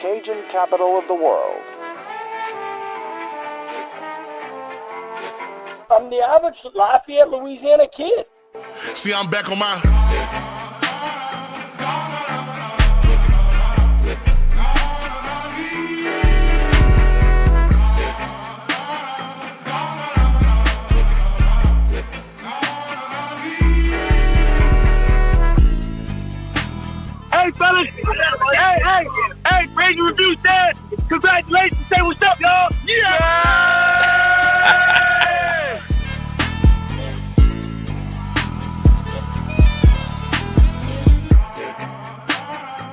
Cajun capital of the world. I'm the average Lafayette, Louisiana kid. See, I'm back on my... Hey, fellas. Hey, Brady Review said, congratulations. Say what's up, y'all. Yeah!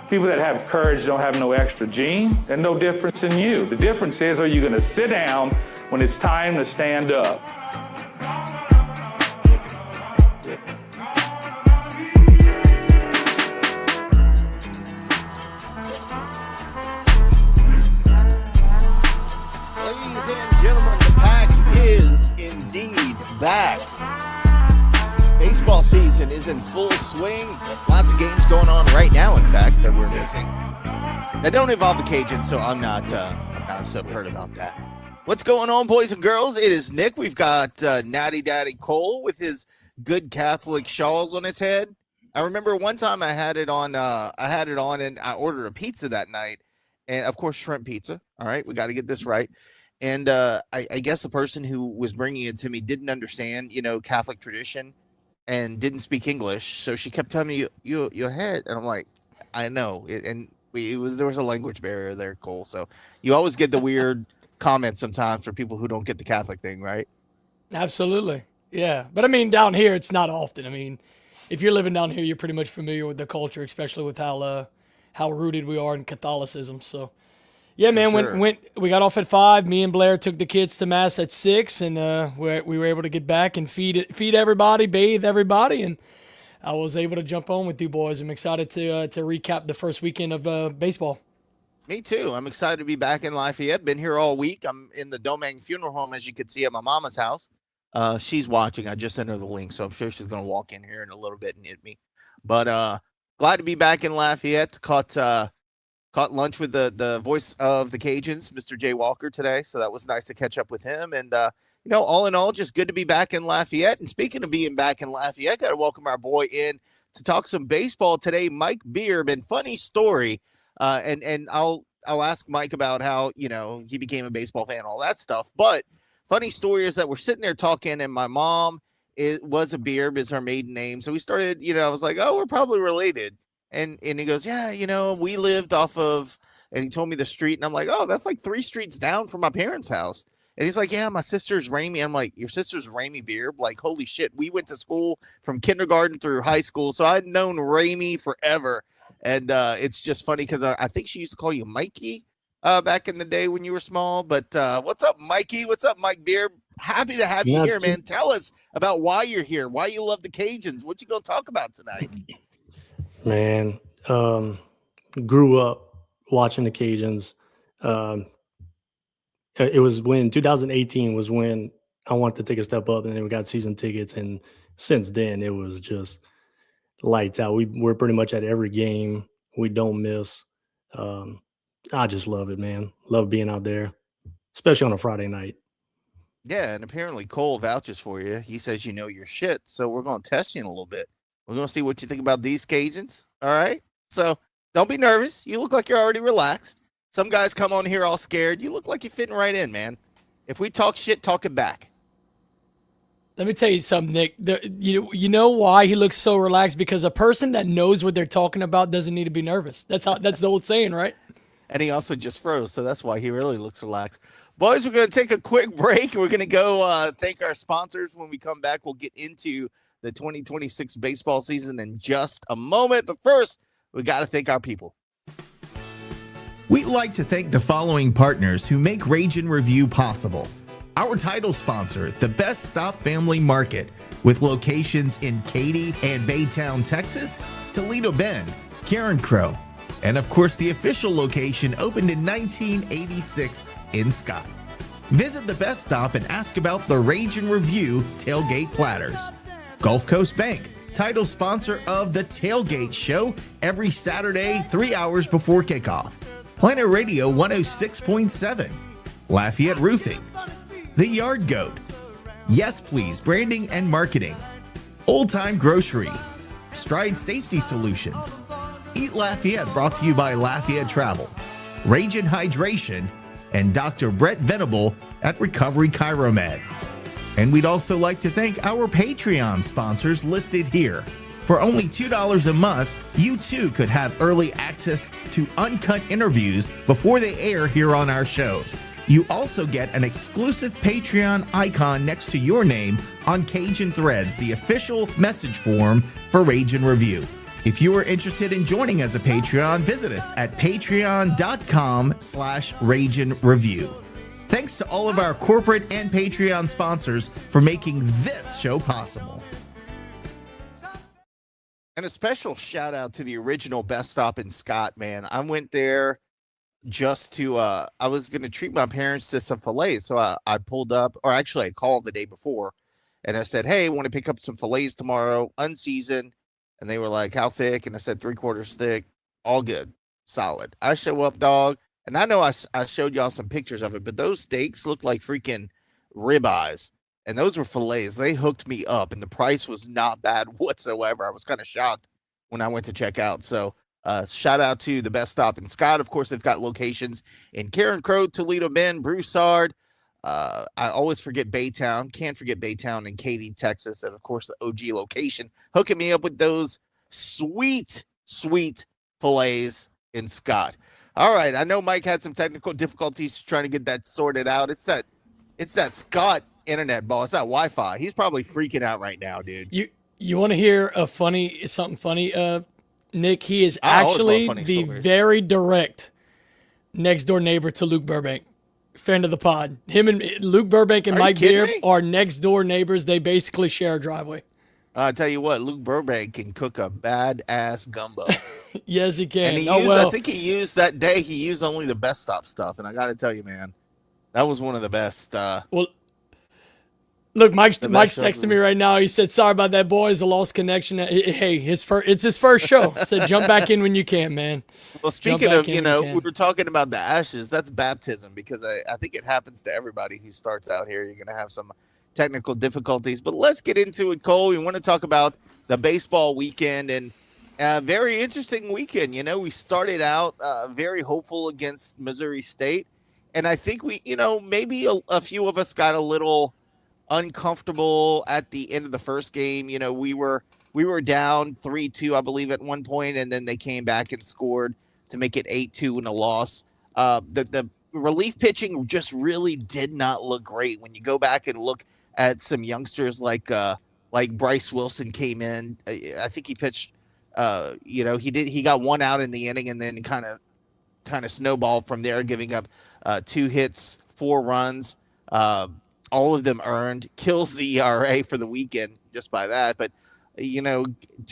People that have courage don't have no extra gene and no difference in you. The difference is, are you going to sit down when it's time to stand up? Ladies and gentlemen, the pack is indeed back. Baseball season is in full swing. Lots of games going on right now, in fact, that we're missing. That don't involve the Cajuns, so I'm not so hurt about that. What's going on, boys and girls? It is Nick. We've got Natty Daddy Cole with his good Catholic shawls on his head. I remember one time I had it on, and I ordered a pizza that night, and of course shrimp pizza. All right, we got to get this right. And I guess the person who was bringing it to me didn't understand, Catholic tradition. And didn't speak English, so she kept telling me your head, and I'm like, I know, there was a language barrier there, Cole. So you always get the weird comments sometimes for people who don't get the Catholic thing, right? Absolutely, yeah. But I mean, down here it's not often. I mean, if you're living down here, you're pretty much familiar with the culture, especially with how rooted we are in Catholicism. So. Yeah, man. Sure. We got off at 5. Me and Blair took the kids to mass at 6, and we were able to get back and feed everybody, bathe everybody, and I was able to jump on with you boys. I'm excited to recap the first weekend of baseball. Me too. I'm excited to be back in Lafayette. Been here all week. I'm in the Domingue Funeral Home, as you can see, at my mama's house. She's watching. I just sent her the link, so I'm sure she's going to walk in here in a little bit and hit me. But glad to be back in Lafayette. Caught lunch with the voice of the Cajuns, Mr. Jay Walker, today. So that was nice to catch up with him. And, all in all, just good to be back in Lafayette. And speaking of being back in Lafayette, got to welcome our boy in to talk some baseball today, Mike Beerb. And funny story, and I'll ask Mike about how, he became a baseball fan, all that stuff. But funny story is that we're sitting there talking, and my mom was a Beerb, is her maiden name. So we started, I was like, oh, we're probably related. And he goes, yeah, we lived off of, and he told me the street, and I'm like, oh, that's like 3 streets down from my parents' house. And he's like, yeah, my sister's Ramey. I'm like, your sister's Ramey Beerb? Like, holy shit, we went to school from kindergarten through high school, so I'd known Ramey forever. And it's just funny because I think she used to call you Mikey back in the day when you were small. But what's up, Mikey? What's up, Mike Beerb? Happy to have you here, man. Tell us about why you're here, why you love the Cajuns. What you gonna talk about tonight? Man, grew up watching the Cajuns. It was when 2018 was when I wanted to take a step up, and then we got season tickets. And since then, it was just lights out. We're pretty much at every game. We don't miss. I just love it, man. Love being out there, especially on a Friday night. Yeah, and apparently Cole vouches for you. He says you know your shit, so we're going to test you in a little bit. We're going to see what you think about these Cajuns, all right? So don't be nervous. You look like you're already relaxed. Some guys come on here all scared. You look like you're fitting right in, man. If we talk shit, talk it back. Let me tell you something, Nick. You know why he looks so relaxed? Because a person that knows what they're talking about doesn't need to be nervous. That's the old saying, right? And he also just froze, so that's why he really looks relaxed. Boys, we're going to take a quick break. We're going to go thank our sponsors. When we come back, we'll get into the 2026 baseball season in just a moment. But first, we got to thank our people. We'd like to thank the following partners who make Rage and Review possible. Our title sponsor, the Best Stop Family Market, with locations in Katy and Baytown, Texas, Toledo Bend, Karen Crow, and of course the official location opened in 1986 in Scott. Visit the Best Stop and ask about the Rage and Review tailgate platters. Gulf Coast Bank, title sponsor of the Tailgate Show every Saturday, 3 hours before kickoff. Planet Radio 106.7, Lafayette Roofing, The Yard Goat, Yes Please Branding and Marketing, Old Time Grocery, Stride Safety Solutions, Eat Lafayette brought to you by Lafayette Travel, Ragin' Hydration, and Dr. Brett Venable at Recovery Chiromed. And we'd also like to thank our Patreon sponsors listed here. For only $2 a month, you too could have early access to uncut interviews before they air here on our shows. You also get an exclusive Patreon icon next to your name on Cajun Threads, the official message form for Rage and Review. If you are interested in joining as a Patreon, visit us at patreon.com/rageandreview. Thanks to all of our corporate and Patreon sponsors for making this show possible. And a special shout out to the original Best Stop in Scott, man. I went there just to, I was going to treat my parents to some fillets. So I pulled up, or actually I called the day before and I said, hey, I want to pick up some fillets tomorrow, unseasoned. And they were like, how thick? And I said 3/4 thick. All good. Solid. I show up, dog. And I know I showed y'all some pictures of it, but those steaks look like freaking ribeyes. And those were fillets. They hooked me up, and the price was not bad whatsoever. I was kind of shocked when I went to check out. So shout out to the Best Stop in Scott. Of course, they've got locations in Karen Crow, Toledo Bend, Broussard. I always forget Baytown. Can't forget Baytown in Katy, Texas. And, of course, the OG location. Hooking me up with those sweet, sweet fillets in Scott. All right. I know Mike had some technical difficulties trying to get that sorted out. It's that Scott internet ball. It's that Wi-Fi. He's probably freaking out right now, dude. You want to hear something funny, Nick? He is actually the very direct next door neighbor to Luke Burbank. Friend of the pod. Him and Luke Burbank and Mike Beer are next door neighbors. They basically share a driveway. I tell you what, Luke Burbank can cook a badass gumbo. Yes, he can. And I think he used only the Best Stop stuff. And I got to tell you, man, that was one of the best. Look, Mike's texting me right now. He said, sorry about that, boys. A lost connection. Hey, it's his first show. Said, jump back in when you can, man. Well, speaking of, we were talking about the ashes. That's baptism, because I think it happens to everybody who starts out here. You're going to have some technical difficulties. But let's get into it, Cole. We want to talk about the baseball weekend, and a very interesting weekend. We started out very hopeful against Missouri State. And I think maybe a few of us got a little uncomfortable at the end of the first game. We were down 3-2, I believe, at one point, and then they came back and scored to make it 8-2 in a loss. The relief pitching just really did not look great. When you go back and look at some youngsters like Bryce Wilson came in, I think he pitched. He got one out in the inning, and then kind of snowballed from there, giving up 2 hits, 4 runs. All of them earned, kills the ERA for the weekend just by that. But, 2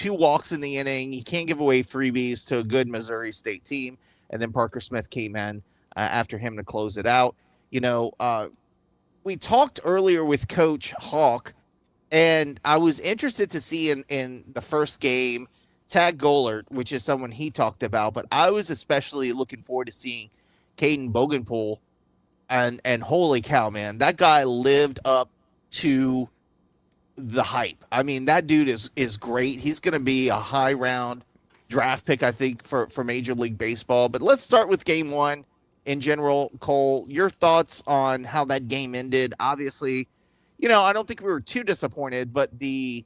walks in the inning. You can't give away freebies to a good Missouri State team. And then Parker Smith came in after him to close it out. We talked earlier with Coach Hawk, and I was interested to see in the first game, Tag Golert, which is someone he talked about. But I was especially looking forward to seeing Caden Bogenpool. And holy cow, man, that guy lived up to the hype. I mean, that dude is great. He's going to be a high round draft pick, I think, for Major League Baseball. But let's start with game one in general. Cole, your thoughts on how that game ended? Obviously, I don't think we were too disappointed, but the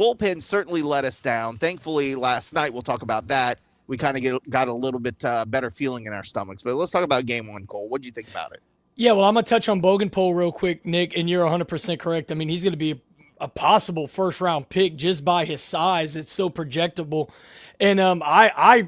bullpen certainly let us down. Thankfully, last night, we'll talk about that, we kind of got a little bit better feeling in our stomachs. But let's talk about game one, Cole. What did you think about it? Yeah, well, I'm going to touch on Bogenpool real quick, Nick, and you're 100% correct. I mean, he's going to be a possible first-round pick just by his size. It's so projectable. And I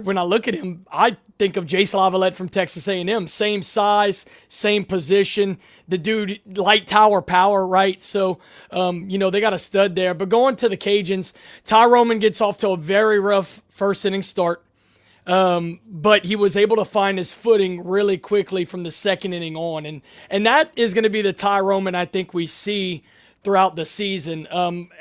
when I look at him, I think of Jason Lavalette from Texas A&M. Same size, same position. The dude, light tower power, right? So, they got a stud there. But going to the Cajuns, Ty Roman gets off to a very rough first-inning start. But he was able to find his footing really quickly from the second inning on. And that is going to be the Ty Roman I think we see throughout the season.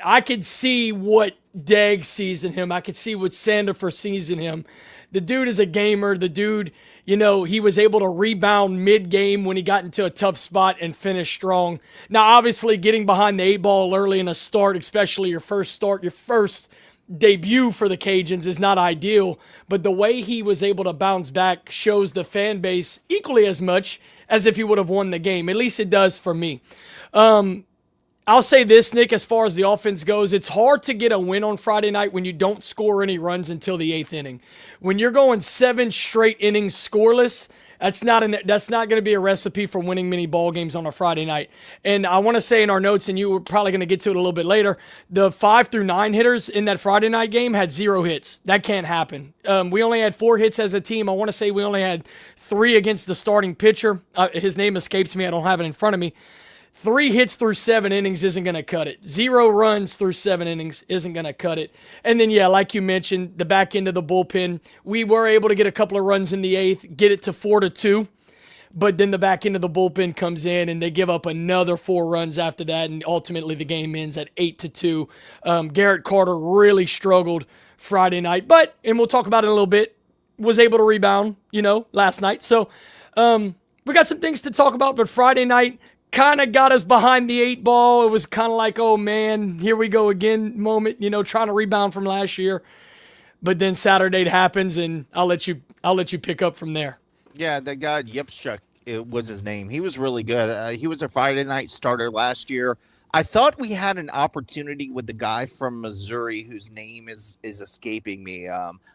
I could see what Degg sees in him. I could see what Sandifer sees in him. The dude is a gamer. The dude, he was able to rebound mid-game when he got into a tough spot and finish strong. Now, obviously, getting behind the 8 ball early in a start, especially your first debut for the Cajuns, is not ideal, but the way he was able to bounce back shows the fan base equally as much as if he would have won the game. At least it does for me. I'll say this, Nick, as far as the offense goes, it's hard to get a win on Friday night when you don't score any runs until the 8th inning. When you're going 7 straight innings scoreless, that's not going to be a recipe for winning many ball games on a Friday night. And I want to say in our notes, and you were probably going to get to it a little bit later, the 5 through 9 hitters in that Friday night game had 0 hits. That can't happen. We only had 4 hits as a team. I want to say we only had 3 against the starting pitcher. His name escapes me. I don't have it in front of me. 3 hits through 7 innings isn't going to cut it. 0 runs through 7 innings isn't going to cut it. And then, like you mentioned, the back end of the bullpen, we were able to get a couple of runs in the 8th, get it to 4-2. But then the back end of the bullpen comes in and they give up another 4 runs after that. And ultimately the game ends at 8-2. Garrett Carter really struggled Friday night. And we'll talk about it in a little bit, was able to rebound, last night. So we got some things to talk about. But Friday night kind of got us behind the 8 ball. It was kind of like, oh man, here we go again moment, trying to rebound from last year. But then Saturday happens, and I'll let you pick up from there. Yeah, that guy Yipschuk, it was his name. He was really good. He was a Friday night starter last year. I thought we had an opportunity with the guy from Missouri whose name is escaping me.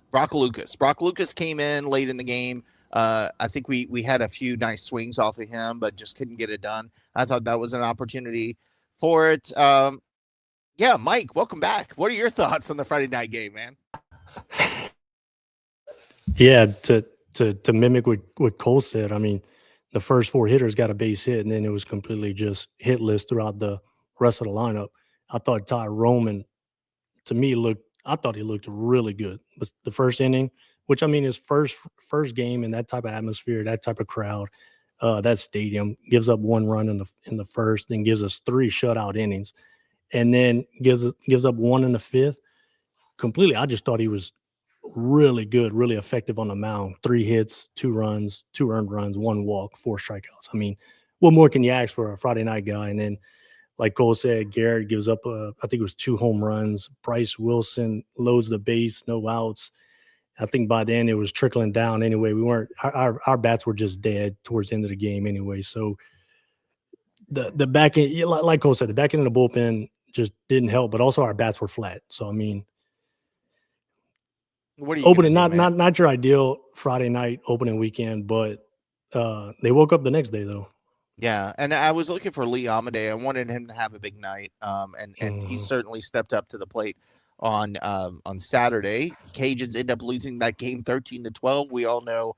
Brock Lucas. Brock Lucas came in late in the game. I think we had a few nice swings off of him, but just couldn't get it done. I thought that was an opportunity for it. Mike, welcome back. What are your thoughts on the Friday night game, man? Yeah, to mimic what Cole said, I mean, the first 4 hitters got a base hit, and then it was completely just hitless throughout the rest of the lineup. I thought Ty Roman, to me, I thought he looked really good. But the first inning, which I mean, his first game in that type of atmosphere, that type of crowd, that stadium, gives up 1 run in the first, then gives us 3 shutout innings, and then gives up 1 in the 5th. Completely, I just thought he was really good, really effective on the mound. 3 hits, 2 runs, 2 earned runs, 1 walk, 4 strikeouts. I mean, what more can you ask for a Friday night guy? And then, like Cole said, Garrett gives up, I think it was 2 home runs. Bryce Wilson loads the base, no outs. I think by then it was trickling down anyway. We weren't our bats were just dead towards the end of the game anyway. So the back end, like Cole said, the back end of the bullpen just didn't help, but also our bats were flat. So I mean, what are you opening do, not your ideal Friday night opening weekend, but they woke up the next day though. Yeah, and I was looking for Lee Amadei. I wanted him to have a big night, and he certainly stepped up to the plate on Saturday. Cajuns end up losing that game 13-12. We all know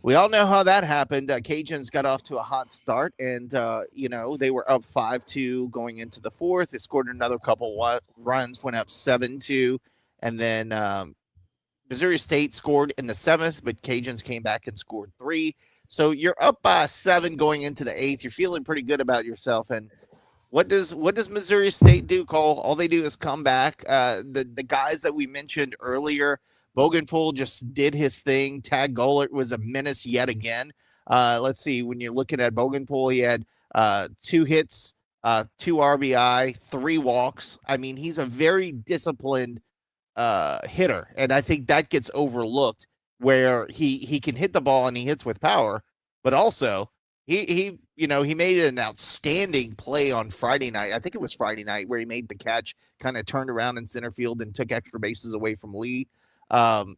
how that happened. Cajuns got off to a hot start, and they were up 5-2 going into the 4th. They scored another couple runs, went up 7-2, and then Missouri State scored in the 7th, but Cajuns came back and scored 3. So you're up by 7 going into the 8th. You're feeling pretty good about yourself. And what does Missouri State do, Cole? All they do is come back. The guys that we mentioned earlier, Bogenpool just did his thing. Tag Golert was a menace yet again. Let's see. When you're looking at Bogenpool, he had 2 hits, 2 RBI, 3 walks. I mean, he's a very disciplined hitter, and I think that gets overlooked, where he can hit the ball and he hits with power, but also he made an outstanding play on Friday night. I think it was Friday night where he made the catch, kind of turned around in center field and took extra bases away from Lee.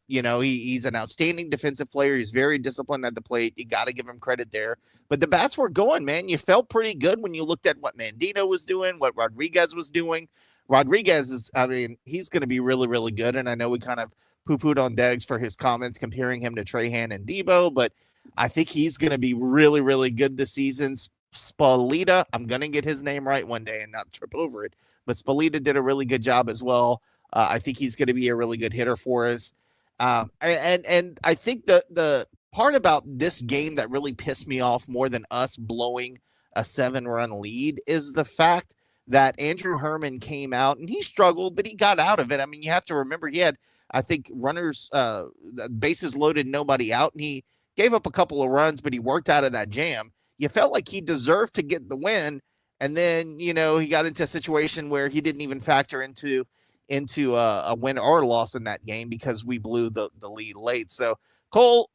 He's an outstanding defensive player. He's very disciplined at the plate. You got to give him credit there. But the bats were going, man. You felt pretty good when you looked at what Mandino was doing, what Rodriguez was doing. Rodriguez he's going to be really, really good. And I know we kind of poo-pooed on Deggs for his comments comparing him to Trahan and Debo, but I think he's going to be really, really good this season. Spalita, I'm going to get his name right one day and not trip over it, but Spalita did a really good job as well. I think he's going to be a really good hitter for us. And I think the part about this game that really pissed me off more than us blowing a 7-run lead is the fact that Andrew Herman came out and he struggled, but he got out of it. I mean, you have to remember he had, I think, runners, bases loaded, nobody out, and he gave up a couple of runs, but he worked out of that jam. You felt like he deserved to get the win. And then, he got into a situation where he didn't even factor into a win or loss in that game because we blew the lead late. So, Cole,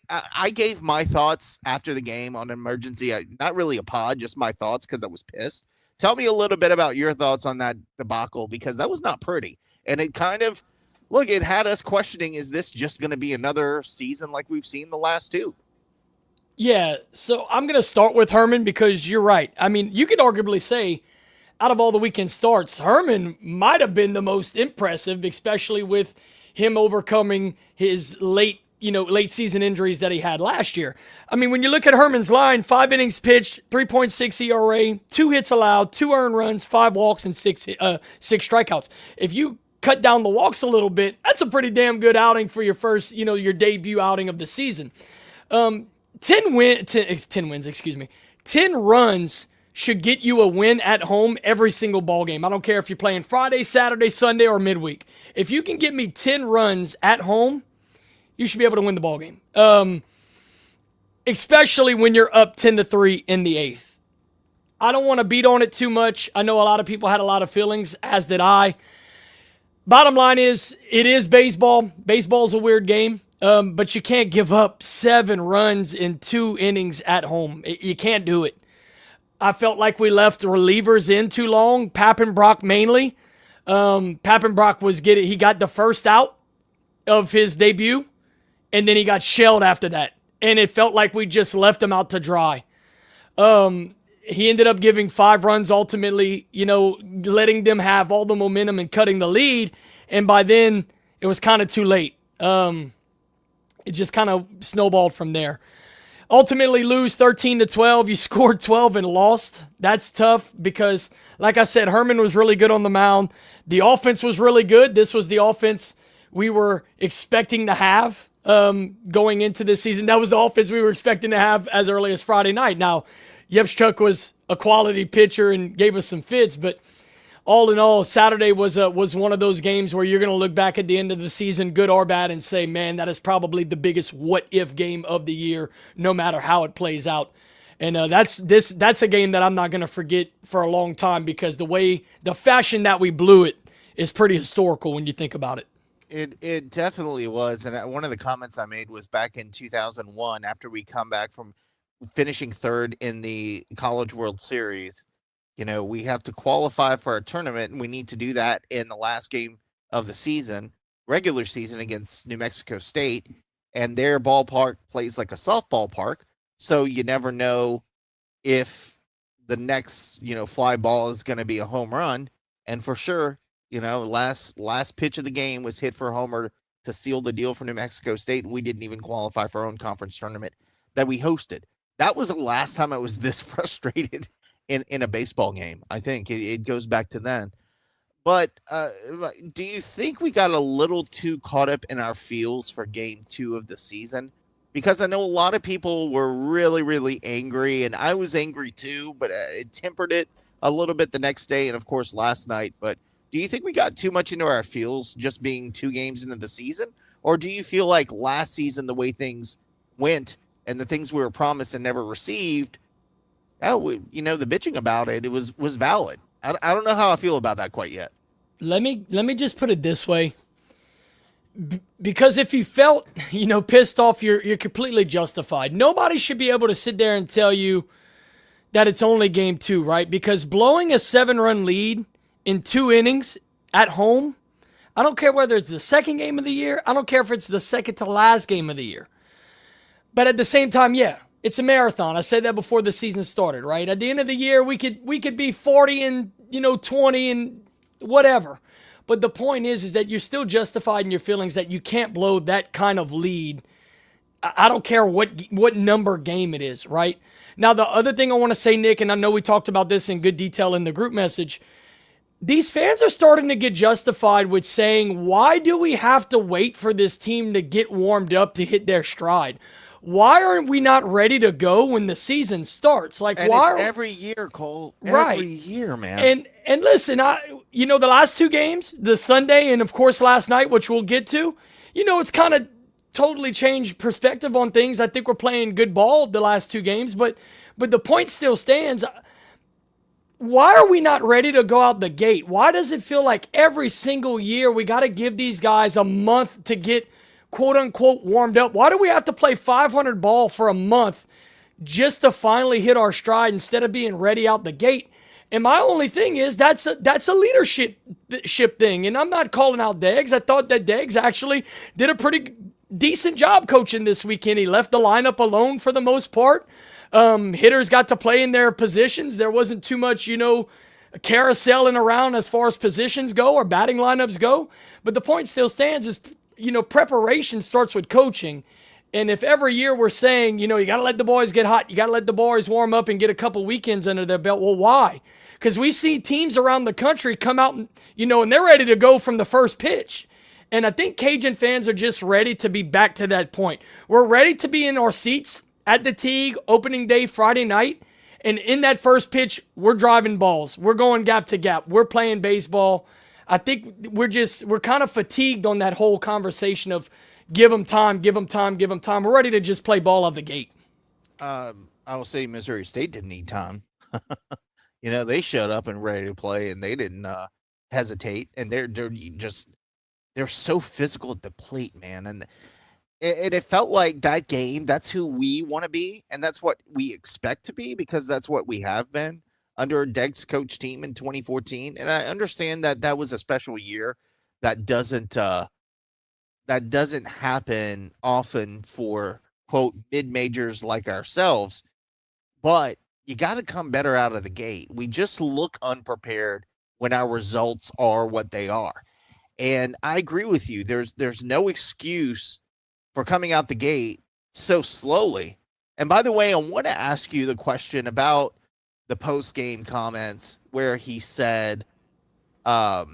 I gave my thoughts after the game on emergency. Not really a pod, just my thoughts because I was pissed. Tell me a little bit about your thoughts on that debacle because that was not pretty. And it kind of, it had us questioning, is this just going to be another season like we've seen the last two? Yeah, so I'm going to start with Herman because you're right. I mean, you could arguably say out of all the weekend starts, Herman might have been the most impressive, especially with him overcoming his late season injuries that he had last year. I mean, when you look at Herman's line, 5 innings pitched, 3.6 ERA, 2 hits allowed, 2 earned runs, 5 walks, and 6 strikeouts. If you cut down the walks a little bit, that's a pretty damn good outing for your first, your debut outing of the season. 10 runs should get you a win at home every single ball game. I don't care if you're playing Friday, Saturday, Sunday, or midweek. If you can get me 10 runs at home, you should be able to win the ball game. Especially when you're up 10-3 in the 8th. I don't want to beat on it too much. I know a lot of people had a lot of feelings, as did I. Bottom line is, it is baseball. Baseball's a weird game, but you can't give up 7 runs in 2 innings at home. You can't do it. I felt like we left relievers in too long, Pappenbrock mainly. Pappenbrock he got the first out of his debut, and then he got shelled after that. And it felt like we just left him out to dry. He ended up giving 5 runs ultimately, letting them have all the momentum and cutting the lead. And by then, it was kind of too late. It just kind of snowballed from there. Ultimately lose 13-12. You scored 12 and lost. That's tough because, like I said, Herman was really good on the mound. The offense was really good. This was the offense we were expecting to have going into this season. That was the offense we were expecting to have as early as Friday night. Now, Yepchuk was a quality pitcher and gave us some fits, but all in all, Saturday was one of those games where you're going to look back at the end of the season, good or bad, and say, man, that is probably the biggest what-if game of the year, no matter how it plays out. And that's a game that I'm not going to forget for a long time because the fashion that we blew it is pretty historical when you think about it. It definitely was. And one of the comments I made was back in 2001, after we come back from finishing 3rd in the College World Series, we have to qualify for a tournament, and we need to do that in the last game of the season, regular season, against New Mexico State. And their ballpark plays like a softball park, so you never know if the next, fly ball is going to be a home run. And for sure, last pitch of the game was hit for a homer to seal the deal for New Mexico State. We didn't even qualify for our own conference tournament that we hosted. That was the last time I was this frustrated in a baseball game. I think it goes back to then. But do you think we got a little too caught up in our feels for game 2 of the season? Because I know a lot of people were really, really angry, and I was angry too, but it tempered it a little bit the next day and, of course, last night. But do you think we got too much into our feels just being 2 games into the season? Or do you feel like last season, the way things went and the things we were promised and never received, the bitching about it was valid? I don't know how I feel about that quite yet. Let me just put it this way. Because if you felt, pissed off, you're completely justified. Nobody should be able to sit there and tell you that it's only game 2, right? Because blowing a 7-run lead in 2 innings at home, I don't care whether it's the second game of the year. I don't care if it's the second to last game of the year. But at the same time, yeah, it's a marathon. I said that before the season started, right? At the end of the year, we could be 40 and 20 and whatever. But the point is that you're still justified in your feelings that you can't blow that kind of lead. I don't care what number game it is, right? Now, the other thing I want to say, Nick, and I know we talked about this in good detail in the group message, these fans are starting to get justified with saying, why do we have to wait for this team to get warmed up to hit their stride? Why aren't we not ready to go when the season starts? Like, and why? It's every year, Cole. Right. Every year, man. And listen, the last 2 games, the Sunday and of course last night, which we'll get to, it's kind of totally changed perspective on things. I think we're playing good ball the last 2 games, but the point still stands. Why are we not ready to go out the gate? Why does it feel like every single year we got to give these guys a month to get quote unquote warmed up? Why do we have to play 500 ball for a month just to finally hit our stride instead of being ready out the gate? And my only thing is that's a leadership thing. And I'm not calling out Deggs. I thought that Deggs actually did a pretty decent job coaching this weekend. He left the lineup alone for the most part. Hitters got to play in their positions. There wasn't too much, carouseling around as far as positions go or batting lineups go. But the point still stands is, preparation starts with coaching. And if every year we're saying, you got to let the boys get hot, you got to let the boys warm up and get a couple weekends under their belt. Well, why? Because we see teams around the country come out and, and they're ready to go from the first pitch. And I think Cajun fans are just ready to be back to that point. We're ready to be in our seats at the Teague opening day Friday night. And in that first pitch, we're driving balls. We're going gap to gap. We're playing baseball. I think we're kind of fatigued on that whole conversation of give them time, give them time, give them time. We're ready to just play ball out the gate. I will say Missouri State didn't need time. They showed up and ready to play, and they didn't hesitate. And they're so physical at the plate, man. And it felt like that game, that's who we want to be, and that's what we expect to be, because that's what we have been under a Deggs coach team in 2014. And I understand that was a special year that doesn't happen often for, quote, mid-majors like ourselves, but you got to come better out of the gate. We just look unprepared when our results are what they are. And I agree with you. There's no excuse for coming out the gate so slowly. And by the way, I want to ask you the question about the post-game comments where he said, I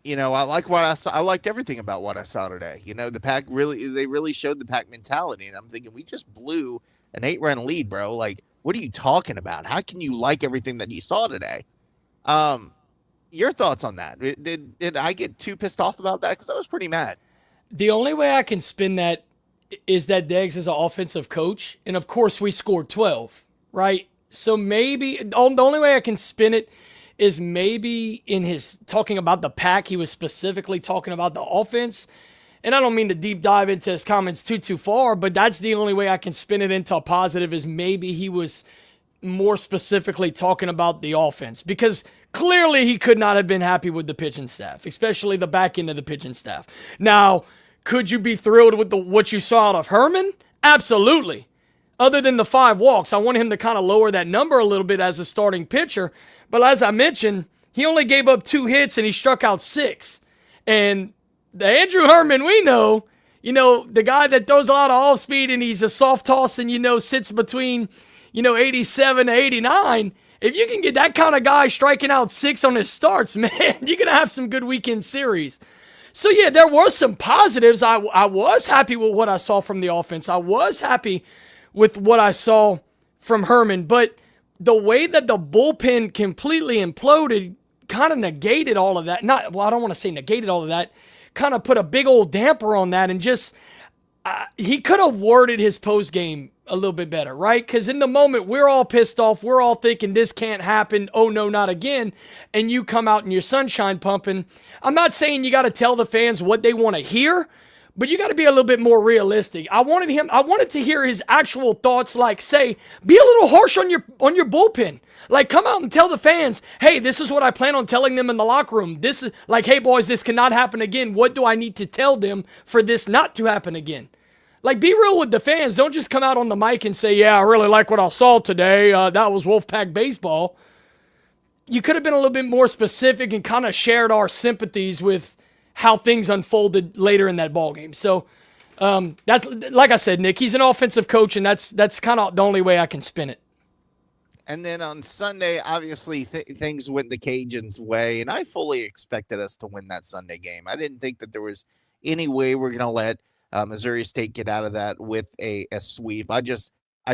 like what I saw. I liked everything about what I saw today. The Pack they really showed the Pack mentality. And I'm thinking, we just blew an 8-run lead, bro. Like, what are you talking about? How can you like everything that you saw today? Your thoughts on that? Did I get too pissed off about that? Because I was pretty mad. The only way I can spin that is that Deggs is an offensive coach. And of course, we scored 12, right? So maybe the only way I can spin it is maybe in his talking about the Pack, he was specifically talking about the offense. And I don't mean to deep dive into his comments too far, but that's the only way I can spin it into a positive, is maybe he was more specifically talking about the offense, because clearly he could not have been happy with the pitching staff, especially the back end of the pitching staff. Now, could you be thrilled with what you saw out of Herman? Absolutely. Other than the 5 walks, I want him to kind of lower that number a little bit as a starting pitcher. But as I mentioned, he only gave up 2 hits and he struck out 6. And the Andrew Herman we know, the guy that throws a lot of off speed and he's a soft toss and, sits between, 87 to 89. If you can get that kind of guy striking out 6 on his starts, man, you're going to have some good weekend series. So, yeah, there were some positives. I was happy with what I saw from the offense. I was happy with what I saw from Herman. But the way that the bullpen completely imploded kind of negated all of that. I don't want to say negated all of that. Kind of put a big old damper on that, and just he could have worded his post game a little bit better, right? Because in the moment, we're all pissed off. We're all thinking this can't happen. Oh, no, not again. And you come out in your sunshine pumping. I'm not saying you got to tell the fans what they want to hear, but you got to be a little bit more realistic. I wanted to hear his actual thoughts, like, say, be a little harsh on your bullpen. Like, come out and tell the fans, hey, this is what I plan on telling them in the locker room. This is like, hey, boys, this cannot happen again. What do I need to tell them for this not to happen again? Like, be real with the fans. Don't just come out on the mic and say, yeah, I really like what I saw today. That was Wolfpack baseball. You could have been a little bit more specific and kind of shared our sympathies with how things unfolded later in that ballgame. So that's, like I said, Nick, he's an offensive coach, and that's kind of the only way I can spin it. And then on Sunday, obviously, things went the Cajuns' way, and I fully expected us to win that Sunday game. I didn't think that there was any way we're going to let Missouri State get out of that with a sweep. I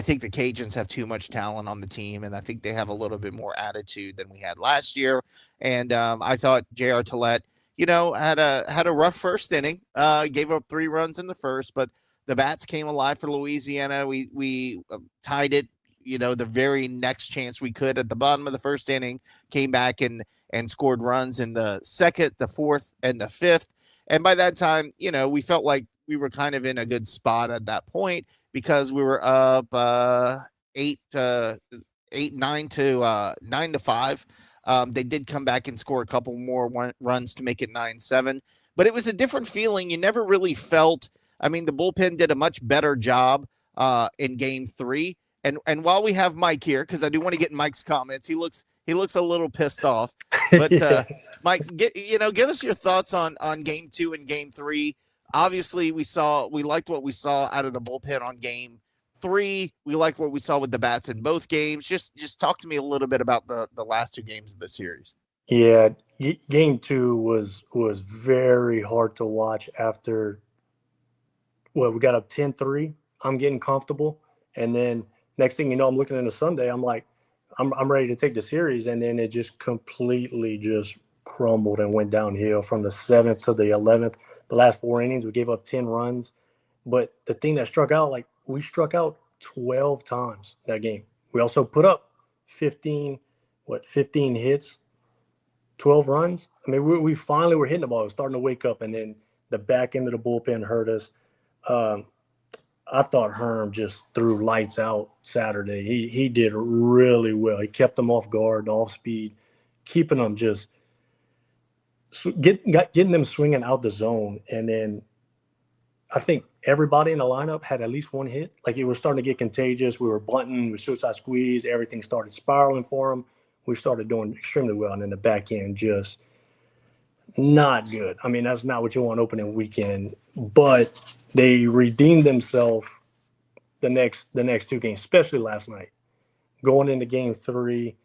think the Cajuns have too much talent on the team, and I think they have a little bit more attitude than we had last year. And I thought J.R. Tillett, had a rough first inning, gave up 3 runs in the first, but the bats came alive for Louisiana. We tied it, the very next chance we could at the bottom of the first inning, came back and scored runs in the second, the fourth, and the fifth. And by that time, we felt like we were kind of in a good spot at that point because we were up 9-5. They did come back and score a couple more runs to make it 9-7, but it was a different feeling. You never really felt. I mean, the bullpen did a much better job in Game 3. And while we have Mike here, because I do want to get Mike's comments, he looks a little pissed off. But Mike, give us your thoughts on Game 2 and Game 3. Obviously, we liked what we saw out of the bullpen on Game 3. We liked what we saw with the bats in both games. Just talk to me a little bit about the last two games of the series. Yeah, Game 2 was very hard to watch after. Well, we got up 10-3. I'm getting comfortable, and then next thing you know, I'm looking into Sunday. I'm like, I'm ready to take the series, and then it just completely just crumbled and went downhill from the 7th to the 11th. The last 4 innings, we gave up 10 runs. But the thing that struck out, like we struck out 12 times that game. We also put up 15 hits, 12 runs. I mean, we finally were hitting the ball. It was starting to wake up, and then the back end of the bullpen hurt us. I thought Herm just threw lights out Saturday. He did really well. He kept them off guard, off speed, keeping them just getting them swinging out the zone. And then I think everybody in the lineup had at least one hit. Like it was starting to get contagious. We were bunting, we suicide squeeze. Everything started spiraling for them. We started doing extremely well, and then the back end just not good. I mean, that's not what you want opening weekend. But they redeemed themselves the next 2 games, especially last night. Going into Game 3,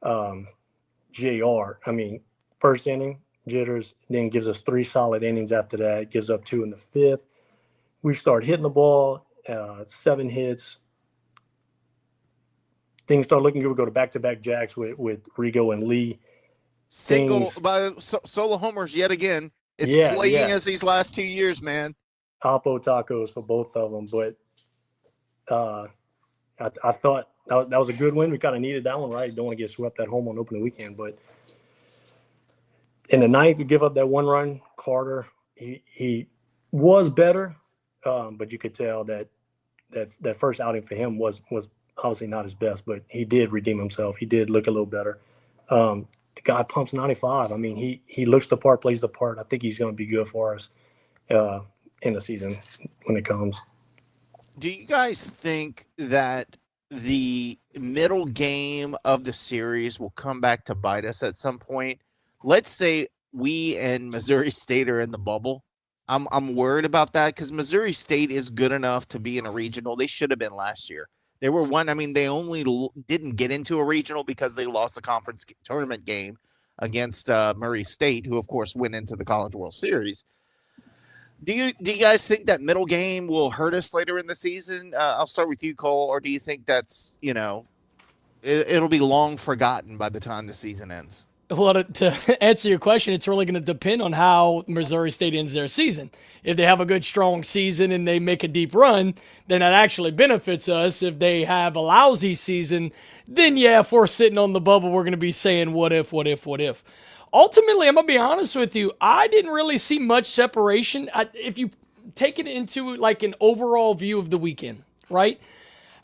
JR, I mean, first inning, jitters, then gives us 3 solid innings after that, gives up 2 in the 5th. We start hitting the ball, 7 hits. Things start looking good. We go to back-to-back jacks with Rigo and Lee. Single by solo homers yet again. It's playing as these last 2 years, man. Oppo tacos for both of them, but I thought that was a good win. We kind of needed that one, right? Don't want to get swept at home on opening weekend, but in the 9th, we give up that 1 run. Carter, he was better, but you could tell that first outing for him was obviously not his best, but he did redeem himself. He did look a little better. The guy pumps 95. I mean, he looks the part, plays the part. I think he's going to be good for us in the season when it comes. Do you guys think that the middle game of the series will come back to bite us at some point? Let's say we and Missouri State are in the bubble. I'm worried about that because Missouri State is good enough to be in a regional. They should have been last year. They were one. I mean, they only didn't get into a regional because they lost a conference tournament game against Murray State, who, of course, went into the College World Series. Do you guys think that middle game will hurt us later in the season? I'll start with you, Cole. Or do you think that's, it'll be long forgotten by the time the season ends? Well, to answer your question, it's really going to depend on how Missouri State ends their season. If they have a good, strong season and they make a deep run, then that actually benefits us. If they have a lousy season, then yeah, if we're sitting on the bubble, we're going to be saying, what if? Ultimately, I'm going to be honest with you, I didn't really see much separation. If you take it into like an overall view of the weekend, right?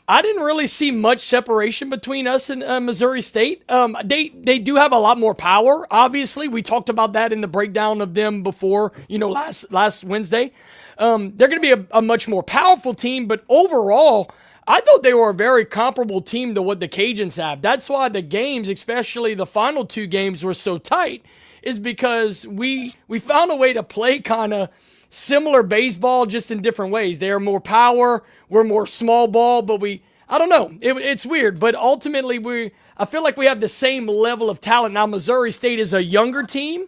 I didn't really see much separation between us and Missouri State. They do have a lot more power, obviously. We talked about that in the breakdown of them before, last Wednesday. They're going to be a much more powerful team, but overall, I thought they were a very comparable team to what the Cajuns have. That's why the games, especially the final 2 games, were so tight, is because we found a way to play kind of similar baseball, just in different ways. They are more power, we're more small ball, but I don't know. It's weird, but ultimately I feel like we have the same level of talent. Now, Missouri State is a younger team,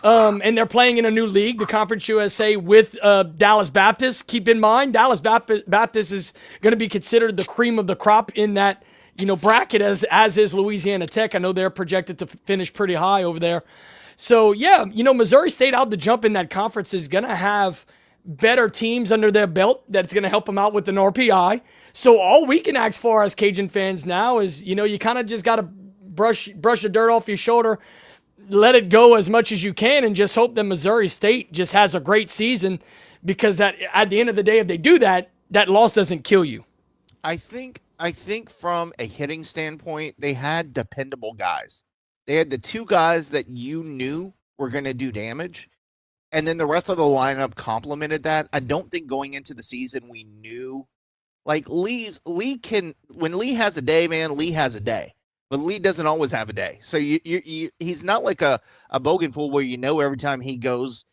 and they're playing in a new league, the Conference USA, with Dallas Baptist. Keep in mind, Dallas Baptist is going to be considered the cream of the crop in that bracket, as is Louisiana Tech. I know they're projected to finish pretty high over there. So, yeah, Missouri State out the jump in that conference is going to have better teams under their belt that's going to help them out with an RPI. So all we can ask for as Cajun fans now is, you kind of just got to brush the dirt off your shoulder, let it go as much as you can, and just hope that Missouri State just has a great season, because that at the end of the day, if they do that, that loss doesn't kill you. I think from a hitting standpoint, they had dependable guys. They had the two guys that you knew were going to do damage, and then the rest of the lineup complemented that. I don't think going into the season we knew, like Lee can, when Lee has a day, man, Lee has a day. But Lee doesn't always have a day. So he's not like a Bougainville where every time he goes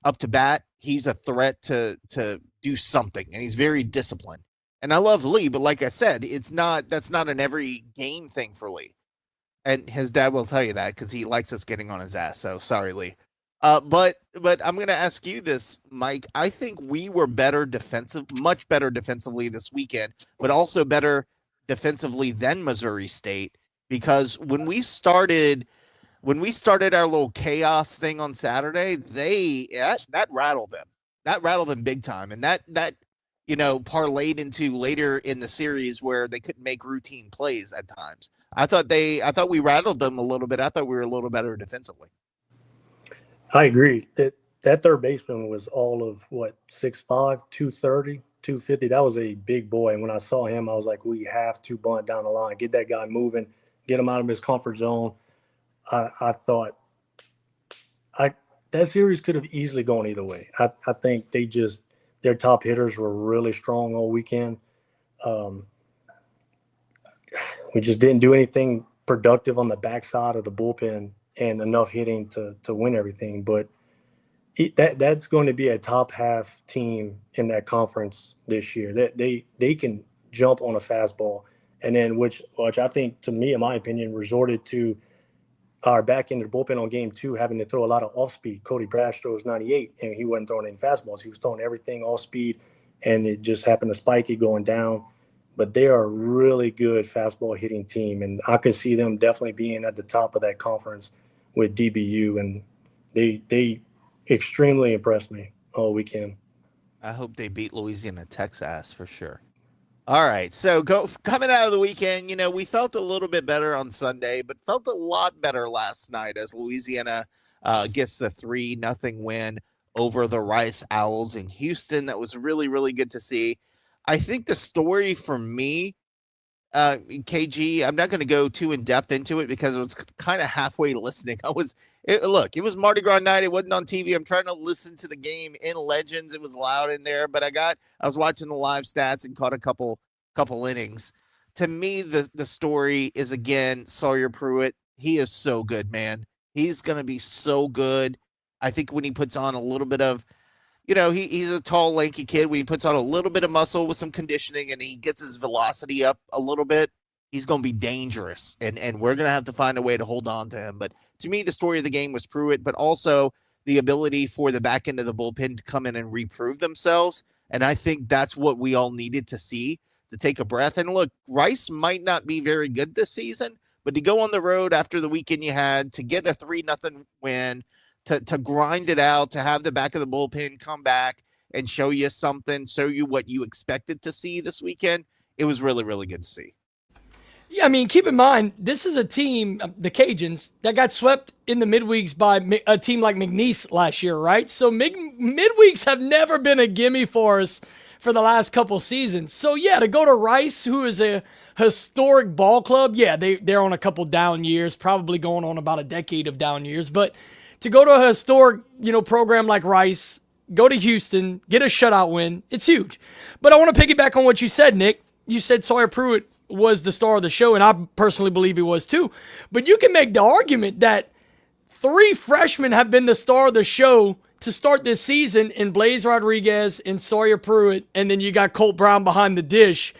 up to bat, he's a threat to do something, and he's very disciplined. And I love Lee, but like I said, that's not an every game thing for Lee. And his dad will tell you that because he likes us getting on his ass. So sorry, Lee. But I'm going to ask you this, Mike. I think we were much better defensively this weekend, but also better defensively than Missouri State, because when we started our little chaos thing on Saturday, that rattled them. That rattled them big time, and that parlayed into later in the series where they couldn't make routine plays at times. I thought we rattled them a little bit. I thought we were a little better defensively. I agree. That third baseman was all of 6'5", 230, 250. That was a big boy. And when I saw him, I was like, we have to bunt down the line, get that guy moving, get him out of his comfort zone. I thought that series could have easily gone either way. I think their top hitters were really strong all weekend. We just didn't do anything productive on the backside of the bullpen and enough hitting to win everything. But that's going to be a top half team in that conference this year. That they can jump on a fastball, and then which I think, to me, in my opinion, resorted to our back end of the bullpen on game 2 having to throw a lot of off speed. Cody Brash throws 98, and he wasn't throwing any fastballs. He was throwing everything off speed, and it just happened to spike it going down. But they are a really good fastball hitting team, and I could see them definitely being at the top of that conference with DBU, and they extremely impressed me all weekend. I hope they beat Louisiana Texas for sure. All right, so coming out of the weekend, we felt a little bit better on Sunday, but felt a lot better last night as Louisiana gets the 3-0 win over the Rice Owls in Houston. That was really, really good to see. I think the story for me, KG, I'm not going to go too in depth into it because it was kind of halfway listening. It was Mardi Gras night. It wasn't on TV. I'm trying to listen to the game in Legends. It was loud in there, but I was watching the live stats and caught a couple innings. To me, the story is, again, Sawyer Pruitt. He is so good, man. He's going to be so good. I think when he puts on a little bit of, he's a tall, lanky kid. When he puts on a little bit of muscle with some conditioning and he gets his velocity up a little bit, he's going to be dangerous. And we're going to have to find a way to hold on to him. But to me, the story of the game was Pruitt, but also the ability for the back end of the bullpen to come in and reprove themselves. And I think that's what we all needed to see, to take a breath. And look, Rice might not be very good this season, but to go on the road after the weekend you had, to get a 3-0 win, to grind it out, to have the back of the bullpen come back and show you something, show you what you expected to see this weekend, it was really, really good to see. Yeah, I mean, keep in mind, this is a team, the Cajuns, that got swept in the midweeks by a team like McNeese last year, right? So midweeks have never been a gimme for us for the last couple seasons. So, yeah, to go to Rice, who is a historic ball club, yeah, they're on a couple down years, probably going on about a decade of down years. But to go to a historic, program like Rice, go to Houston, get a shutout win, it's huge. But I want to piggyback on what you said, Nick. You said Sawyer Pruitt was the star of the show, and I personally believe he was too. But you can make the argument that 3 freshmen have been the star of the show to start this season in Blaze Rodriguez and Sawyer Pruitt, and then you got Colt Brown behind the dish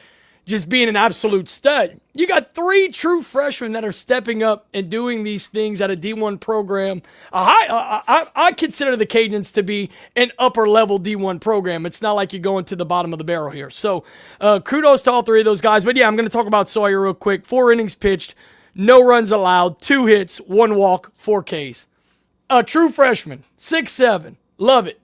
just being an absolute stud. You got 3 true freshmen that are stepping up and doing these things at a D1 program. I consider the Cajuns to be an upper-level D1 program. It's not like you're going to the bottom of the barrel here. So kudos to all 3 of those guys. But, yeah, I'm going to talk about Sawyer real quick. 4 innings pitched, no runs allowed, 2 hits, 1 walk, 4 Ks. A true freshman, 6'7". Love it.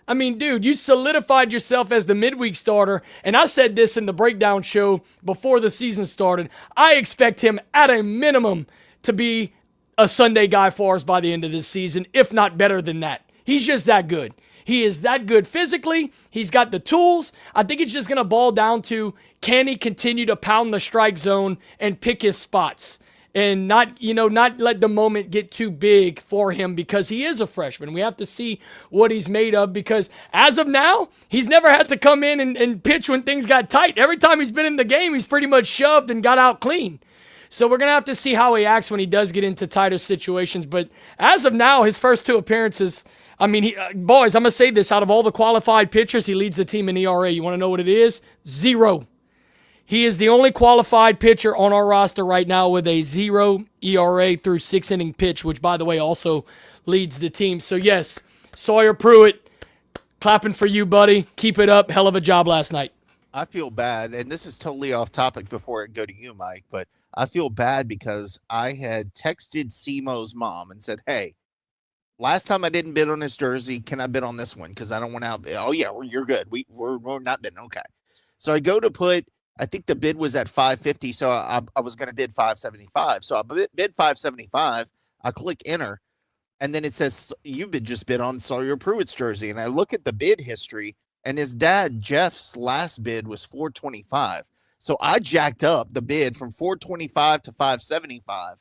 I mean, dude, you solidified yourself as the midweek starter, and I said this in the breakdown show before the season started. I expect him at a minimum to be a Sunday guy for us by the end of this season, if not better than that. He's just that good. He is that good physically. He's got the tools. I think it's just going to boil down to, can he continue to pound the strike zone and pick his spots? And not let the moment get too big for him, because he is a freshman. We have to see what he's made of, because as of now, he's never had to come in and pitch when things got tight. Every time he's been in the game, he's pretty much shoved and got out clean. So we're going to have to see how he acts when he does get into tighter situations. But as of now, his first 2 appearances, I mean, boys, I'm going to say this. Out of all the qualified pitchers, he leads the team in ERA. You want to know what it is? 0. He is the only qualified pitcher on our roster right now with a 0 ERA through 6-inning pitch, which, by the way, also leads the team. So, yes, Sawyer Pruitt, clapping for you, buddy. Keep it up. Hell of a job last night. I feel bad, and this is totally off topic before I go to you, Mike, but I feel bad because I had texted Simo's mom and said, hey, last time I didn't bid on this jersey. Can I bid on this one? Because I don't want to. Oh, yeah, you're good. We're not bidding. Okay. So I go to put, I think the bid was at $550, so I was going to bid $575. So I bid $575. I click enter, and then it says you just bid on Sawyer Pruitt's jersey. And I look at the bid history, and his dad Jeff's last bid was $425. So I jacked up the bid from $425 to $575.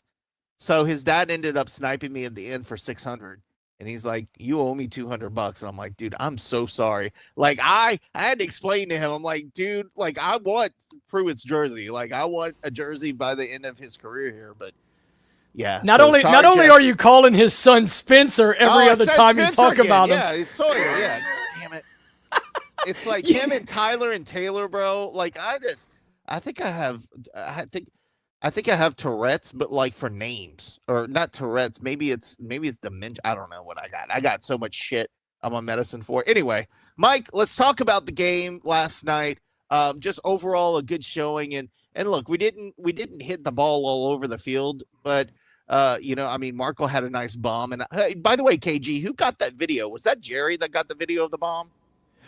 So his dad ended up sniping me at the end for $600. And he's like, you owe me $200. And I'm like, dude, I'm so sorry. Like, I had to explain to him. I'm like, dude, like, I want Pruitt's jersey. Like, I want a jersey by the end of his career here. But yeah. Not only are you calling his son Spencer every other time you talk about him. Yeah, it's Sawyer. Yeah. Damn it. It's like him and Tyler and Taylor, bro. Like, I think I have Tourette's, but like for names, or not Tourette's. Maybe it's dementia. I don't know what I got. I got so much shit I'm on medicine for. Anyway, Mike, let's talk about the game last night. Just overall a good showing, and look, we didn't hit the ball all over the field, but I mean, Marco had a nice bomb. And by the way, KG, who got that video? Was that Jerry that got the video of the bomb?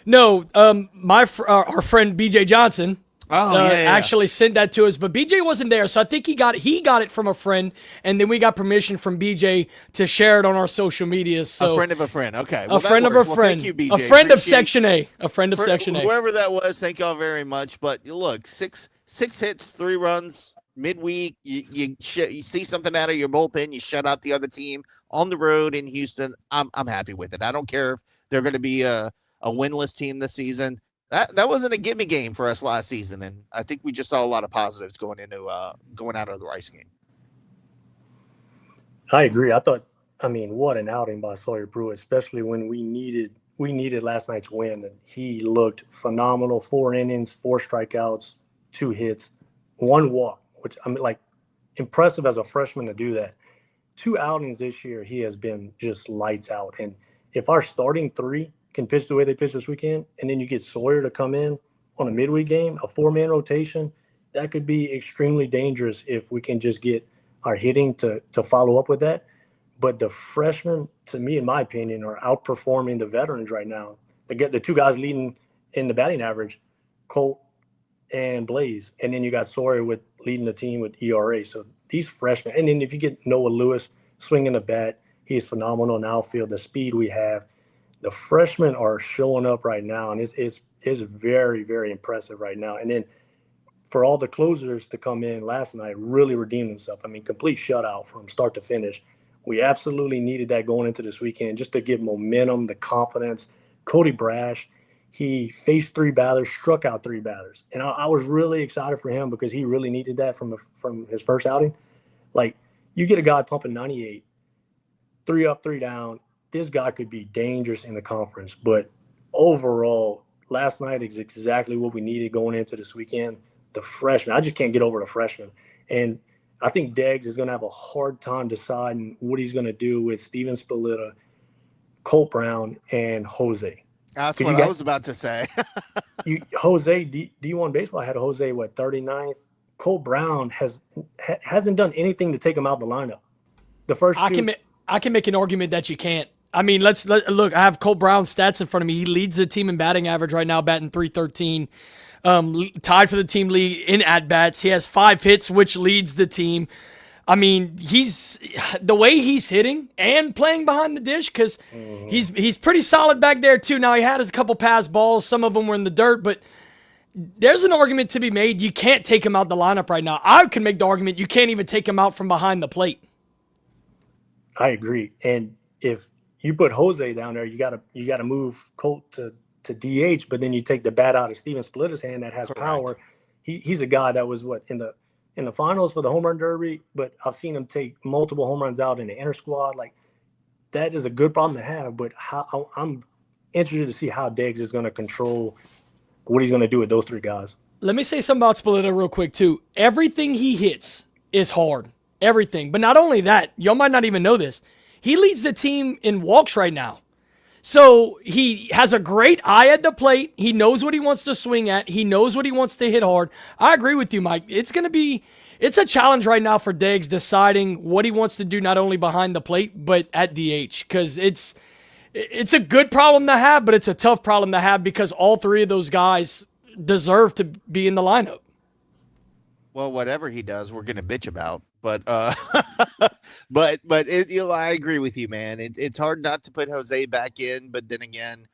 No, our friend BJ Johnson. Actually sent that to us, but BJ wasn't there, so I think he got it from a friend, and then we got permission from BJ to share it on our social media. So a friend of a friend, okay, a friend of a friend, thank you, BJ. A friend of Section A, Section A, whoever that was. Thank y'all very much. But look, six hits, 3 runs midweek. You see something out of your bullpen, you shut out the other team on the road in Houston. I'm happy with it. I don't care if they're going to be a winless team this season. That wasn't a gimme game for us last season, and I think we just saw a lot of positives going out of the Rice game. I agree. What an outing by Sawyer Pruitt, especially when we needed last night's win. And he looked phenomenal. 4 innings, 4 strikeouts, 2 hits, 1 walk, which impressive as a freshman to do that. 2 outings this year, he has been just lights out. And if our starting 3 can pitch the way they pitch this weekend, and then you get Sawyer to come in on a midweek game, a 4-man rotation, that could be extremely dangerous if we can just get our hitting to follow up with that. But the freshmen, to me, in my opinion, are outperforming the veterans right now. They get the 2 guys leading in the batting average, Colt and Blaze, and then you got Sawyer leading the team with ERA. So these freshmen, and then if you get Noah Lewis swinging the bat, he's phenomenal in outfield. The speed we have. The freshmen are showing up right now, and it's very, very impressive right now. And then for all the closers to come in last night, really redeem themselves. I mean, complete shutout from start to finish. We absolutely needed that going into this weekend just to give momentum, the confidence. Cody Brash, he faced 3 batters, struck out 3 batters. And I was really excited for him because he really needed that from his first outing. Like, you get a guy pumping 98, 3 up, 3 down. This guy could be dangerous in the conference. But overall, last night is exactly what we needed going into this weekend. The freshman, I just can't get over the freshman. And I think Deggs is going to have a hard time deciding what he's going to do with Steven Spaletta, Colt Brown, and Jose. That's what I was about to say. Jose, D1 baseball had Jose, 39th? Colt Brown hasn't done anything to take him out of the lineup. The first I can make an argument that you can't. I mean, look. I have Cole Brown's stats in front of me. He leads the team in batting average right now, batting .313. Tied for the team lead in at bats. He has 5 hits, which leads the team. I mean, he's the way he's hitting and playing behind the dish, because he's pretty solid back there too. Now he had his couple pass balls. Some of them were in the dirt, but there's an argument to be made. You can't take him out the lineup right now. I can make the argument you can't even take him out from behind the plate. I agree. And if you put Jose down there, you gotta move Colt to DH, but then you take the bat out of Steven Splitter's hand that has power. He's a guy that was in the finals for the home run derby, but I've seen him take multiple home runs out in the inter squad. Like, that is a good problem to have, but I'm interested to see how Deggs is going to control what he's going to do with those 3 guys. Let me say something about Splitter real quick too. Everything he hits is hard. Everything. But not only that, y'all might not even know this. He leads the team in walks right now. So he has a great eye at the plate. He knows what he wants to swing at. He knows what he wants to hit hard. I agree with you, Mike. It's a challenge right now for Deggs deciding what he wants to do, not only behind the plate, but at DH. Because it's a good problem to have, but it's a tough problem to have because all 3 of those guys deserve to be in the lineup. Well, whatever he does, we're going to bitch about. But I agree with you, man. It's hard not to put Jose back in, but then again,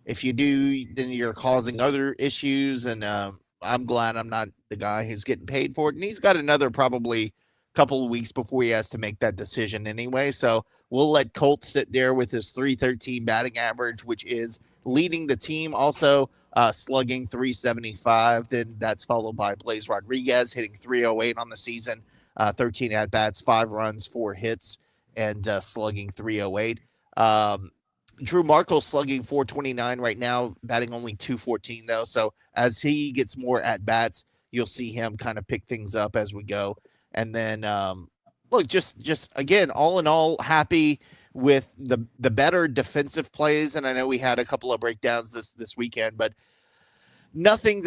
if you do, then you're causing other issues. And I'm glad I'm not the guy who's getting paid for it. And he's got another probably couple of weeks before he has to make that decision anyway. So we'll let Colt sit there with his .313 batting average, which is leading the team. Also, slugging .375. Then that's followed by Blaze Rodriguez hitting .308 on the season. 13 at-bats, 5 runs, 4 hits, and slugging .308. Drew Markle slugging .429 right now, batting only .214, though. So as he gets more at-bats, you'll see him kind of pick things up as we go. And then, look, just again, all in all, happy with the better defensive plays. And I know we had a couple of breakdowns this weekend, but nothing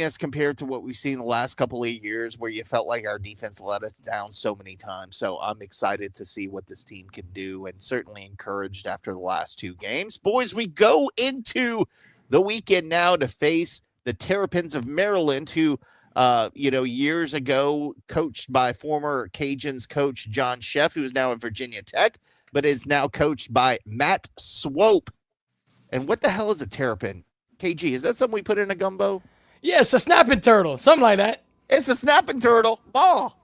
as compared to what we've seen the last couple of years where you felt like our defense let us down so many times. So I'm excited to see what this team can do and certainly encouraged after the last 2 games. Boys, we go into the weekend now to face the Terrapins of Maryland, who, years ago coached by former Cajuns coach John Sheff, who is now at Virginia Tech, but is now coached by Matt Swope. And what the hell is a terrapin? KG, is that something we put in a gumbo? Yeah, it's a snapping turtle, something like that. It's a snapping turtle. Oh,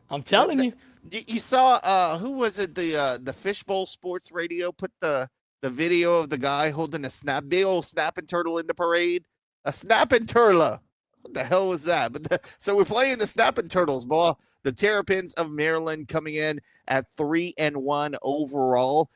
I'm telling you. You saw who was it? The Fishbowl Sports Radio put the video of the guy holding a big old snapping turtle in the parade. A snapping turtle. What the hell was that? So we're playing the snapping turtles, boy. The Terrapins of Maryland coming in at 3-1 overall.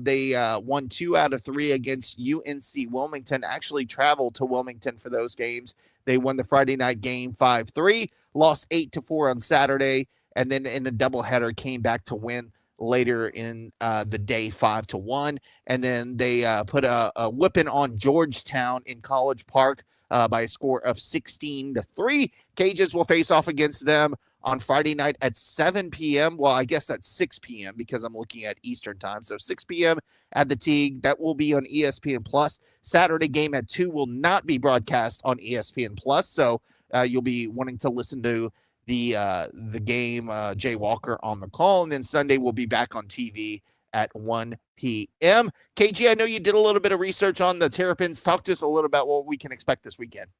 They won 2 out of 3 against UNC Wilmington, actually traveled to Wilmington for those games. They won the Friday night game 5-3, lost 8-4 on Saturday, and then in a doubleheader came back to win later in the day 5-1. And then they put a whipping on Georgetown in College Park by a score of 16-3. Cajuns will face off against them on Friday night at 7 p.m. Well, I guess that's 6 p.m. because I'm looking at Eastern time. So 6 p.m. at the Teague. That will be on ESPN Plus. Saturday game at 2 will not be broadcast on ESPN Plus. So you'll be wanting to listen to the game, Jay Walker on the call. And then Sunday we'll be back on TV at 1 p.m. KG, I know you did a little bit of research on the Terrapins. Talk to us a little about what we can expect this weekend.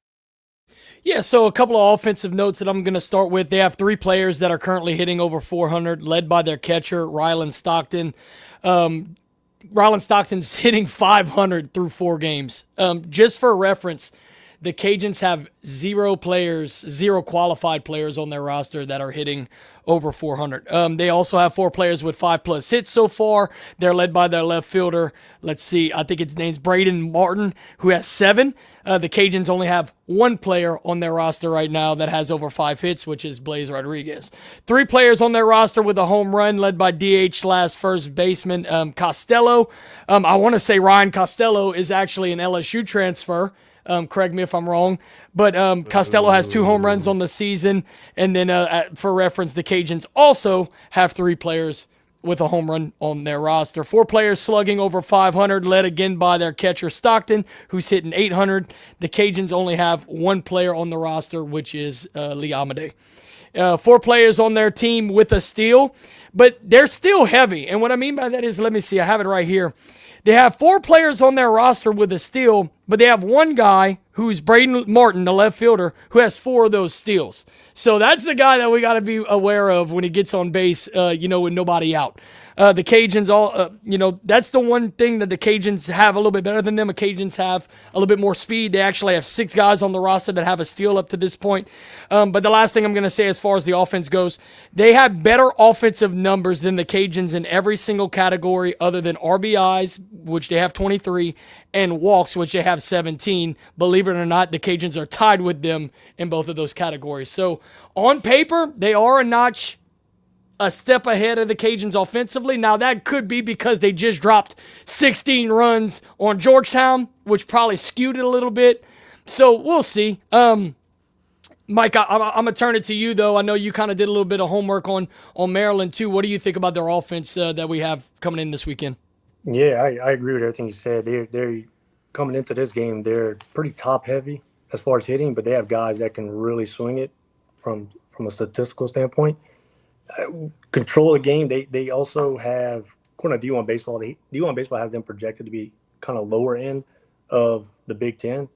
Yeah, so a couple of offensive notes that I'm going to start with. They have 3 players that are currently hitting over 400, led by their catcher, Rylan Stockton. Rylan Stockton's hitting 500 through 4 games. Just for reference, the Cajuns have 0 qualified players on their roster that are hitting over 400. They also have 4 players with 5+ hits so far. They're led by their left fielder. Let's see, I think his name's Braden Martin, who has 7. The Cajuns only have 1 player on their roster right now that has over 5 hits, which is Blaze Rodriguez. 3 players on their roster with a home run, led by DH/first baseman Costello. I want to say Ryan Costello is actually an LSU transfer. Correct me if I'm wrong. But Costello has 2 home runs on the season. And then for reference, the Cajuns also have 3 players with a home run on their roster. 4 players slugging over 500, led again by their catcher Stockton, who's hitting 800. The Cajuns only have 1 player on the roster, which is Lee Amade. 4 players on their team with a steal, but they're still heavy. And what I mean by that is, let me see, I have it right here. They have 4 players on their roster with a steal, but they have one guy who's Braden Martin, the left fielder, who has 4 of those steals. So that's the guy that we got to be aware of when he gets on base, with nobody out. The Cajuns, that's the one thing that the Cajuns have a little bit better than them. The Cajuns have a little bit more speed. They actually have 6 guys on the roster that have a steal up to this point. But the last thing I'm going to say as far as the offense goes, they have better offensive numbers than the Cajuns in every single category other than RBIs, which they have 23, and walks, which they have 17. Believe it or not, the Cajuns are tied with them in both of those categories. So on paper, they are a step ahead of the Cajuns offensively. Now, that could be because they just dropped 16 runs on Georgetown, which probably skewed it a little bit. So we'll see. Mike, I'm going to turn it to you, though. I know you kind of did a little bit of homework on Maryland, too. What do you think about their offense that we have coming in this weekend? Yeah, I agree with everything you said. They're coming into this game, they're pretty top-heavy as far as hitting, but they have guys that can really swing it from a statistical standpoint. Control the game. They also have, according to D1 Baseball, D1 Baseball has them projected to be kind of lower end of the Big Ten,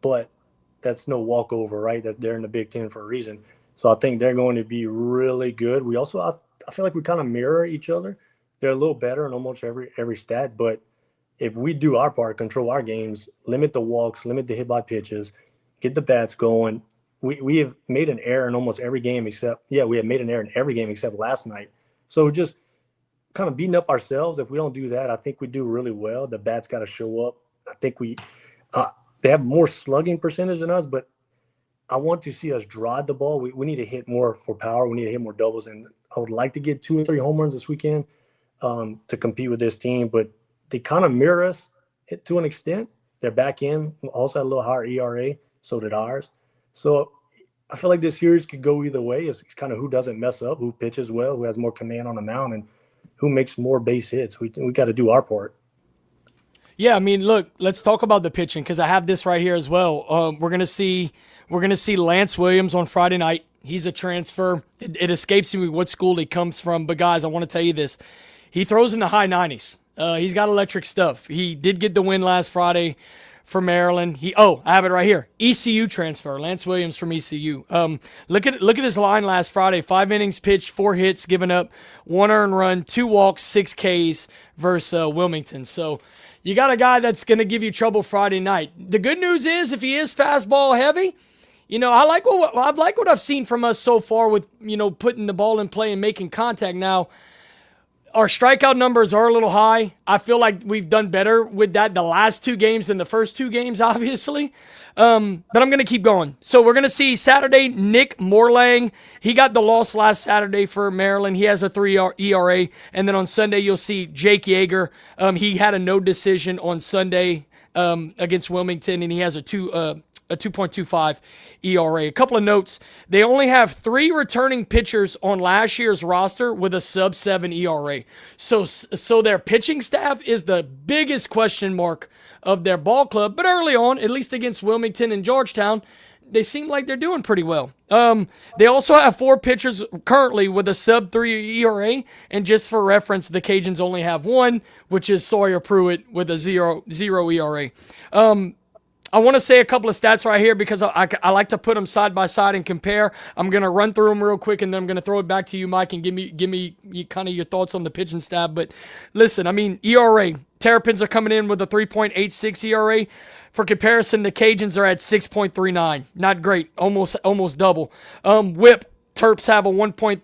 but that's no walkover, right? That they're in the Big Ten for a reason. So I think they're going to be really good. We also, I feel like we kind of mirror each other. They're a little better in almost every stat, but if we do our part, control our games, limit the walks, limit the hit by pitches, get the bats going. We have made an error in almost every game we have made an error in every game except last night. So just kind of beating up ourselves. If we don't do that, I think we do really well. The bats got to show up. I think they have more slugging percentage than us, but I want to see us drive the ball. We need to hit more for power. We need to hit more doubles, and I would like to get 2 or 3 home runs this weekend to compete with this team, but they kind of mirror us to an extent. Their back end also had a little higher ERA, so did ours. So I feel like this series could go either way. It's kind of who doesn't mess up, who pitches well, who has more command on the mound, and who makes more base hits. We got to do our part. Yeah, I mean, look, let's talk about the pitching because I have this right here as well. We're gonna see Lance Williams on Friday night. He's a transfer. It escapes me what school he comes from, but guys, I want to tell you this: he throws in the high 90s. He's got electric stuff. He did get the win last Friday for Maryland. I have it right here. ECU transfer, Lance Williams from ECU. Look at his line last Friday. 5 innings pitched, 4 hits, given up, 1 earned run, 2 walks, 6 Ks versus Wilmington. So you got a guy that's going to give you trouble Friday night. The good news is if he is fastball heavy, I like what I've seen from us so far with, putting the ball in play and making contact. Now, our strikeout numbers are a little high. I feel like we've done better with that the last 2 games than the first 2 games, obviously. But I'm going to keep going. So we're going to see Saturday, Nick Morlang. He got the loss last Saturday for Maryland. He has a 3 ERA. And then on Sunday, you'll see Jake Yeager. He had a no decision on Sunday against Wilmington, and he has a 2.25 ERA. A couple of notes. They only have 3 returning pitchers on last year's roster with a sub-7 ERA. So their pitching staff is the biggest question mark of their ball club. But early on, at least against Wilmington and Georgetown, they seem like they're doing pretty well. They also have 4 pitchers currently with a sub-3 ERA. And just for reference, the Cajuns only have 1, which is Sawyer Pruitt with a 0 ERA. I want to say a couple of stats right here because I like to put them side by side and compare. I'm going to run through them real quick, and then I'm going to throw it back to you, Mike, and give me kind of your thoughts on the pitching staff. But listen, I mean, ERA. Terrapins are coming in with a 3.86 ERA. For comparison, the Cajuns are at 6.39. Not great. Almost double. WHIP. Terps have a 1.34.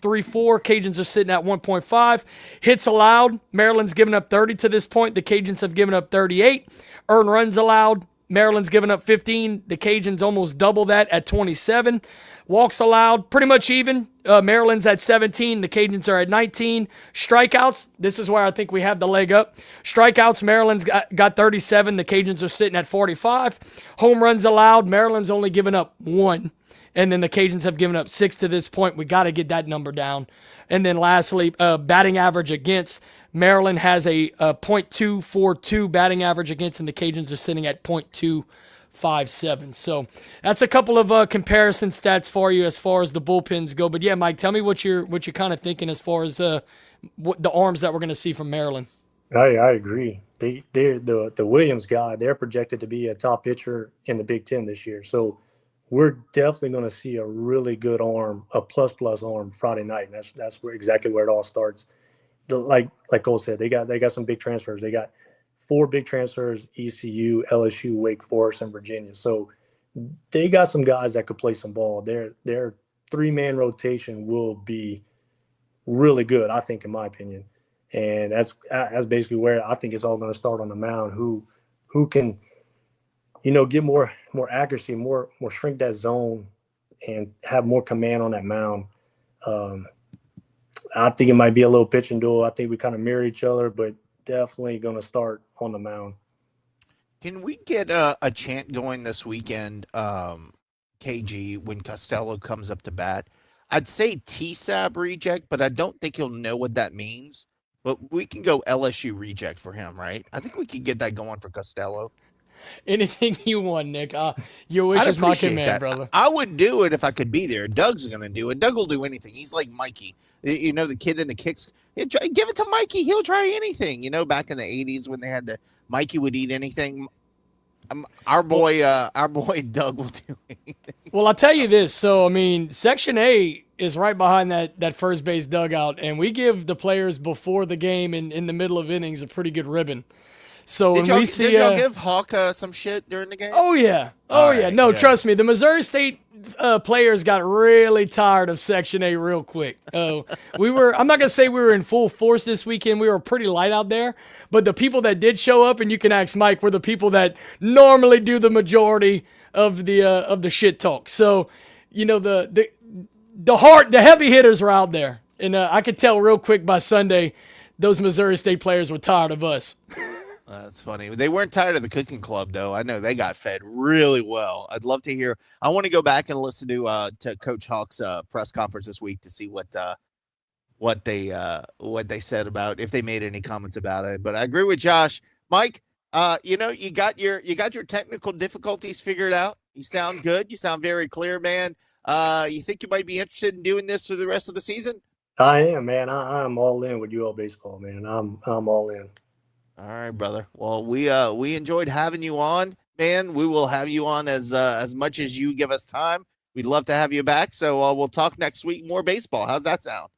Cajuns are sitting at 1.5. Hits allowed. Maryland's given up 30 to this point. The Cajuns have given up 38. Earned runs allowed. Maryland's given up 15. The Cajuns almost double that at 27. Walks allowed, pretty much even. Maryland's at 17. The Cajuns are at 19. Strikeouts, this is where I think we have the leg up. Strikeouts, Maryland's got 37. The Cajuns are sitting at 45. Home runs allowed, Maryland's only given up 1. And then the Cajuns have given up 6 to this point. We got to get that number down. And then lastly, batting average against. Maryland has a .242 batting average against, and the Cajuns are sitting at .257. So that's a couple of comparison stats for you as far as the bullpens go. But yeah, Mike, tell me what you're kind of thinking as far as what the arms that we're going to see from Maryland. I agree. The Williams guy, they're projected to be a top pitcher in the Big Ten this year. So we're definitely going to see a really good arm, a plus arm Friday night. And that's exactly where it all starts. Like Cole said, they got some big transfers. They got 4 big transfers: ECU, LSU, Wake Forest, and Virginia. So they got some guys that could play some ball. Their 3-man rotation will be really good, I think, in my opinion. And that's basically where I think it's all going to start on the mound. Who can, get more accuracy, more shrink that zone, and have more command on that mound. I think it might be a little pitching duel. I think we kind of mirror each other, but definitely going to start on the mound. Can we get a chant going this weekend, KG, when Costello comes up to bat? I'd say T-Sab reject, but I don't think he'll know what that means. But we can go LSU reject for him, right? I think we could get that going for Costello. Anything you want, Nick. Your wish is my command, brother. I would do it if I could be there. Doug's going to do it. Doug will do anything. He's like Mikey. The kid in the kicks. Give it to Mikey. He'll try anything. Back in the 80s when they had Mikey would eat anything. Our boy Doug will do anything. Well, I'll tell you this. So, Section A is right behind that first base dugout, and we give the players before the game and in the middle of innings a pretty good ribbon. So did y'all give Hawk some shit during the game? Oh, yeah. Yeah. No, trust me. The Missouri State players got really tired of Section A real quick. I'm not going to say we were in full force this weekend. We were pretty light out there. But the people that did show up, and you can ask Mike, were the people that normally do the majority of the shit talk. So, the heavy hitters were out there. And I could tell real quick by Sunday, those Missouri State players were tired of us. That's funny. They weren't tired of the cooking club, though. I know they got fed really well. I'd love to hear. I want to go back and listen to Coach Hawk's press conference this week to see what they said about, if they made any comments about it. But I agree with Josh. Mike, you got your technical difficulties figured out. You sound good. You sound very clear, man. You think you might be interested in doing this for the rest of the season? I am, man. I'm all in with UL baseball, man. I'm all in. All right, brother. Well, we enjoyed having you on, man. We will have you on as much as you give us time. We'd love to have you back. So we'll talk next week more baseball. How's that sound?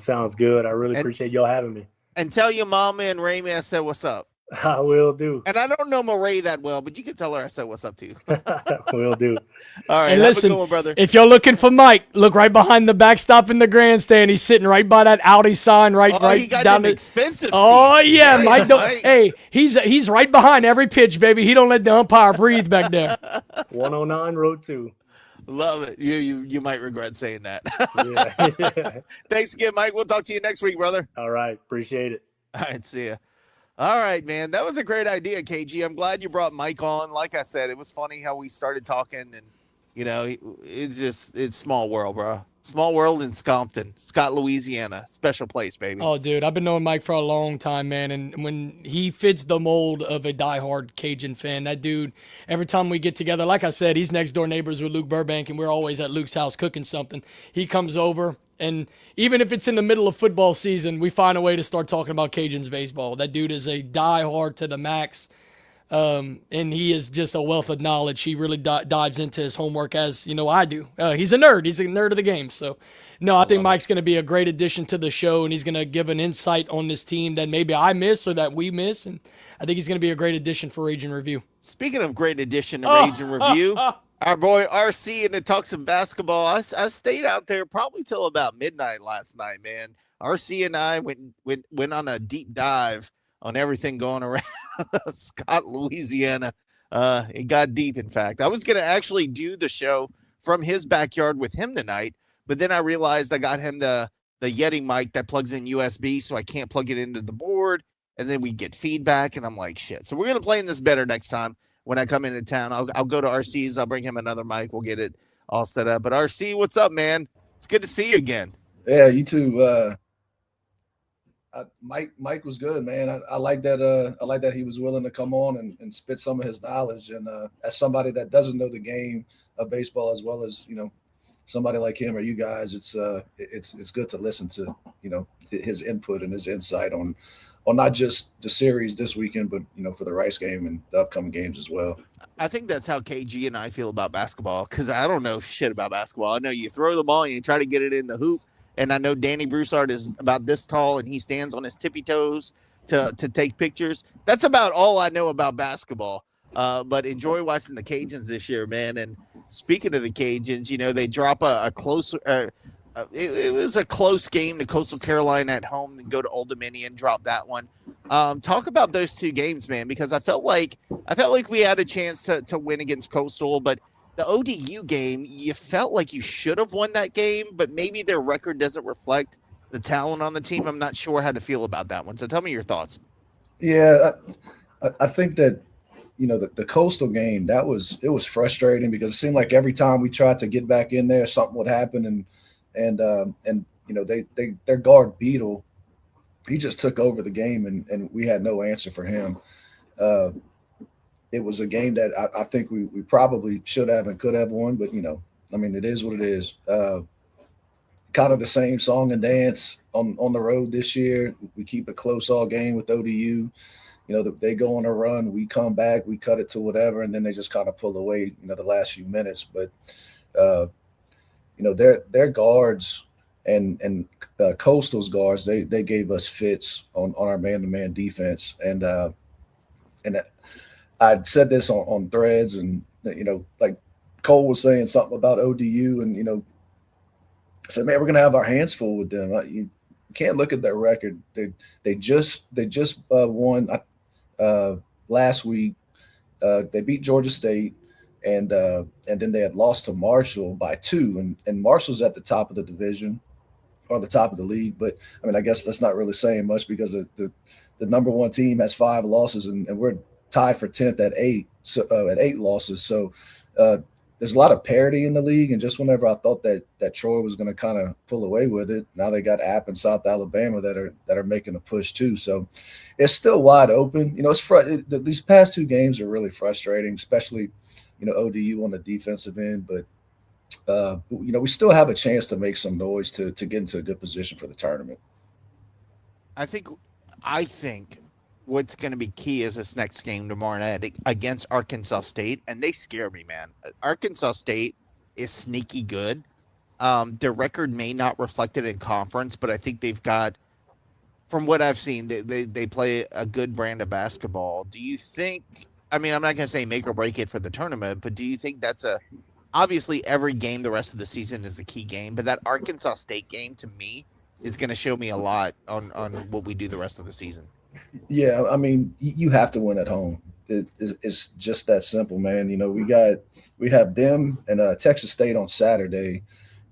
Sounds good. I really appreciate y'all having me. And tell your mama and Raymond I said what's up. I will do. And I don't know Murray that well, but you can tell her I said what's up too. Will do. All right, and listen, have a good one, brother. If you're looking for Mike, look right behind the backstop in the grandstand. He's sitting right by that Audi sign, right he got down them expensive seats. Oh yeah, Mike. Hey, he's right behind every pitch, baby. He don't let the umpire breathe back there. 109 Road 2. Love it. You might regret saying that. Yeah. Thanks again, Mike. We'll talk to you next week, brother. All right. Appreciate it. All right. See ya. All right, man. That was a great idea, KG. I'm glad you brought Mike on. Like I said, it was funny how we started talking, and it's small world, bro. Small world in Scompton, Scott, Louisiana. Special place, baby. Oh, dude, I've been knowing Mike for a long time, man. And when he fits the mold of a diehard Cajun fan, that dude, every time we get together, like I said, he's next door neighbors with Luke Burbank, and we're always at Luke's house cooking something. He comes over, and even if it's in the middle of football season, we find a way to start talking about Cajuns baseball. That dude is a diehard to the max. And he is just a wealth of knowledge. He really dives into his homework as, I do. He's a nerd. He's a nerd of the game. So, no, I think Mike's going to be a great addition to the show, and he's going to give an insight on this team that maybe I miss or that we miss. And I think he's going to be a great addition for Rage and Review. Speaking of great addition to Rage and Review, our boy RC and the Talks of Basketball. I stayed out there probably till about midnight last night, man. RC and I went on a deep dive on everything going around Scott, Louisiana. It got deep, in fact. I was going to actually do the show from his backyard with him tonight, but then I realized I got him the Yeti mic that plugs in USB, so I can't plug it into the board, and then we get feedback, and I'm like, shit. So we're going to plan this better next time when I come into town. I'll go to RC's. I'll bring him another mic. We'll get it all set up. But RC, what's up, man? It's good to see you again. Yeah, you too. Mike was good, man. I like that. I like that he was willing to come on and spit some of his knowledge. And as somebody that doesn't know the game of baseball as well as somebody like him or you guys, it's good to listen to his input and his insight on not just the series this weekend, but for the Rice game and the upcoming games as well. I think that's how KG and I feel about basketball, because I don't know shit about basketball. I know you throw the ball and you try to get it in the hoop. And I know Danny Broussard is about this tall and he stands on his tippy toes to take pictures. That's about all I know about basketball. But enjoy watching the Cajuns this year, man. And speaking of the Cajuns, they drop a close it was a close game to Coastal Carolina at home, then go to Old Dominion, drop that one. Talk about those two games, man, because I felt like we had a chance to win against Coastal, but the ODU game, you felt like you should have won that game, but maybe their record doesn't reflect the talent on the team. I'm not sure how to feel about that one. So tell me your thoughts. Yeah, I think that the Coastal game, it was frustrating because it seemed like every time we tried to get back in there, something would happen, and their guard Beetle, he just took over the game, and we had no answer for him. It was a game that I think we probably should have and could have won, but it is what it is. Kind of the same song and dance on the road this year. We keep it close all game with ODU. They go on a run, we come back, we cut it to whatever, and then they just kind of pull away, the last few minutes. But their guards and Coastal's guards, they gave us fits on our man-to-man defense, and I said this on threads, and like Cole was saying something about ODU, and I said, man, we're gonna have our hands full with them. You can't look at their record. They just won last week. They beat Georgia State, and then they had lost to Marshall by 2, and Marshall's at the top of the division or the top of the league. But I guess that's not really saying much because the number one team has 5 losses, and we're tied for 10th at 8, so at 8 losses. So there's a lot of parity in the league, and just whenever I thought that Troy was going to kind of pull away with it, now they got App and South Alabama that are making a push too. So it's still wide open. These past 2 games are really frustrating, especially ODU on the defensive end, but we still have a chance to make some noise to get into a good position for the tournament. I think what's going to be key is this next game tomorrow night against Arkansas State, and they scare me, man. Arkansas State is sneaky good. Their record may not reflect it in conference, but I think they've got, from what I've seen, they play a good brand of basketball. Do you think, I'm not going to say make or break it for the tournament, but do you think that's obviously every game the rest of the season is a key game, but that Arkansas State game to me is going to show me a lot on what we do the rest of the season? Yeah, you have to win at home. It's just that simple, man. We have them and Texas State on Saturday,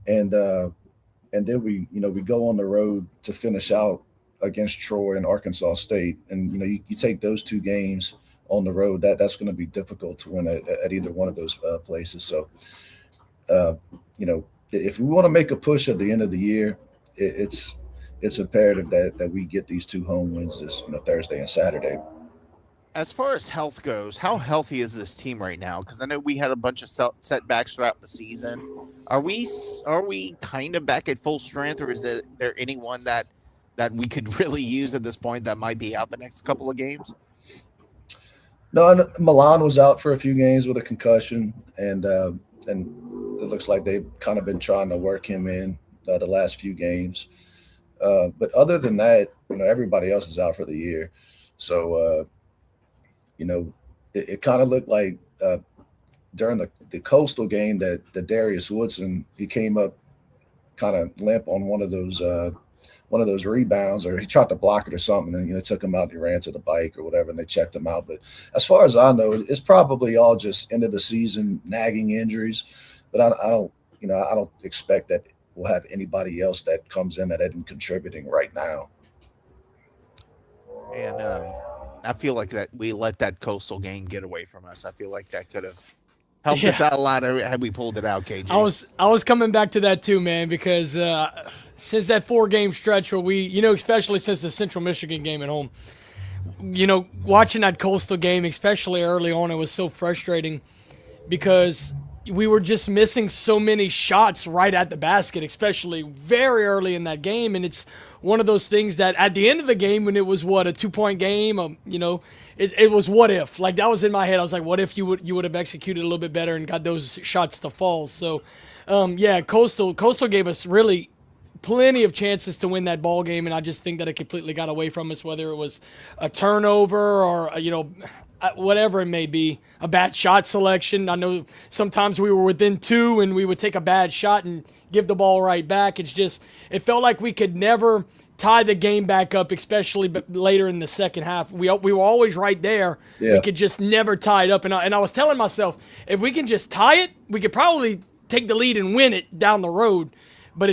and then we go on the road to finish out against Troy and Arkansas State, and you take those 2 games on the road. That's going to be difficult to win at either one of those places. So, if we want to make a push at the end of the year, it's imperative that we get these 2 home wins this Thursday and Saturday. As far as health goes, how healthy is this team right now? Because I know we had a bunch of setbacks throughout the season. Are we kind of back at full strength, or is there anyone that we could really use at this point that might be out the next couple of games? No, Milan was out for a few games with a concussion, and it looks like they've kind of been trying to work him in the last few games. But other than that, everybody else is out for the year. So, it kind of looked like during the Coastal game that Darius Woodson, he came up kind of limp on one of those rebounds, or he tried to block it or something, and they took him out and he ran to the bike or whatever, and they checked him out. But as far as I know, it's probably all just end of the season nagging injuries. But I don't expect that we'll have anybody else that comes in that isn't contributing right now. And I feel like that we let that Coastal game get away from us. I feel like that could have Helped us out a lot had we pulled it out, KJ. I was coming back to that too, man, because since that 4-game stretch where we, especially since the Central Michigan game at home, watching that Coastal game, especially early on, it was so frustrating because we were just missing so many shots right at the basket, especially very early in that game. And it's one of those things that at the end of the game, when it was, a 2-point game, it was what if. Like, that was in my head. I was like, what if you would have executed a little bit better and got those shots to fall? So, Coastal gave us really plenty of chances to win that ball game, and I just think that it completely got away from us, whether it was a turnover or, whatever it may be, a bad shot selection. I know sometimes we were within 2 and we would take a bad shot and give the ball right back. It felt like we could never tie the game back up, especially later in the second half. We were always right there. Yeah. We could just never tie it up. And I was telling myself, if we can just tie it, we could probably take the lead and win it down the road. But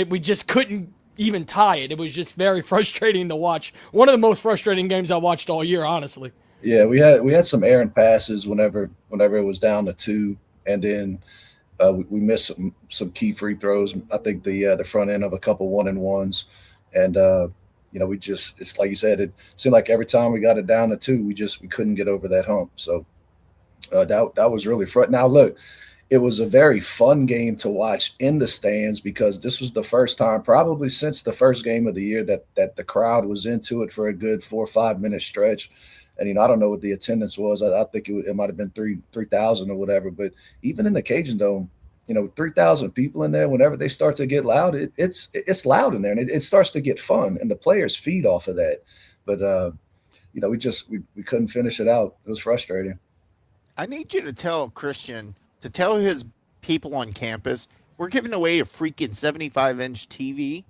we just couldn't even tie it. It was just very frustrating to watch. One of the most frustrating games I watched all year, honestly. Yeah, we had some errant passes whenever it was down to 2, and then we missed some key free throws. I think the front end of a couple 1-and-1s, and it's like you said, it seemed like every time we got it down to 2, we couldn't get over that hump. So that was really frustrating. Now look, it was a very fun game to watch in the stands because this was the first time, probably since the first game of the year, that the crowd was into it for a good 4 or 5 minute stretch. And, I don't know what the attendance was. I think it might have been 3,000 or whatever. But even in the Cajun Dome, 3,000 people in there, whenever they start to get loud, it's loud in there. And it starts to get fun. And the players feed off of that. But, we couldn't finish it out. It was frustrating. I need you to tell Christian to tell his people on campus, we're giving away a freaking 75-inch TV.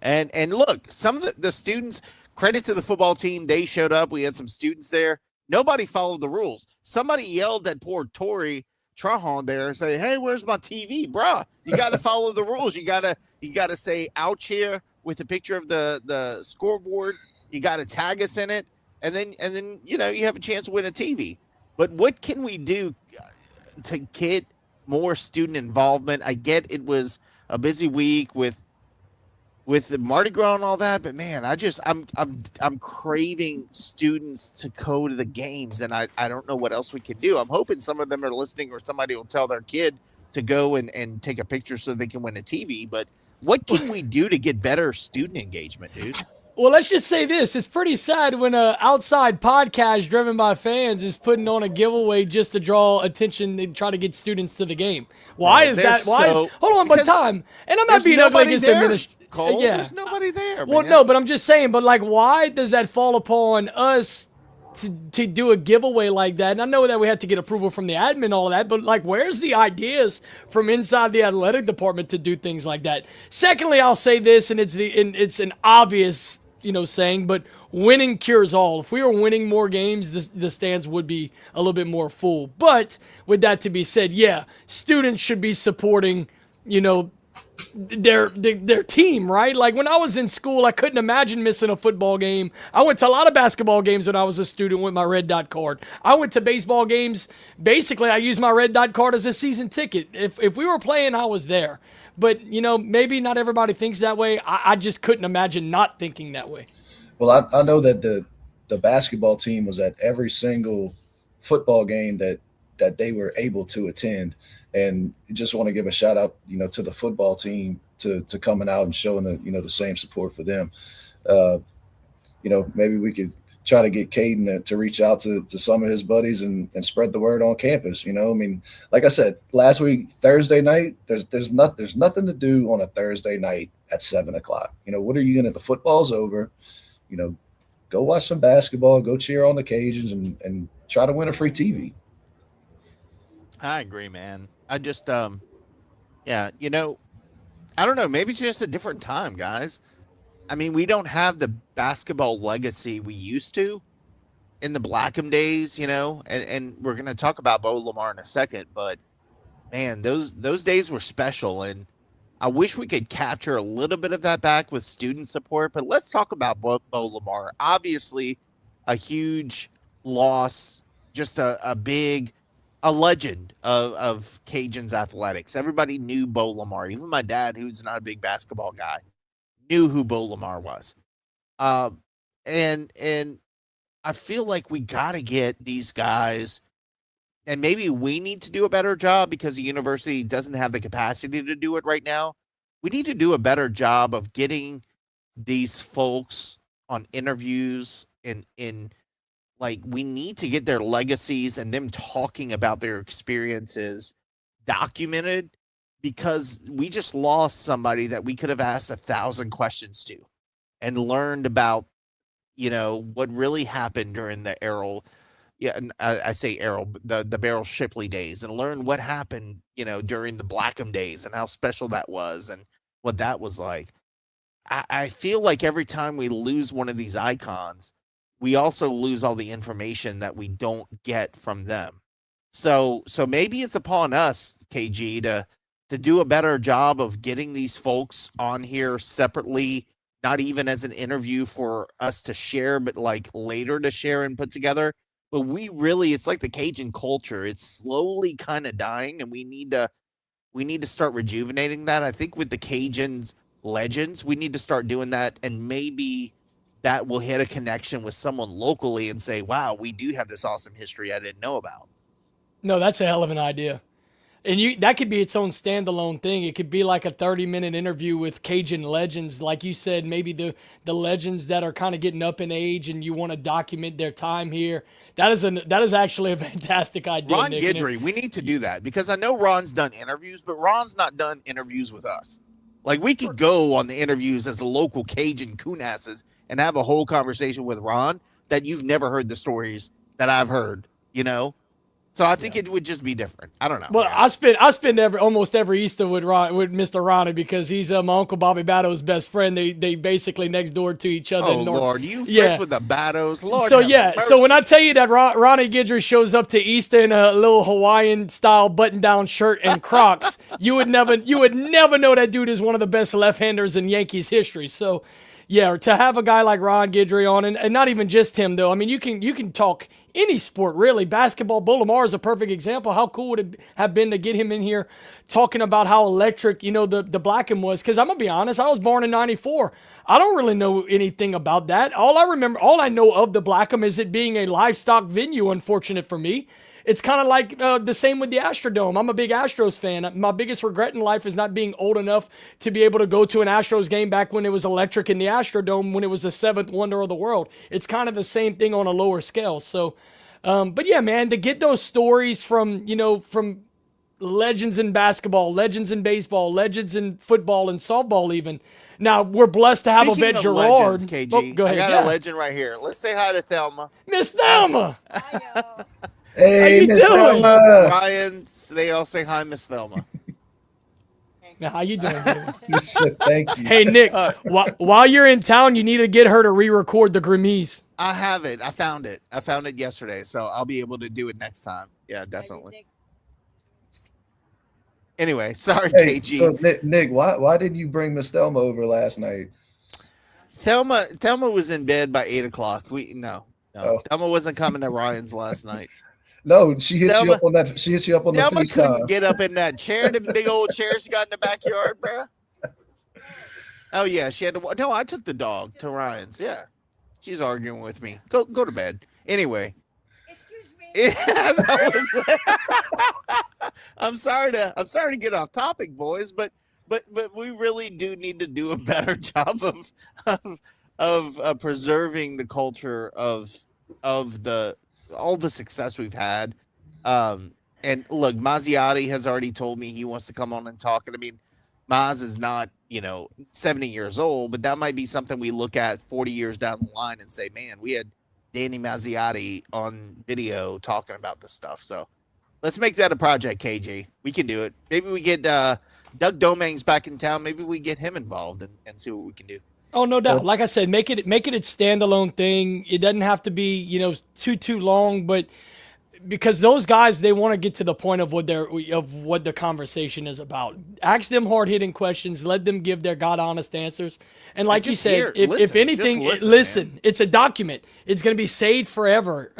And look, some of the students – credit to the football team. They showed up. We had some students there. Nobody followed the rules. Somebody yelled at poor Tori Trahan there, say, "Hey, where's my TV, bruh? You got to follow the rules. You got to say ouch here with a picture of the scoreboard. You got to tag us in it, and then you have a chance to win a TV. But what can we do to get more student involvement? I get it was a busy week with the Mardi Gras and all that, but man, I'm craving students to go to the games, and I don't know what else we can do. I'm hoping some of them are listening, or somebody will tell their kid to go and take a picture so they can win a TV. But what can we do to get better student engagement, dude? Well, let's just say this. It's pretty sad when an outside podcast driven by fans is putting on a giveaway just to draw attention and try to get students to the game. Why is that? Hold on, but time. And I'm not being ugly against the administration. Cole, there's nobody there. Well, man. No, but I'm just saying, why does that fall upon us to do a giveaway like that? And I know that we had to get approval from the admin and all of that, but where's the ideas from inside the athletic department to do things like that? Secondly, I'll say this, and it's an obvious saying, but winning cures all. If we were winning more games, the stands would be a little bit more full. But with that to be said, yeah, students should be supporting, their team, right? Like when I was in school, I couldn't imagine missing a football game. I went to a lot of basketball games when I was a student with my red dot card. I went to baseball games. Basically, I used my red dot card as a season ticket. If we were playing, I was there. But, maybe not everybody thinks that way. I just couldn't imagine not thinking that way. Well, I know that the basketball team was at every single football game that they were able to attend. And just want to give a shout out, to the football team to coming out and showing the same support for them. Maybe we could try to get Caden to reach out to some of his buddies and spread the word on campus. Like I said, last week, Thursday night, there's nothing to do on a Thursday night at 7:00. What are you going to, the football's over, go watch some basketball, go cheer on the Cajuns and try to win a free TV. I agree, man. I just, I don't know. Maybe it's just a different time, guys. I mean, we don't have the basketball legacy we used to in the Blackham days, and we're going to talk about Bo Lamar in a second, but man, those days were special. And I wish we could capture a little bit of that back with student support, but let's talk about Bo Lamar. Obviously a huge loss, just a big a legend of Cajuns athletics. Everybody knew Bo Lamar. Even my dad, who's not a big basketball guy, knew who Bo Lamar was. And I feel like we got to get these guys, and maybe we need to do a better job because the university doesn't have the capacity to do it right now. We need to do a better job of getting these folks on interviews and like we need to get their legacies and them talking about their experiences documented, because we just lost somebody that we could have asked 1,000 questions to and learned about, what really happened during the Errol. Yeah, and I say Errol, the Beryl Shipley days, and learn what happened, during the Blackham days and how special that was and what that was like. I feel like every time we lose one of these icons, we also lose all the information that we don't get from them. So maybe it's upon us, KG, to do a better job of getting these folks on here separately, not even as an interview for us to share, but like later to share and put together. But it's like the Cajun culture. It's slowly kind of dying, and we need to start rejuvenating that. I think with the Cajuns legends, we need to start doing that, and maybe that will hit a connection with someone locally and say, wow, we do have this awesome history I didn't know about. No, that's a hell of an idea. And that could be its own standalone thing. It could be like a 30-minute interview with Cajun legends. Like you said, maybe the legends that are kind of getting up in age and you want to document their time here. That is actually a fantastic idea, Ron Nick. Guidry, we need to do that, because I know Ron's done interviews, but Ron's not done interviews with us. Like, we could go on the interviews as a local Cajun coonasses and have a whole conversation with Ron that you've never heard the stories that I've heard, So I think it would just be different. I don't know. Well, I spend almost every Easter with Mr. Ronnie, because he's my Uncle Bobby Battle's best friend. They basically next door to each other. Oh, Lord, you friends with the Battos. Lord, so mercy. When I tell you that Ronnie Guidry shows up to Easter in a little Hawaiian style button down shirt and Crocs, you would never know that dude is one of the best left-handers in Yankees history. So, yeah, to have a guy like Ron Guidry on, and not even just him though. I mean, you can talk any sport, really. Basketball, Bo Lamar is a perfect example. How cool would it have been to get him in here talking about how electric, the Blackham was? Because I'm going to be honest, I was born in 94. I don't really know anything about that. All I know of the Blackham is it being a livestock venue, unfortunate for me. It's kind of like the same with the Astrodome. I'm a big Astros fan. My biggest regret in life is not being old enough to be able to go to an Astros game back when it was electric in the Astrodome, when it was the seventh wonder of the world. It's kind of the same thing on a lower scale. So, but yeah, man, to get those stories from legends in basketball, legends in baseball, legends in football and softball even. Now, we're blessed to have Yvette Gerard. Legends, KG, Oh, go ahead. I got a legend right here. Let's say hi to Thelma. Miss Thelma. Hey, Miss doing? Thelma. Ryan, they all say hi, Miss Thelma. Now, how you doing, baby? You said thank you. Hey, Nick, while you're in town, you need to get her to re-record the Grimmese. I have it. I found it yesterday, so I'll be able to do it next time. Yeah, definitely. Anyway, sorry, Hey, KG. so Nick, why didn't you bring Miss Thelma over last night? Thelma was in bed by 8 o'clock. No. Oh. Thelma wasn't coming to Ryan's last night. No, she hits you up on that. She hits you up on the Thelma couldn't FaceTime. get up in that chair, the big old chair she got in the backyard, bro. Oh yeah, she had to. No, I took the dog to Ryan's. Yeah, she's arguing with me. Go to bed. Anyway. Excuse me. I'm sorry to get off topic, boys, but we really do need to do a better job of preserving the culture of all the success we've had. And look, Mazziotti has already told me he wants to come on and talk. And I mean, Maz is not, 70 years old, but that might be something we look at 40 years down the line and say, man, we had Danny Mazziotti on video talking about this stuff. So let's make that a project, KG. We can do it. Maybe we get Doug Dominguez back in town. Maybe we get him involved and see what we can do. Oh, no doubt. Like I said, make it its standalone thing. It doesn't have to be, too long, but because those guys, they want to get to the point of what the conversation is about. Ask them hard hitting questions, let them give their God honest answers, and like you said, if anything, listen. It's a document. It's going to be saved forever.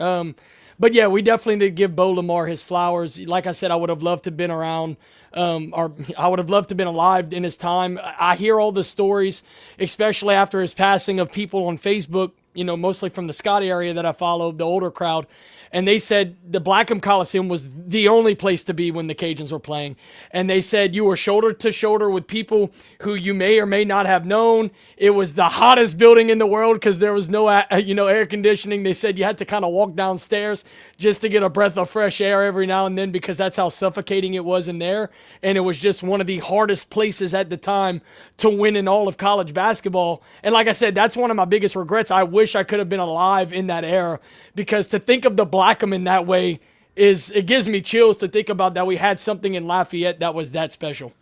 But yeah, we definitely need to give Bo Lamar his flowers. Like I said, I would have loved to have been around. Or I would have loved to have been alive in his time. I hear all the stories, especially after his passing, of people on Facebook, mostly from the Scotty area that I follow, the older crowd. And they said the Blackham Coliseum was the only place to be when the Cajuns were playing. And they said you were shoulder to shoulder with people who you may or may not have known. It was the hottest building in the world because there was no, air conditioning. They said you had to kind of walk downstairs just to get a breath of fresh air every now and then because that's how suffocating it was in there. And it was just one of the hardest places at the time to win in all of college basketball. And like I said, that's one of my biggest regrets. I wish I could have been alive in that era because to think of the Blackham in that way it gives me chills to think about that we had something in Lafayette that was that special.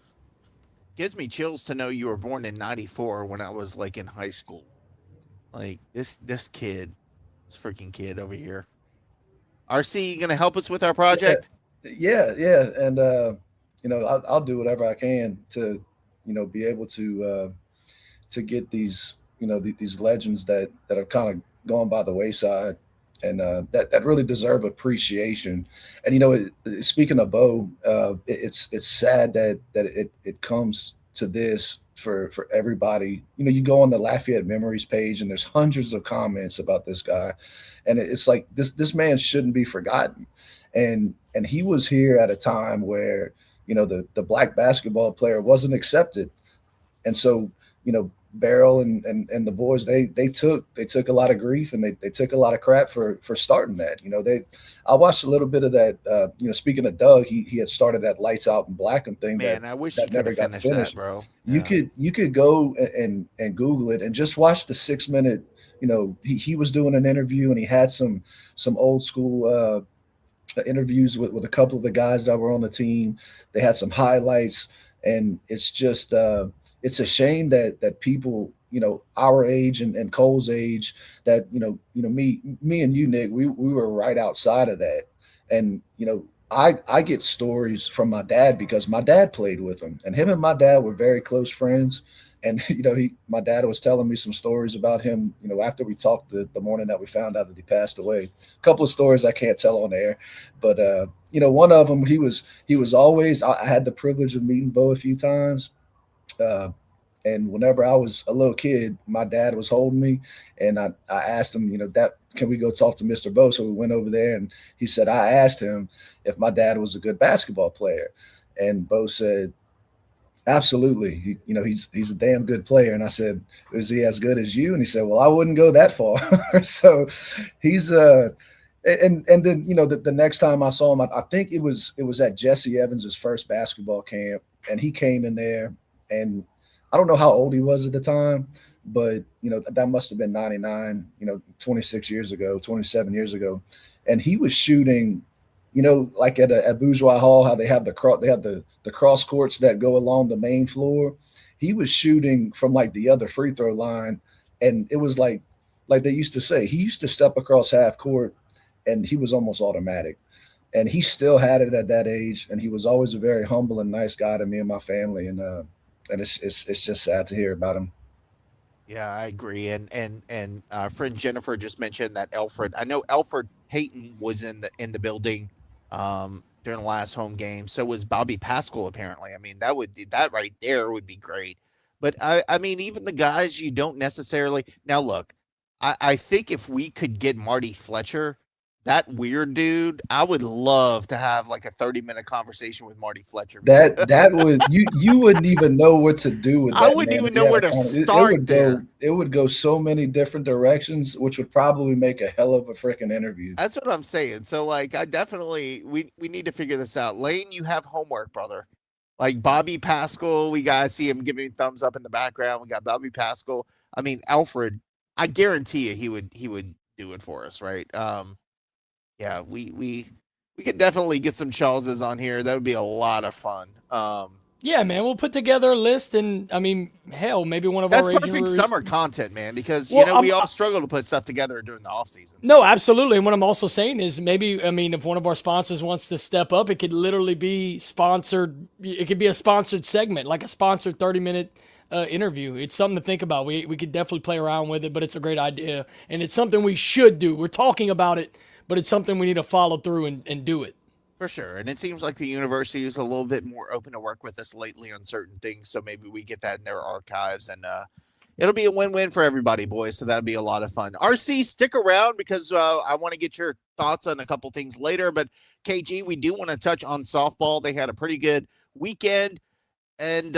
Gives me chills to know you were born in '94 when I was like in high school. Like this kid, this freaking kid over here. RC, you gonna help us with our project? Yeah, and I'll do whatever I can to be able to get these these legends that have kind of gone by the wayside and that really deserve appreciation. And speaking of Bo, it's sad that it comes to this for everybody. You go on the Lafayette Memories page and there's hundreds of comments about this guy, and it's like this man shouldn't be forgotten. And he was here at a time where the black basketball player wasn't accepted, and so Barrel and the boys they took a lot of grief and they took a lot of crap for starting that. I watched a little bit of that. Speaking of Doug, he had started that Lights Out and Blackham thing. Man, I wish that never got finished, that, bro. Yeah. You could go and Google it and just watch the 6 minute. He was doing an interview and he had some old school interviews with a couple of the guys that were on the team. They had some highlights, and it's just it's a shame that people our age and Cole's age that me and you, Nick, we were right outside of that. And I get stories from my dad because my dad played with him, and him and my dad were very close friends. And my dad was telling me some stories about him after we talked the morning that we found out that he passed away. A couple of stories I can't tell on air, but one of them, he was always, I had the privilege of meeting Bo a few times. And whenever I was a little kid, my dad was holding me, and I asked him, can we go talk to Mr. Bo? So we went over there, and he said, I asked him if my dad was a good basketball player. And Bo said, absolutely. He's a damn good player. And I said, is he as good as you? And he said, well, I wouldn't go that far. So he's and then the next time I saw him, I think it was at Jesse Evans's first basketball camp, and he came in there, and I don't know how old he was at the time, but that must have been 99, 26 years ago, 27 years ago. And he was shooting, like at Bourgeois Hall, how they have the cross courts that go along the main floor. He was shooting from like the other free throw line, and it was like they used to say, he used to step across half court and he was almost automatic. And he still had it at that age, and he was always a very humble and nice guy to me and my family. And it's just sad to hear about him. Yeah, I agree. And our friend Jennifer just mentioned that Alfred. I know Alfred Payton was in the building during the last home game. So was Bobby Pascal, apparently. I mean, that right there would be great. But I mean, even the guys you don't necessarily now look. I think if we could get Marty Fletcher, that weird dude, I would love to have like a 30-minute conversation with Marty Fletcher. That would you wouldn't even know what to do with that. I wouldn't even know where to start there. It would go so many different directions, which would probably make a hell of a freaking interview. That's what I'm saying. So like I definitely we need to figure this out. Lane, you have homework, brother. Like Bobby Pascal, we gotta see him giving thumbs up in the background. We got Bobby Pascal. I mean, Alfred, I guarantee you he would do it for us, right? Yeah, we could definitely get some Charleses on here. That would be a lot of fun. Yeah, man, we'll put together a list, and I mean, hell, maybe one of That's our perfect summer content, man, because Well, we all struggle to put stuff together during the off season. No, absolutely. And what I'm also saying is maybe, I mean, if one of our sponsors wants to step up, it could literally be sponsored. It could be a sponsored segment, like a sponsored 30-minute interview. It's something to think about. We could definitely play around with it, but it's a great idea. And it's something we should do. We're talking about it, but it's something we need to follow through and do it. For sure. And it seems like the university is a little bit more open to work with us lately on certain things. So maybe we get that in their archives, and it'll be a win-win for everybody, boys. So that'll be a lot of fun. RC, stick around because I want to get your thoughts on a couple things later. But KG, we do want to touch on softball. They had a pretty good weekend, and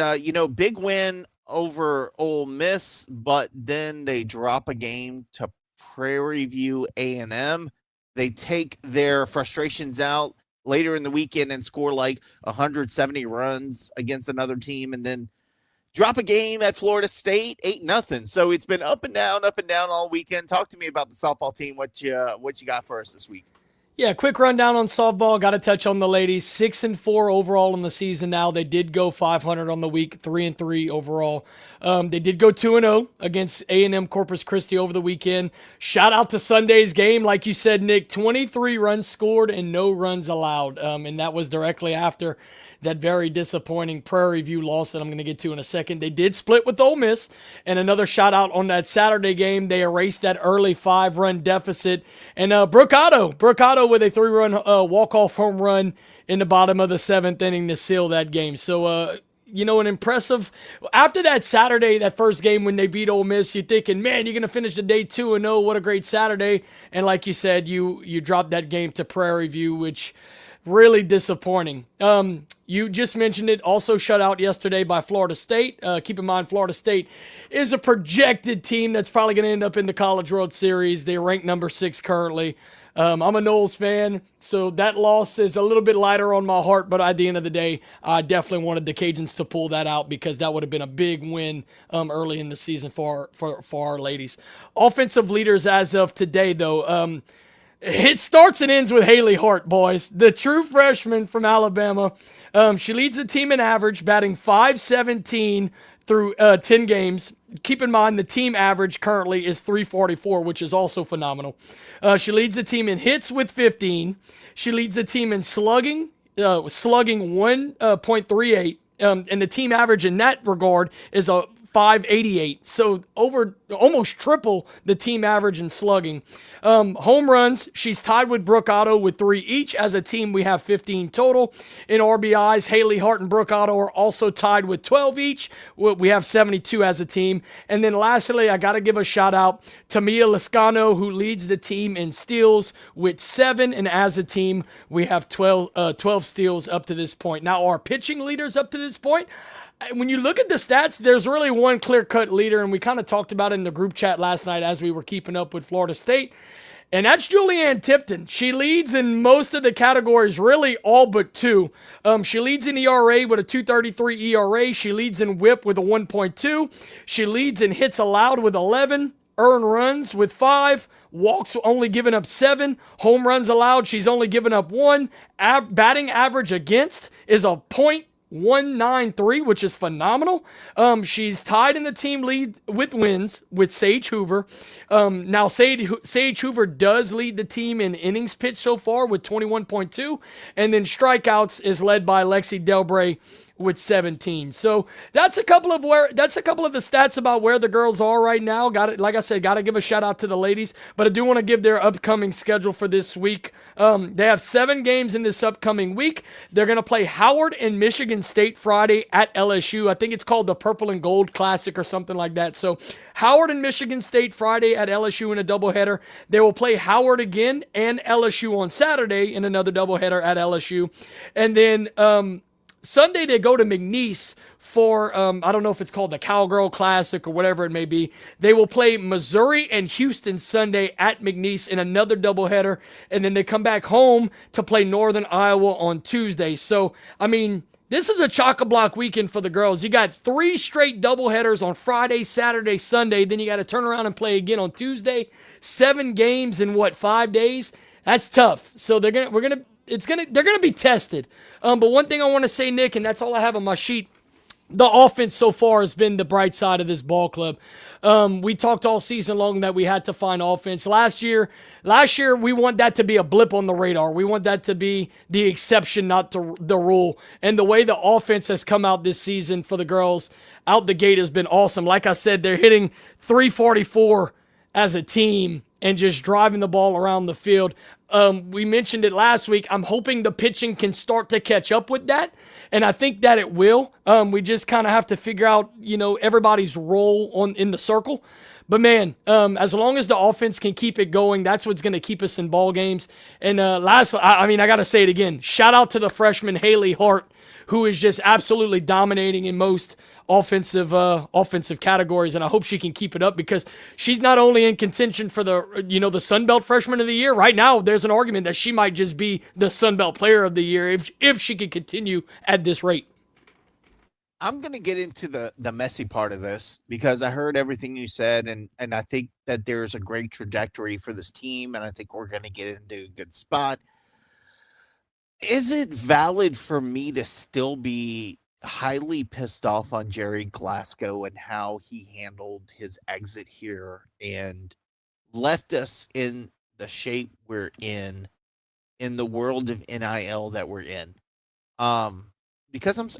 big win over Ole Miss, but then they drop a game to Prairie View A&M. They take their frustrations out later in the weekend and score like 170 runs against another team, and then drop a game at Florida State 8-0. So it's been up and down all weekend. Talk to me about the softball team. What you got for us this week? Yeah, quick rundown on softball. Got to touch on the ladies. 6-4 overall in the season now. They did go 500 on the week, 3-3 overall. They did go 2-0 against A&M Corpus Christi over the weekend. Shout out to Sunday's game. Like you said, Nick, 23 runs scored and no runs allowed. And that was directly after that very disappointing Prairie View loss that I'm going to get to in a second. They did split with Ole Miss, and another shout out on that Saturday game. They erased that early 5-run deficit. And Brooke Otto with a 3-run walk-off home run in the bottom of the 7th inning to seal that game. So, an impressive. After that Saturday, that first game when they beat Ole Miss, you're thinking, man, you're going to finish the day 2-0. What a great Saturday. And like you said, you dropped that game to Prairie View, which really disappointing. You just mentioned it. Also shut out yesterday by Florida State. Keep in mind, Florida State is a projected team that's probably going to end up in the College World Series. They're ranked number 6 currently. I'm a Noles fan, so that loss is a little bit lighter on my heart, but at the end of the day, I definitely wanted the Cajuns to pull that out because that would have been a big win early in the season for our ladies. Offensive leaders as of today, though, it starts and ends with Haley Hart, boys. The true freshman from Alabama. She leads the team in average, batting .517 through 10 games. Keep in mind the team average currently is .344, which is also phenomenal. She leads the team in hits with 15. She leads the team in slugging 1.38. And the team average in that regard is a .588. So over almost triple the team average in slugging. Home runs, she's tied with Brooke Otto with 3 each. As a team, we have 15 total. In RBIs, Haley Hart and Brooke Otto are also tied with 12 each. We have 72 as a team. And then lastly, I got to give a shout out to Mia Lascano, who leads the team in steals with 7. And as a team, we have 12 steals up to this point. Now, our pitching leaders up to this point, when you look at the stats, there's really one clear-cut leader, and we kind of talked about it in the group chat last night as we were keeping up with Florida State, and that's Julianne Tipton. She leads in most of the categories, really all but 2. She leads in ERA with a 2.33 ERA. She leads in WHIP with a 1.2. She leads in hits allowed with 11. Earned runs with 5. Walks only giving up 7. Home runs allowed, she's only given up 1. Batting average against is a .193, which is phenomenal. She's tied in the team lead with wins with Sage Hoover. Now, Sage Hoover does lead the team in innings pitched so far with 21.2, and then strikeouts is led by Lexi Delbray with 17. So that's a couple of the stats about where the girls are right now. Like I said, got to give a shout out to the ladies, but I do want to give their upcoming schedule for this week. They have 7 games in this upcoming week. They're going to play Howard and Michigan State Friday at LSU. I think it's called the Purple and Gold Classic or something like that. So Howard and Michigan State Friday at LSU in a doubleheader. They will play Howard again and LSU on Saturday in another doubleheader at LSU. And then Sunday, they go to McNeese for, I don't know if it's called the Cowgirl Classic or whatever it may be. They will play Missouri and Houston Sunday at McNeese in another doubleheader, and then they come back home to play Northern Iowa on Tuesday. So, I mean, this is a chock-a-block weekend for the girls. You got 3 straight doubleheaders on Friday, Saturday, Sunday. Then you got to turn around and play again on Tuesday. 7 games in, 5 days? That's tough. So we're gonna they're gonna be tested. But one thing I want to say, Nick, and that's all I have on my sheet. The offense so far has been the bright side of this ball club. We talked all season long that we had to find offense. Last year, we want that to be a blip on the radar. We want that to be the exception, not the rule. And the way the offense has come out this season for the girls out the gate has been awesome. Like I said, they're hitting 344 as a team and just driving the ball around the field. We mentioned it last week. I'm hoping the pitching can start to catch up with that, and I think that it will. We just kind of have to figure out, everybody's role in the circle. But man, as long as the offense can keep it going, that's what's going to keep us in ball games. And lastly, I got to say it again. Shout out to the freshman Haley Hart, who is just absolutely dominating in most offensive categories, and I hope she can keep it up because she's not only in contention for the Sun Belt Freshman of the Year. Right now, there's an argument that she might just be the Sun Belt Player of the Year if she could continue at this rate. I'm going to get into the messy part of this because I heard everything you said, and I think that there's a great trajectory for this team, and I think we're going to get into a good spot. Is it valid for me to still be highly pissed off on Jerry Glasgow and how he handled his exit here and left us in the shape we're in the world of NIL that we're in? Because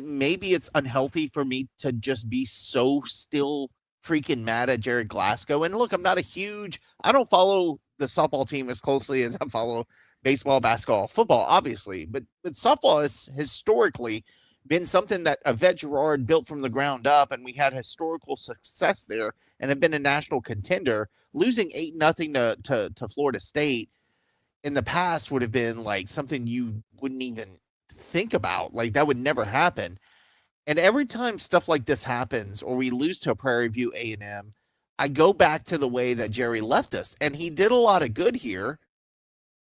maybe it's unhealthy for me to just be so still freaking mad at Jerry Glasgow. And look, I don't follow the softball team as closely as I follow baseball, basketball, football, obviously, but softball has historically been something that Yvette Girard built from the ground up, and we had historical success there and have been a national contender. Losing 8-0 to Florida State in the past would have been like something you wouldn't even think about. Like that would never happen. And every time stuff like this happens, or we lose to a Prairie View A&M, I go back to the way that Jerry left us, and he did a lot of good here,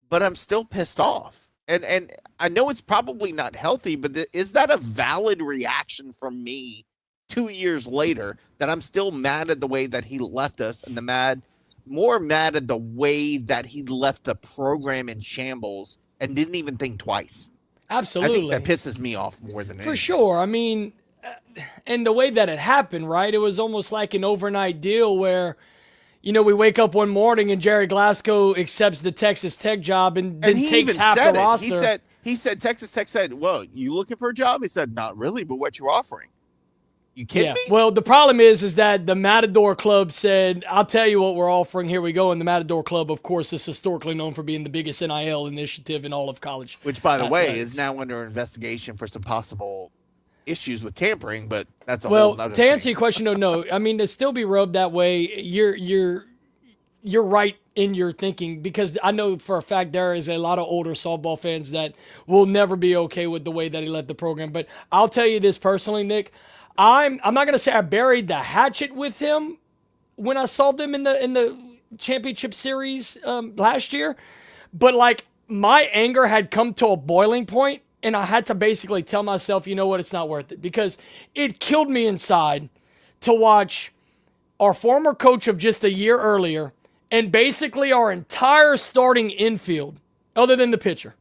but I'm still pissed off. And I know it's probably not healthy, but is that a valid reaction from me 2 years later that I'm still mad at the way that he left us and more mad at the way that he left the program in shambles and didn't even think twice? Absolutely. I think that pisses me off more than anything. For sure. I mean, and the way that it happened, right? It was almost like an overnight deal where, we wake up one morning and Jerry Glasgow accepts the Texas Tech job and then takes half the roster. He said, Texas Tech said, well, you looking for a job? He said, not really, but what you offering? You kidding me? Well, the problem is that the Matador Club said, I'll tell you what we're offering. Here we go. And the Matador Club, of course, is historically known for being the biggest NIL initiative in all of college. Which, by the way, is now under investigation for some possible issues with tampering, but that's a whole other thing. To answer your question, no. I mean, to still be rubbed that way, you're right in your thinking, because I know for a fact there is a lot of older softball fans that will never be okay with the way that he led the program. But I'll tell you this personally, Nick, I'm not going to say I buried the hatchet with him when I saw them in the championship series last year, but like my anger had come to a boiling point, and I had to basically tell myself, you know what, it's not worth it, because it killed me inside to watch our former coach of just a year earlier and basically our entire starting infield, other than the pitcher,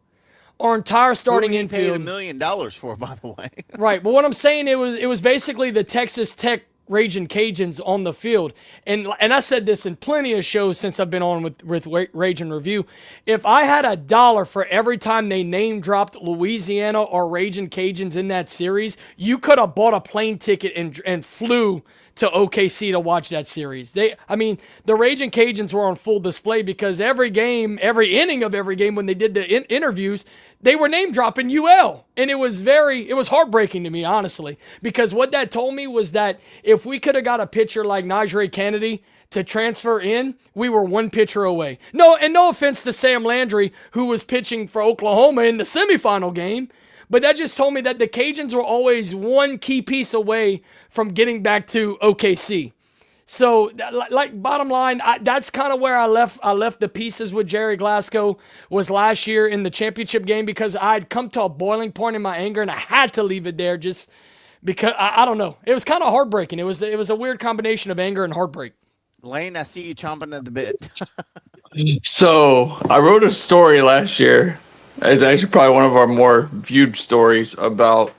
our entire starting infield. Paid $1 million for, by the way. Right, but what I'm saying, it was basically the Texas Tech Raging Cajuns on the field. And I said this in plenty of shows since I've been on with Raging Review. If I had $1 for every time they name dropped Louisiana or Raging Cajuns in that series, you could have bought a plane ticket and flew to OKC to watch that series. The Raging Cajuns were on full display because every inning of every game when they did the interviews, they were name dropping UL. And it was heartbreaking to me, honestly, because what that told me was that if we could have got a pitcher like Najee Kennedy to transfer in, we were one pitcher away. No offense to Sam Landry, who was pitching for Oklahoma in the semifinal game, but that just told me that the Cajuns were always one key piece away from getting back to OKC. So, like, bottom line, that's kind of where I left the pieces with Jerry Glasgow was last year in the championship game, because I'd come to a boiling point in my anger and I had to leave it there just because, I don't know. It was kind of heartbreaking. It was a weird combination of anger and heartbreak. Lane, I see you chomping at the bit. So, I wrote a story last year It's actually probably one of our more viewed stories about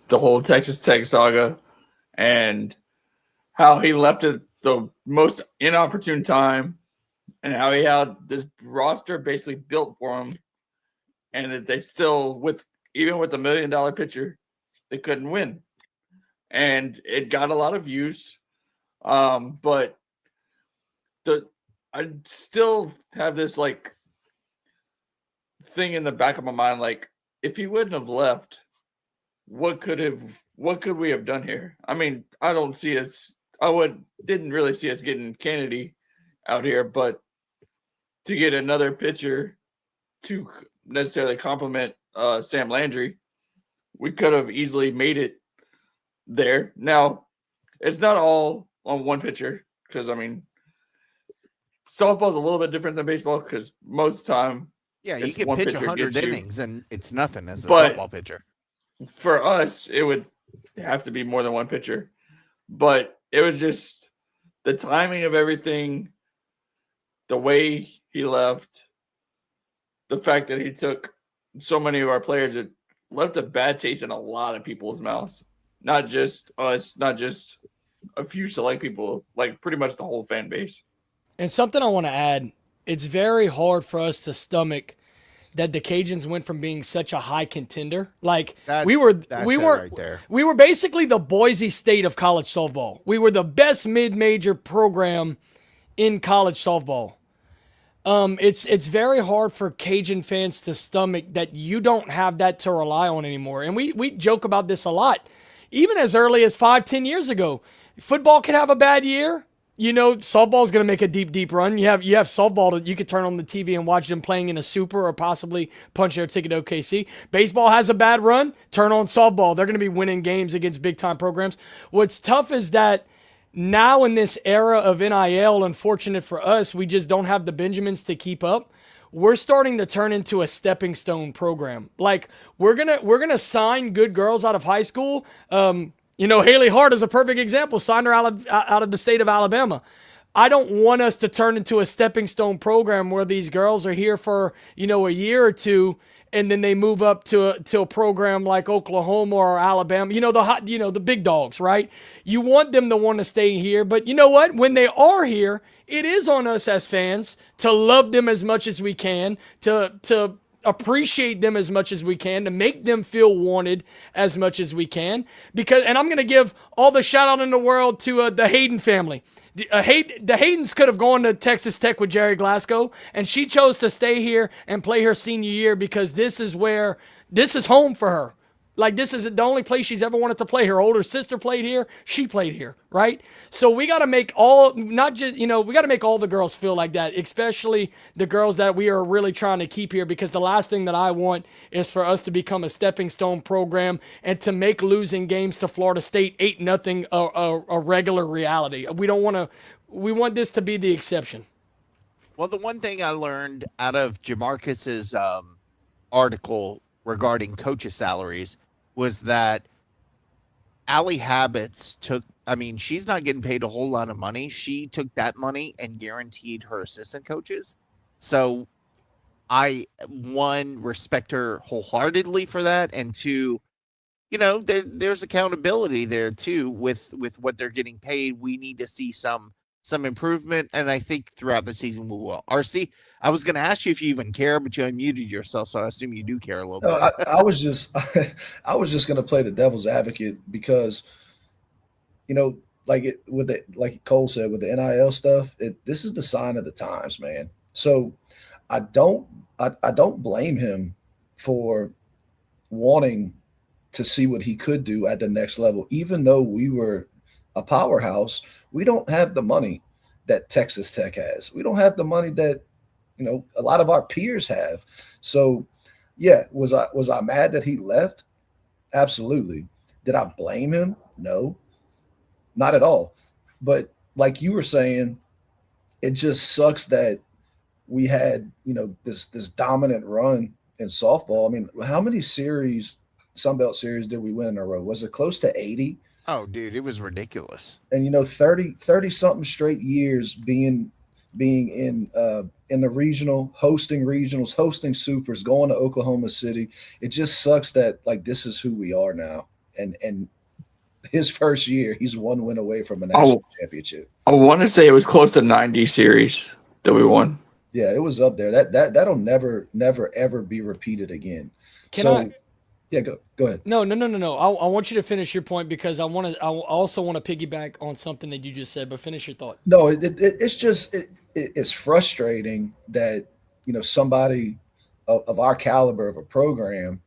the whole Texas Tech saga and how he left at the most inopportune time and how he had this roster basically built for him and that they still, even with the $1 million pitcher, they couldn't win. And it got a lot of views. But I still have this like thing in the back of my mind, like if he wouldn't have left, what could we have done here? I mean, didn't really see us getting Kennedy out here, but to get another pitcher to necessarily complement Sam Landry, we could have easily made it there. Now, it's not all on one pitcher because I mean, softball is a little bit different than baseball because most of the time, Yeah, you can pitch 100 innings and it's nothing as a But softball pitcher. For us, it would have to be more than one pitcher. But it was just the timing of everything, the way he left, the fact that he took so many of our players, it left a bad taste in a lot of people's mouths. Not just us, not just a few select people, like pretty much the whole fan base. And something I want to add, it's very hard for us to stomach that the Cajuns went from being such a high contender. Like we weren't right there. We were basically the Boise State of college softball. We were the best mid-major program in college softball. It's very hard for Cajun fans to stomach that you don't have that to rely on anymore. And we joke about this a lot. Even as early as 5-10 years ago, football can have a bad year. You know, softball's going to make a deep run. You have softball that you could turn on the TV and watch them playing in a super or possibly punch their ticket to OKC. Baseball has a bad run. Turn on softball. They're going to be winning games against big-time programs. What's tough is that now in this era of NIL, unfortunate for us, we just don't have the Benjamins to keep up. We're starting to turn into a stepping stone program. Like we're gonna sign good girls out of high school. You know, Haley Hart is a perfect example. Signed her out of the state of Alabama. I don't want us to turn into a stepping stone program where these girls are here for, you know, a year or two and then they move up to a program like Oklahoma or Alabama. You know, the big dogs, right? You want them to want to stay here, but you know what? When they are here, it is on us as fans to love them as much as we can, to appreciate them as much as we can, to make them feel wanted as much as we can. And I'm going to give all the shout out in the world to the Hayden family. The Haydens could have gone to Texas Tech with Jerry Glasgow, and she chose to stay here and play her senior year because this is home for her. Like, this is the only place she's ever wanted to play. Her older sister played here. She played here, right? So we got to make we got to make all the girls feel like that, especially the girls that we are really trying to keep here, because the last thing that I want is for us to become a stepping stone program and to make losing games to Florida State 8-0 a regular reality. We want this to be the exception. Well, the one thing I learned out of Jamarcus's article regarding coaches' salaries was that Allie Habits she's not getting paid a whole lot of money. She took that money and guaranteed her assistant coaches. So I, one, respect her wholeheartedly for that. And two, you know, there's accountability there too with what they're getting paid. We need to see some improvement. And I think throughout the season we will. RC, I was going to ask you if you even care, but you unmuted yourself, so I assume you do care a little bit. I was just going to play the devil's advocate because, you know, like Cole said, with the NIL stuff, this is the sign of the times, man. So I don't blame him for wanting to see what he could do at the next level. Even though we were a powerhouse, we don't have the money that Texas Tech has. We don't have the money that, you know, a lot of our peers have. So, yeah, was I mad that he left? Absolutely. Did I blame him? No, not at all. But like you were saying, it just sucks that we had, you know, this dominant run in softball. I mean, how many Sunbelt series did we win in a row? Was it close to 80? Oh, dude, it was ridiculous. And, you know, 30 something straight years being in in the regional, hosting regionals, hosting supers, going to Oklahoma City. It just sucks that like this is who we are now. And his first year, he's one win away from a national championship. I want to say it was close to 90 series that we won. Yeah, it was up there. That'll never ever be repeated again. Yeah, go ahead. No. I want you to finish your point because I also want to piggyback on something that you just said. But finish your thought. No, it's frustrating that somebody of our caliber of a program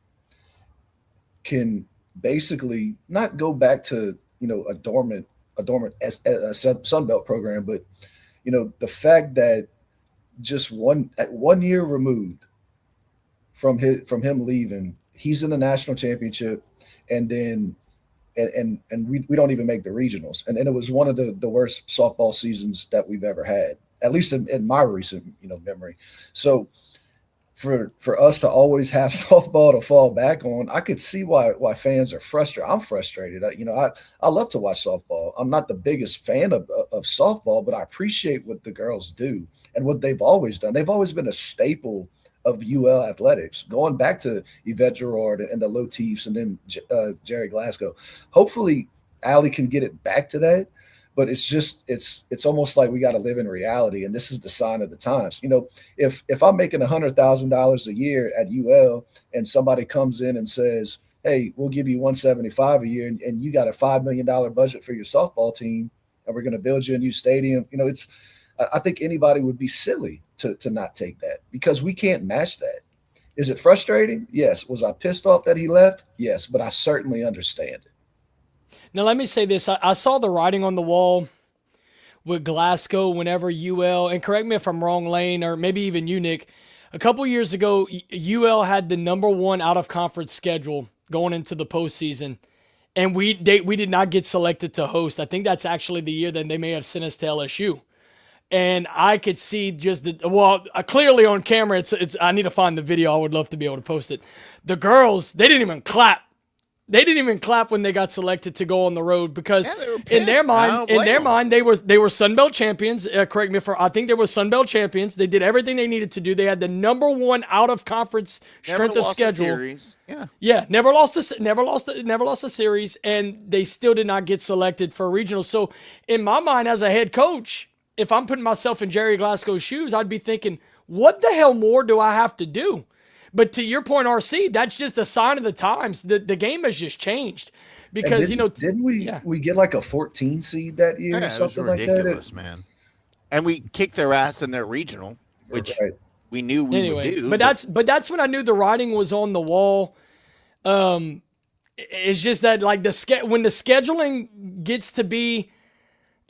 can basically not go back to a dormant Sunbelt program, but the fact that just one year removed from him leaving, he's in the national championship, and then and we don't even make the regionals, and it was one of the worst softball seasons that we've ever had, at least in my recent memory. So for us to always have softball to fall back on, I could see why fans are frustrated. I'm frustrated. I love to watch softball. I'm not the biggest fan of softball, but I appreciate what the girls do and what they've always done. They've always been a staple of UL athletics, going back to Yvette Gerard and the Lotifs and then Jerry Glasgow. Hopefully, Allie can get it back to that. But it's almost like we got to live in reality, and this is the sign of the times. If I'm making $100,000 a year at UL, and somebody comes in and says, "Hey, we'll give you $175 a year, and you got a $5 million budget for your softball team, and we're going to build you a new stadium," I think anybody would be silly to not take that because we can't match that. Is it frustrating? Yes. Was I pissed off that he left? Yes, but I certainly understand it. Now, let me say this. I saw the writing on the wall with Glasgow whenever UL, and correct me if I'm wrong, Lane, or maybe even you, Nick, a couple years ago, UL had the #1 out-of-conference schedule going into the postseason, and we did not get selected to host. I think that's actually the year that they may have sent us to LSU. And I could see just clearly on camera, it's. I need to find the video. I would love to be able to post it. The girls, they didn't even clap. They didn't even clap when they got selected to go on the road because in their mind, they were Sunbelt champions. Correct me if I think they were Sunbelt champions. They did everything they needed to do. They had the #1 out of conference strength of schedule. Yeah, never lost a series, and they still did not get selected for regional. So in my mind, as a head coach, if I'm putting myself in Jerry Glasgow's shoes, I'd be thinking, what the hell more do I have to do? But to your point, RC, that's just a sign of the times. The game has just changed because didn't we get like a 14 seed that year or something like that? Ridiculous, man. And we kicked their ass in their regional, which we knew we would do. But that's when I knew the writing was on the wall. It's just that like when the scheduling gets to be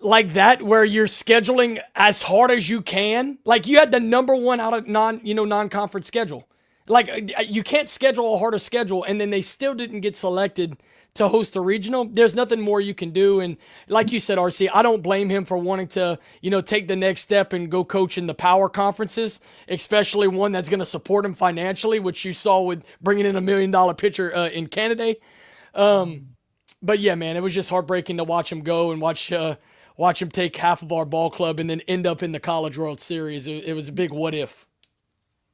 like that, where you're scheduling as hard as you can, like you had the #1 out of non-conference schedule. Like, you can't schedule a harder schedule, and then they still didn't get selected to host a regional. There's nothing more you can do. And like you said, RC, I don't blame him for wanting to, take the next step and go coach in the power conferences, especially one that's going to support him financially, which you saw with bringing in $1 million pitcher in Canada. But yeah, man, it was just heartbreaking to watch him go and watch him take half of our ball club and then end up in the College World Series. It was a big what if.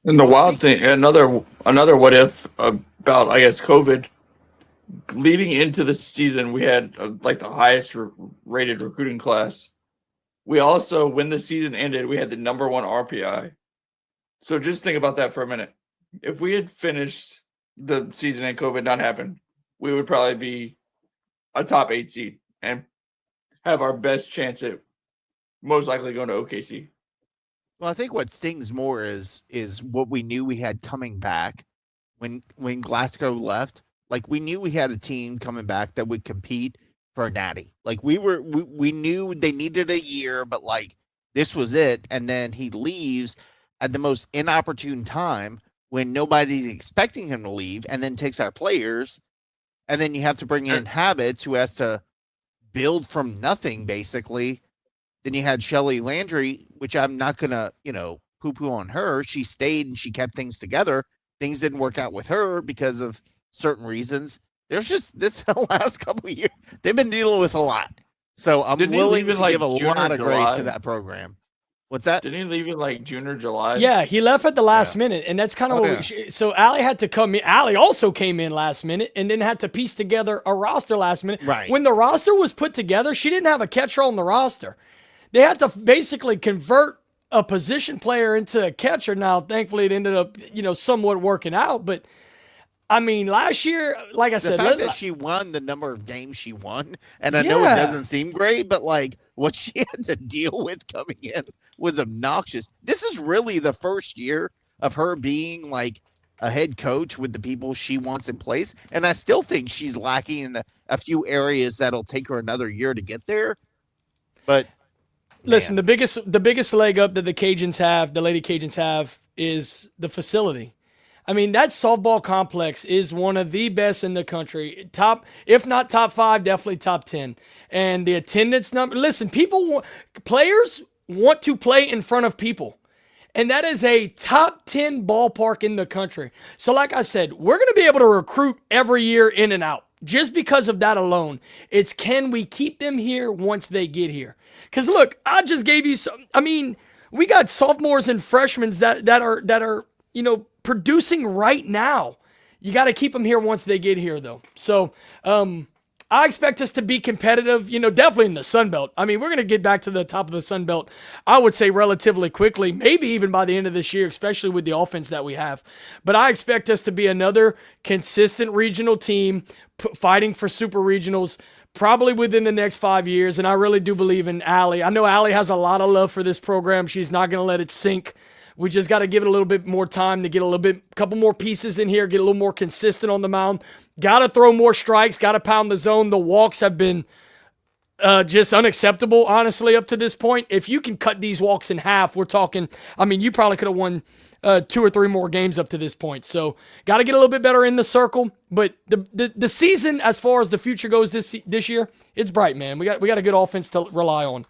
And the wild thing, another what if about, I guess, COVID. Leading into the season, we had like the highest rated recruiting class. We also, when the season ended, we had the #1 RPI. So just think about that for a minute. If we had finished the season and COVID not happened, we would probably be a top 8 seed and have our best chance at most likely going to OKC. Well, I think what stings more is what we knew we had coming back when Glasgow left. Like, we knew we had a team coming back that would compete for a natty. Like, we knew they needed a year, but like this was it. And then he leaves at the most inopportune time when nobody's expecting him to leave, and then takes our players. And then you have to bring in Habits, who has to build from nothing, basically. Then you had Shelly Landry, which I'm not going to, poo-poo on her. She stayed and she kept things together. Things didn't work out with her because of certain reasons. There's just this last couple of years, they've been dealing with a lot. So I'm willing to give a lot of grace to that program. What's that? Didn't he leave it like June or July? Yeah, he left at the last minute, and that's kind of so Allie had to come in. Allie also came in last minute and then had to piece together a roster last minute. Right. When the roster was put together, she didn't have a catcher on the roster. They had to basically convert a position player into a catcher. Now, thankfully, it ended up, somewhat working out. But I mean, last year, like I said, the fact that she won the number of games she won, and I know it doesn't seem great, but like what she had to deal with coming in was obnoxious. This is really the first year of her being like a head coach with the people she wants in place, and I still think she's lacking in a few areas that'll take her another year to get there. But listen, the biggest leg up that the Lady Cajuns have, is the facility. I mean, that softball complex is one of the best in the country. Top, if not top 5, definitely top 10. And the attendance number, listen, players want to play in front of people. And that is a top 10 ballpark in the country. So like I said, we're going to be able to recruit every year in and out. Just because of that alone. It's, can we keep them here once they get here? Because look, I just gave you some. I mean, we got sophomores and freshmen that are producing right now. You got to keep them here once they get here, though. So I expect us to be competitive, definitely in the Sun Belt. I mean, we're going to get back to the top of the Sun Belt, I would say, relatively quickly, maybe even by the end of this year, especially with the offense that we have. But I expect us to be another consistent regional team fighting for super regionals probably within the next 5 years. And I really do believe in Allie. I know Allie has a lot of love for this program. She's not going to let it sink. We just got to give it a little bit more time to get a couple more pieces in here, get a little more consistent on the mound. Got to throw more strikes, got to pound the zone. The walks have been just unacceptable, honestly, up to this point. If you can cut these walks in half, we're talking, I mean, you probably could have won 2 or 3 more games up to this point. So got to get a little bit better in the circle. But the season, as far as the future goes this year, it's bright, man. We got a good offense to rely on.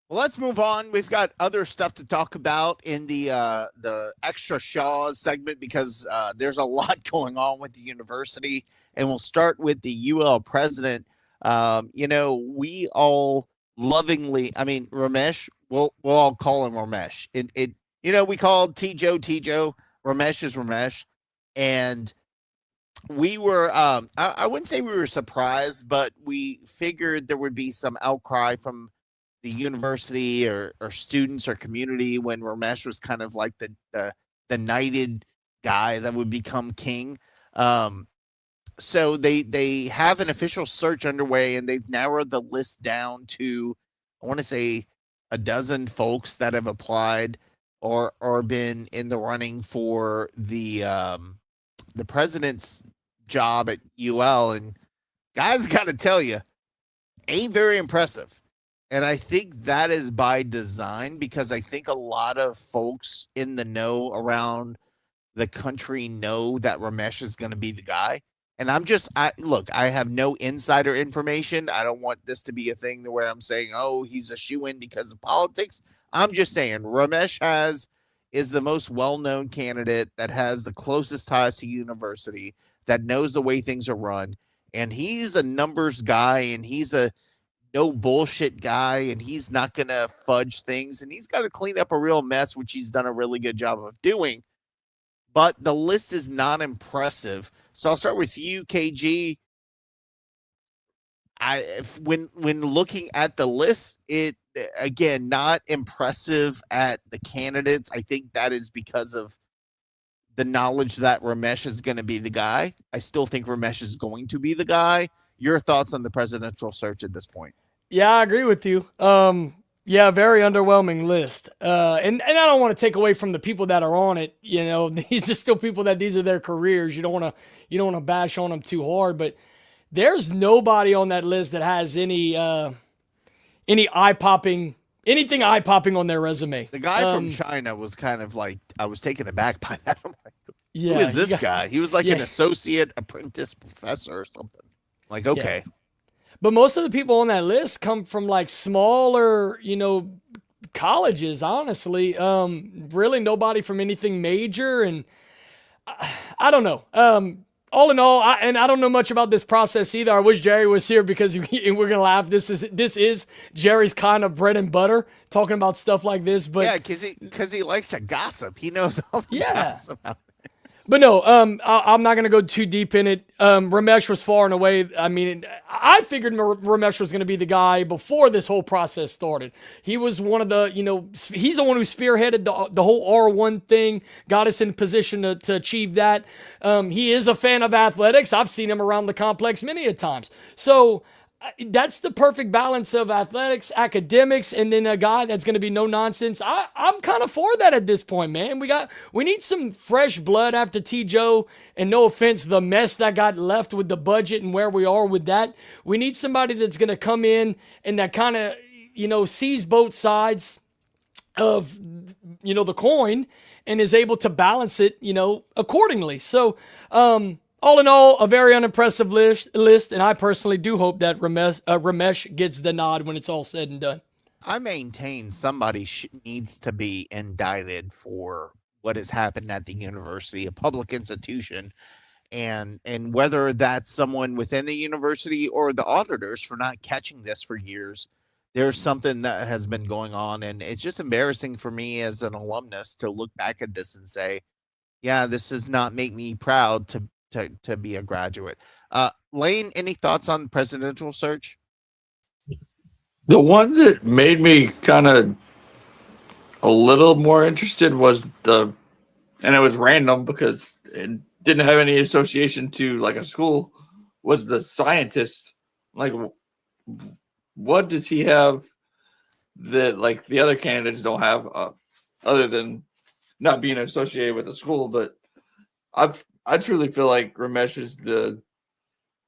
Well, let's move on. We've got other stuff to talk about in the Extra Shaws segment because there's a lot going on with the university, and we'll start with the UL president. We all lovingly, I mean, Ramesh, we'll all call him Ramesh. We called T-Joe. Ramesh is Ramesh, and we were, I wouldn't say we were surprised, but we figured there would be some outcry from the university or students or community when Ramesh was kind of like the knighted guy that would become king. So they have an official search underway, and they've narrowed the list down to, I want to say, a dozen folks that have applied or been in the running for the president's job at UL. And guys, got to tell you, ain't very impressive. And I think that is by design because I think a lot of folks in the know around the country know that Ramesh is going to be the guy. And I have no insider information. I don't want this to be a thing where I'm saying, oh, he's a shoo-in because of politics. I'm just saying Ramesh is the most well-known candidate that has the closest ties to university, that knows the way things are run. And he's a numbers guy, and he's a no bullshit guy, and he's not going to fudge things, and he's got to clean up a real mess, which he's done a really good job of doing. But the list is not impressive. So I'll start with you, KG. When looking at the list, it again not impressive at the candidates. I think that is because of the knowledge that Ramesh is going to be the guy. I still think Ramesh is going to be the guy. Your thoughts on the presidential search at this point? Yeah, I agree with you. Yeah, very underwhelming list. And I don't want to take away from the people that are on it. These are still people that these are their careers. You don't want to bash on them too hard, but there's nobody on that list that has any eye-popping on their resume. The guy from China was kind of like, I was taken aback by that. I'm like, yeah, who is this guy? He was like an associate apprentice professor or something. Like, okay. Yeah. But most of the people on that list come from like smaller, colleges, honestly. Really nobody from anything major. And I don't know. all in all, I don't know much about this process either. I wish Jerry was here because we're gonna laugh. This is Jerry's kind of bread and butter, talking about stuff like this. But yeah, because he likes to gossip. He knows all the gossip out there. But no, I'm not going to go too deep in it. Ramesh was far and away. I mean, I figured Ramesh was going to be the guy before this whole process started. He was one of the, he's the one who spearheaded the whole R1 thing, got us in position to achieve that. He is a fan of athletics. I've seen him around the complex many a times. So that's the perfect balance of athletics, academics, and then a guy that's going to be no nonsense. I'm kind of for that at this point, man. We need some fresh blood after T. Joe, and no offense, the mess that got left with the budget and where we are with that. We need somebody that's going to come in and that kind of, sees both sides of, the coin and is able to balance it, accordingly. So, all in all, a very unimpressive list, and I personally do hope that Ramesh gets the nod when it's all said and done. I maintain somebody needs to be indicted for what has happened at the university, a public institution, and whether that's someone within the university or the auditors for not catching this for years. There's something that has been going on, and it's just embarrassing for me as an alumnus to look back at this and say, yeah, this does not make me proud to be a graduate. Lane, any thoughts on the presidential search? The one that made me kind of a little more interested was and it was random because it didn't have any association to like a school, was the scientist. Like, what does he have that like the other candidates don't have, other than not being associated with a school? But I truly feel like Ramesh is the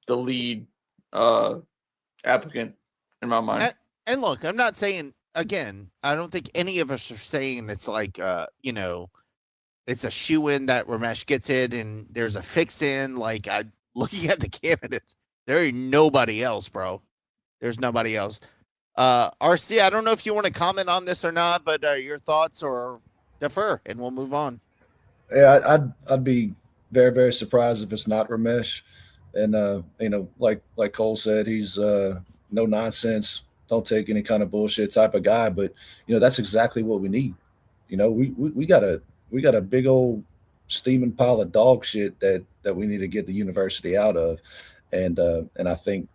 lead applicant in my mind. And look, I'm not saying, again, I don't think any of us are saying it's like, it's a shoe-in that Ramesh gets it and there's a fix-in. Like, looking at the candidates, there ain't nobody else, bro. There's nobody else. RC, I don't know if you want to comment on this or not, but your thoughts or defer, and we'll move on. Yeah, I'd be very, very surprised if it's not Ramesh. And like Cole said, he's no nonsense, don't take any kind of bullshit type of guy. But that's exactly what we need. We got a big old steaming pile of dog shit that we need to get the university out of, and I think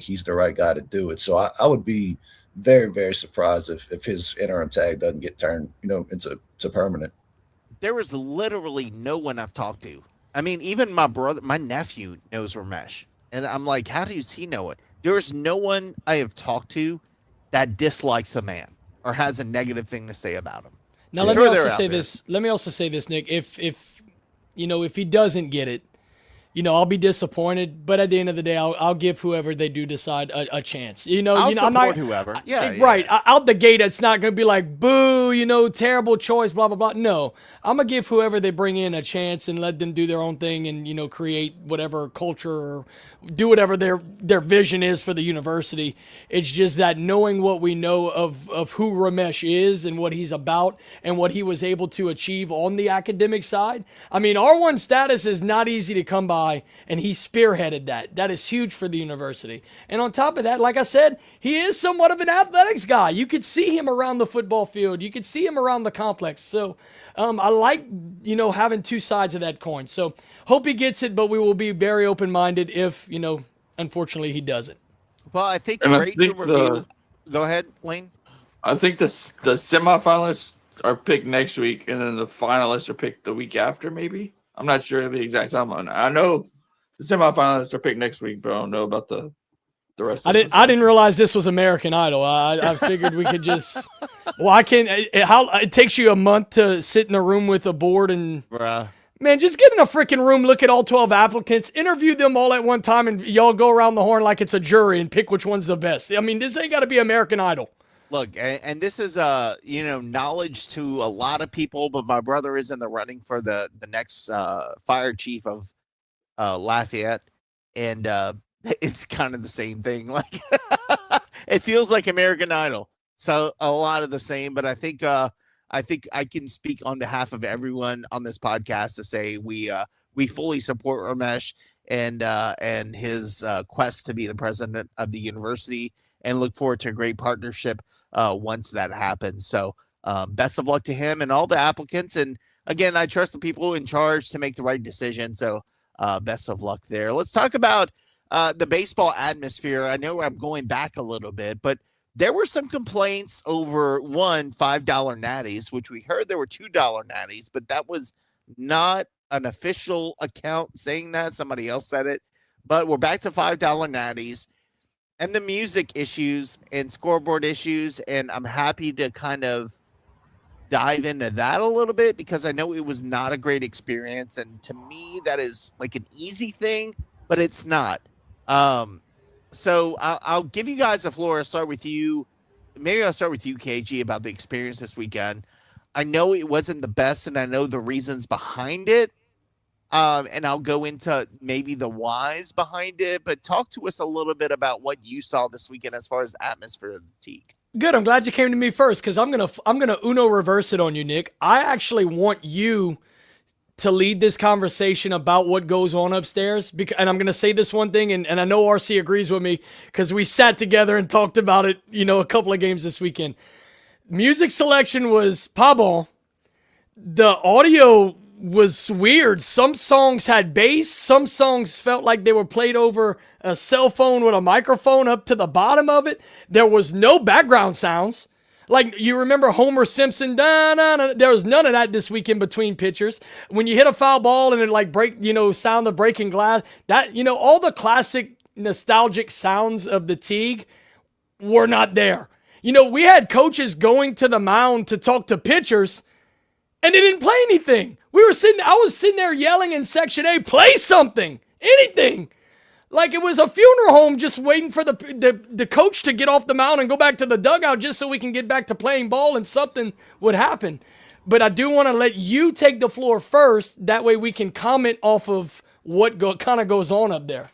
he's the right guy to do it. So I would be very, very surprised if his interim tag doesn't get turned into permanent. There was literally no one I've talked to. I mean, even my nephew knows Ramesh. And I'm like, how does he know it? There is no one I have talked to that dislikes a man or has a negative thing to say about him. Now, let me also say this. Let me also say this, Nick. If he doesn't get it, I'll be disappointed. But at the end of the day, I'll give whoever they do decide a chance. I'll support I'm not, whoever. Yeah, right. Out the gate, it's not going to be like, boo, terrible choice, blah, blah, blah. No, I'm going to give whoever they bring in a chance and let them do their own thing and, create whatever culture or do whatever their vision is for the university. It's just that knowing what we know of who Ramesh is and what he's about and what he was able to achieve on the academic side. I mean, R1 status is not easy to come by, and he spearheaded that. That is huge for the university. And on top of that, like I said, he is somewhat of an athletics guy. You could see him around the football field. You could see him around the complex. So I like, having two sides of that coin. So hope he gets it, but we will be very open-minded if, unfortunately he doesn't. Well, I think review. Go ahead, Lane. I think the semifinalists are picked next week, and then the finalists are picked the week after, maybe. I'm not sure of the exact timeline. I know the semifinalists are picked next week, but I don't know about the rest. I didn't realize this was American Idol. I figured we could just. Well, I can't. It takes you a month to sit in a room with a board and. Bruh. Man, just get in a freaking room, look at all 12 applicants, interview them all at one time, and y'all go around the horn like it's a jury and pick which one's the best. I mean, this ain't got to be American Idol. Look, and this is knowledge to a lot of people, but my brother is in the running for the next fire chief of Lafayette, and it's kind of the same thing. Like it feels like American Idol, so a lot of the same. But I think I can speak on behalf of everyone on this podcast to say we fully support Ramesh, and his quest to be the president of the university, and look forward to a great partnership once that happens. So best of luck to him and all the applicants. And again, I trust the people in charge to make the right decision. So best of luck there. Let's talk about the baseball atmosphere. I know I'm going back a little bit, but there were some complaints over $5 natties, which we heard there were $2 natties, but that was not an official account saying that. Somebody else said it, but we're back to $5 natties and the music issues and scoreboard issues. And I'm happy to kind of dive into that a little bit because I know it was not a great experience. And to me, that is like an easy thing, but it's not. So I'll give you guys the floor. I'll start with you. Maybe I'll start with you, KG, about the experience this weekend. I know it wasn't the best, and I know the reasons behind it. And I'll go into maybe the whys behind it, but talk to us a little bit about what you saw this weekend as far as atmosphere of the Teague. Good. I'm glad you came to me first because I'm gonna Uno reverse it on you, Nick. I actually want you to lead this conversation about what goes on upstairs. And I'm going to say this one thing, and I know RC agrees with me because we sat together and talked about it, a couple of games this weekend. Music selection was pas bon. The audio was weird. Some songs had bass. Some songs felt like they were played over a cell phone with a microphone up to the bottom of it. There was no background sounds. Like, you remember Homer Simpson, there was none of that this weekend between pitchers. When you hit a foul ball and it sound of breaking glass, that, all the classic nostalgic sounds of the Teague were not there. We had coaches going to the mound to talk to pitchers and they didn't play anything. I was sitting there yelling in Section A, play something, anything. Like it was a funeral home just waiting for the coach to get off the mound and go back to the dugout just so we can get back to playing ball and something would happen. But I do want to let you take the floor first. That way we can comment off of what kind of goes on up there.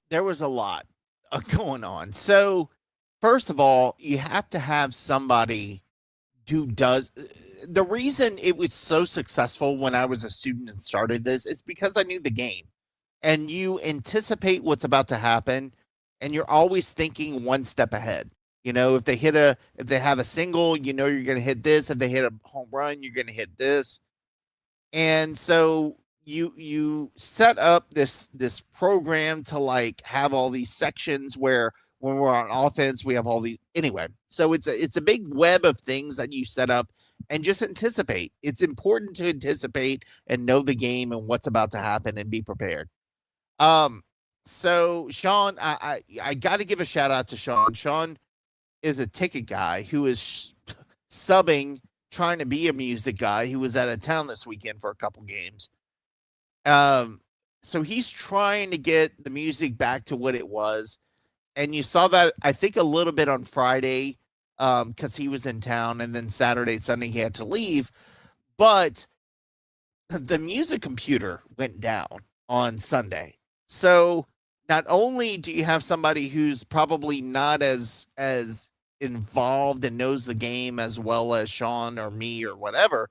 There was a lot going on. So first of all, you have to have somebody who does. The reason it was so successful when I was a student and started this is because I knew the game. And you anticipate what's about to happen, and you're always thinking one step ahead. If they have a single, you're going to hit this. If they hit a home run, you're going to hit this. And so you set up this program to have all these sections where when we're on offense, we have all these anyway. So it's a big web of things that you set up and just anticipate. It's important to anticipate and know the game and what's about to happen and be prepared. So Sean, I got to give a shout out to Sean. Sean is a ticket guy who is subbing, trying to be a music guy. He was out of town this weekend for a couple games. So he's trying to get the music back to what it was. And you saw that, I think, a little bit on Friday, because he was in town, and then Saturday, Sunday, he had to leave. But the music computer went down on Sunday. So not only do you have somebody who's probably not as involved and knows the game as well as Sean or me or whatever,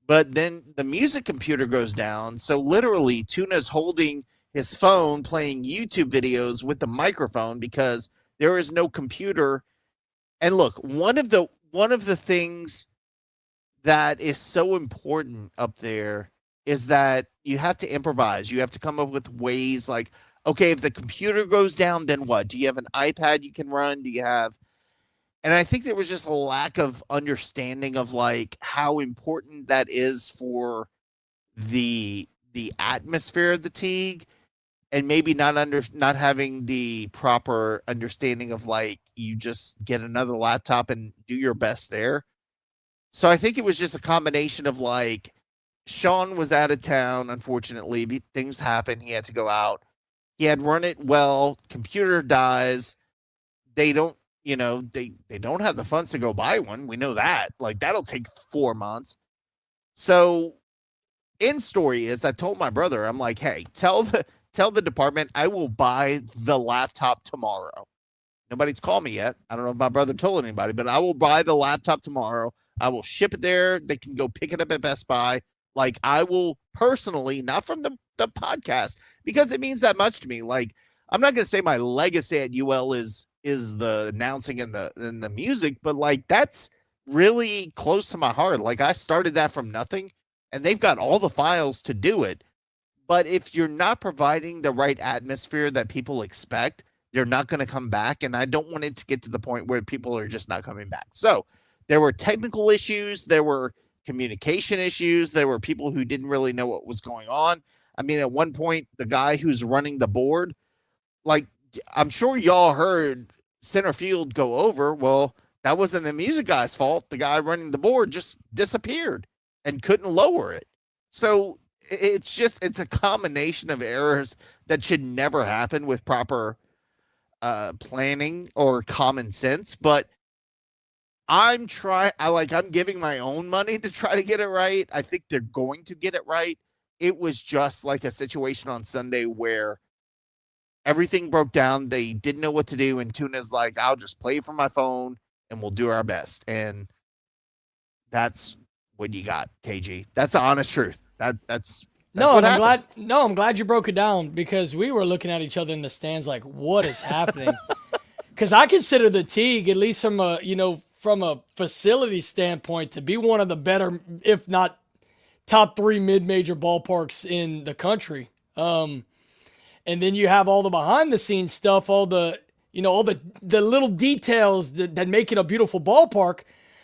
but then the music computer goes down. So literally Tuna's holding his phone playing YouTube videos with the microphone because there is no computer. And look, one of the things that is so important up there is that you have to improvise. You have to come up with ways like, okay, if the computer goes down, then what? Do you have an iPad you can run? Do you have... And I think there was just a lack of understanding of how important that is for the atmosphere of the Teague, and maybe not having the proper understanding of you just get another laptop and do your best there. So I think it was just a combination of Sean was out of town, unfortunately. Things happened. He had to go out. He had run it well. Computer dies. They don't, they don't have the funds to go buy one. We know that. That'll take 4 months. So in story is I told my brother, I'm like, hey, tell the department I will buy the laptop tomorrow. Nobody's called me yet. I don't know if my brother told anybody, but I will buy the laptop tomorrow. I will ship it there. They can go pick it up at Best Buy. Like, I will personally, not from the podcast, because it means that much to me. Like, I'm not going to say my legacy at UL is the announcing and the music, but like, that's really close to my heart. Like, I started that from nothing, and they've got all the files to do it. But if you're not providing the right atmosphere that people expect, they're not going to come back. And I don't want it to get to the point where people are just not coming back. So there were technical issues. There were communication issues. There were people who didn't really know what was going on. I mean, at one point, the guy who's running the board, like, I'm sure y'all heard center field go over. Well, that wasn't the music guy's fault. The guy running the board just disappeared and couldn't lower it. So it's a combination of errors that should never happen with proper planning or common sense. But I'm giving my own money to try to get it right. I think they're going to get it right. It was just like a situation on Sunday where everything broke down. They didn't know what to do. And Tuna's like, I'll just play from my phone and we'll do our best. And that's what you got, KG. That's the honest truth. That's no, and I'm glad you broke it down, because we were looking at each other in the stands like, what is happening? Because I consider the Teague, at least from a facility standpoint, to be one of the better, if not top 3 mid-major ballparks in the country. And then you have all the behind the scenes stuff, all the little details that make it a beautiful ballpark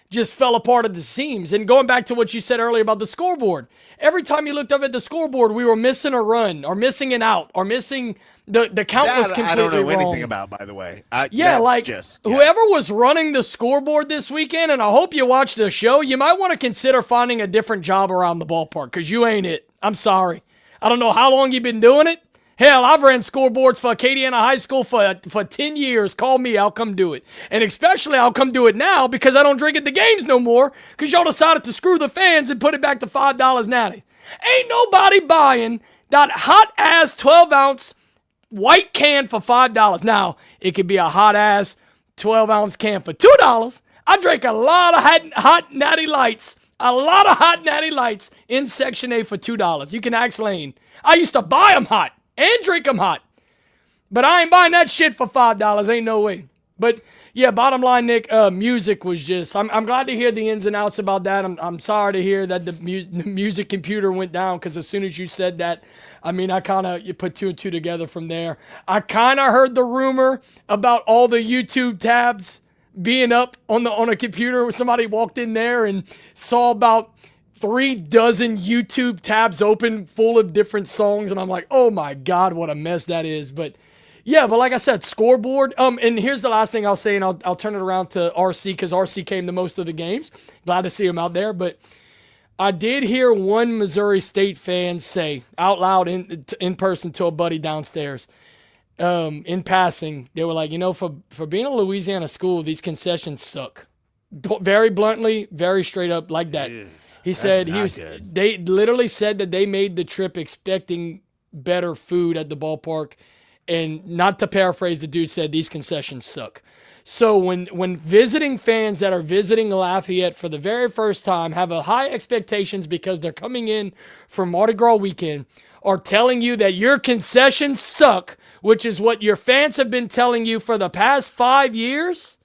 just fell apart at the seams. And going back to what you said earlier about the scoreboard, every time you looked up at the scoreboard, we were missing a run or missing an out or missing the count was completely wrong. I don't know anything about, by the way. Whoever was running the scoreboard this weekend, and I hope you watched the show, you might want to consider finding a different job around the ballpark, because you ain't it. I'm sorry. I don't know how long you've been doing it. Hell, I've ran scoreboards for Acadiana High School for 10 years. Call me, I'll come do it. And especially I'll come do it now, because I don't drink at the games no more, because y'all decided to screw the fans and put it back to $5 natty. Ain't nobody buying that hot-ass 12-ounce white can for $5. Now, it could be a hot-ass 12-ounce can for $2. I drank a lot of hot natty lights. A lot of hot natty lights in Section A for $2. You can ask Lane. I used to buy them hot and drink them hot. But I ain't buying that shit for $5. Ain't no way. But yeah, bottom line, Nick, music was just, I'm glad to hear the ins and outs about that. I'm sorry to hear that the music computer went down, because as soon as you said that, I mean, you put 2 and 2 together from there. I kind of heard the rumor about all the YouTube tabs being up on a computer. Somebody walked in there and saw about 3 dozen YouTube tabs open full of different songs, and I'm like, oh my God, what a mess that is. But yeah, but like I said, scoreboard. And here's the last thing I'll say, and I'll turn it around to RC, because RC came to most of the games. Glad to see him out there. But I did hear one Missouri State fan say out loud in person to a buddy downstairs, in passing, they were like, for being a Louisiana school, these concessions suck. Very bluntly, very straight up like that. He said they literally said that they made the trip expecting better food at the ballpark. And not to paraphrase, the dude said these concessions suck. So when visiting fans that are visiting Lafayette for the very first time have a high expectations because they're coming in for Mardi Gras weekend, are telling you that your concessions suck, which is what your fans have been telling you for the past 5 years,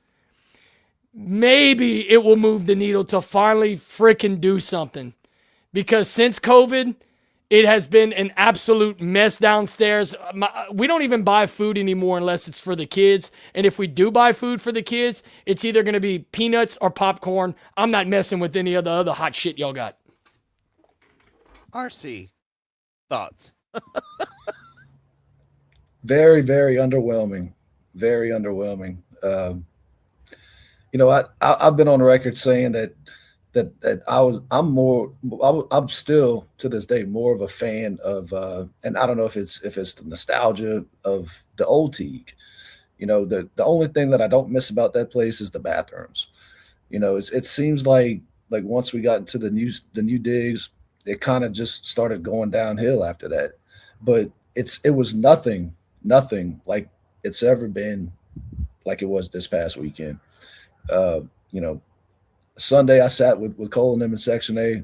maybe it will move the needle to finally freaking do something. Because since COVID, it has been an absolute mess downstairs. We don't even buy food anymore unless it's for the kids. And if we do buy food for the kids, it's either going to be peanuts or popcorn. I'm not messing with any of the other hot shit y'all got. RC, thoughts? Very, very underwhelming. Very underwhelming. I've been on record saying that I'm still to this day more of a fan of, and I don't know if it's the nostalgia of the old Teague. The only thing that I don't miss about that place is the bathrooms. It seems like once we got into the new digs, it kind of just started going downhill after that. But it was nothing like it's ever been like it was this past weekend. Sunday I sat with Cole and them in Section A.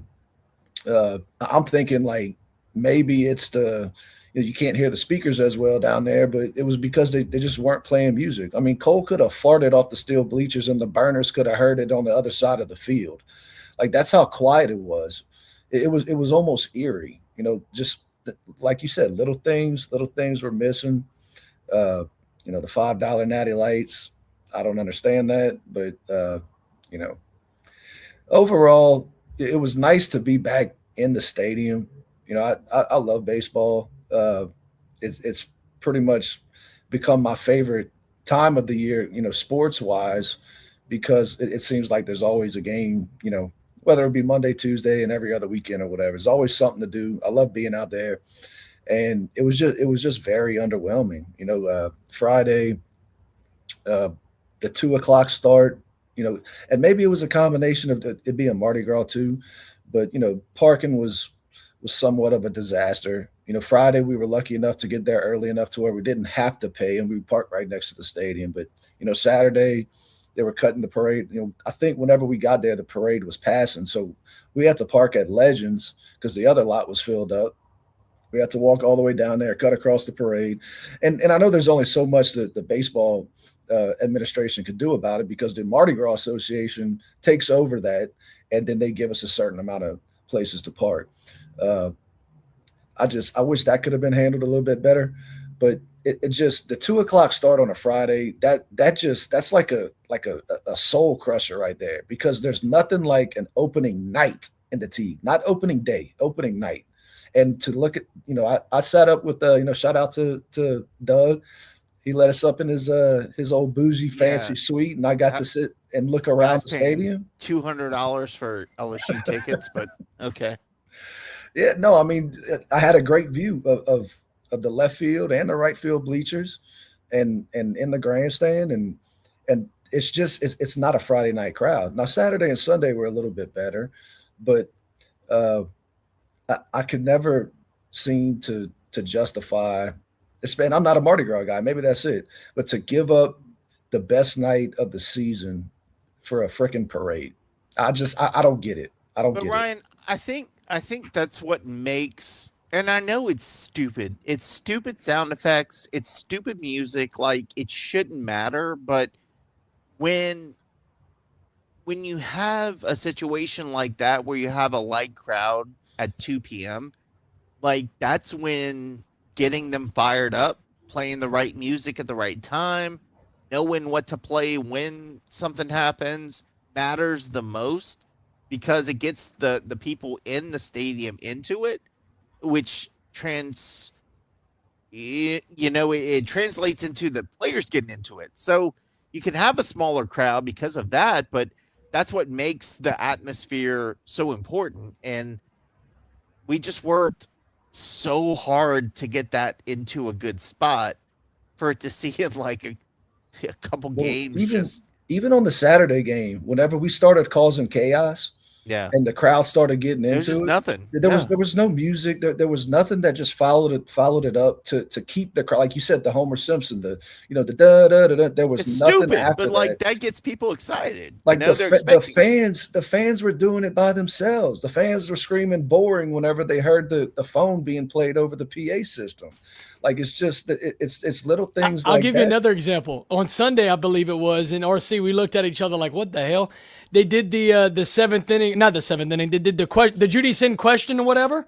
I'm thinking like maybe it's you can't hear the speakers as well down there, but it was because they just weren't playing music. I mean, Cole could have farted off the steel bleachers and the burners could have heard it on the other side of the field. Like that's how quiet it was. It was almost eerie, just like you said, little things were missing. The $5 natty lights. I don't understand that, but overall, it was nice to be back in the stadium. I love baseball. It's pretty much become my favorite time of the year, sports wise, because it seems like there's always a game, whether it be Monday, Tuesday, and every other weekend or whatever. There's always something to do. I love being out there, and it was just very underwhelming. Friday, the 2 o'clock start, and maybe it was a combination of it being Mardi Gras too, but parking was somewhat of a disaster. Friday we were lucky enough to get there early enough to where we didn't have to pay, and we parked right next to the stadium. But Saturday they were cutting the parade. I think whenever we got there, the parade was passing, so we had to park at Legends because the other lot was filled up. We had to walk all the way down there, cut across the parade, and I know there's only so much that the baseball administration could do about it because the Mardi Gras Association takes over that, and then they give us a certain amount of places to park. I wish that could have been handled a little bit better, but it just the 2 o'clock start on a Friday, that's like a soul crusher right there, because there's nothing like an opening night in the T, not opening day, opening night. And to look at, I sat up with shout out to Doug. He let us up in his old bougie fancy suite, and I got to sit and look around the stadium. $200 for LSU tickets, but okay. Yeah, no, I mean, I had a great view of the left field and the right field bleachers, and in the grandstand, and it's just it's not a Friday night crowd. Now Saturday and Sunday were a little bit better, but I could never seem to justify. I'm not a Mardi Gras guy. Maybe that's it. But to give up the best night of the season for a freaking parade, I don't get it. I don't get it. But Ryan, I think that's what makes, and I know it's stupid. It's stupid sound effects. It's stupid music. Like, it shouldn't matter. But when you have a situation like that where you have a light crowd at 2 p.m., like, that's when getting them fired up, playing the right music at the right time, knowing what to play when something happens matters the most, because it gets the people in the stadium into it, which it translates into the players getting into it. So you can have a smaller crowd because of that, but that's what makes the atmosphere so important. And we just worked so hard to get that into a good spot for it to see in like a couple games. Even on the Saturday game, whenever we started causing chaos, and the crowd started getting into just it, nothing. There was no music. There was nothing that just followed it up to keep the crowd. Like you said, the Homer Simpson, the da da da da. There was it's nothing stupid, after but like that gets people excited. Like the fans were doing it by themselves. The fans were screaming boring whenever they heard the phone being played over the PA system. Like, it's just it's little things. I'll give you another example. On Sunday, I believe it was in RC, we looked at each other like, "What the hell?" They did the seventh inning, not the seventh inning. They did the Judy Sin question or whatever.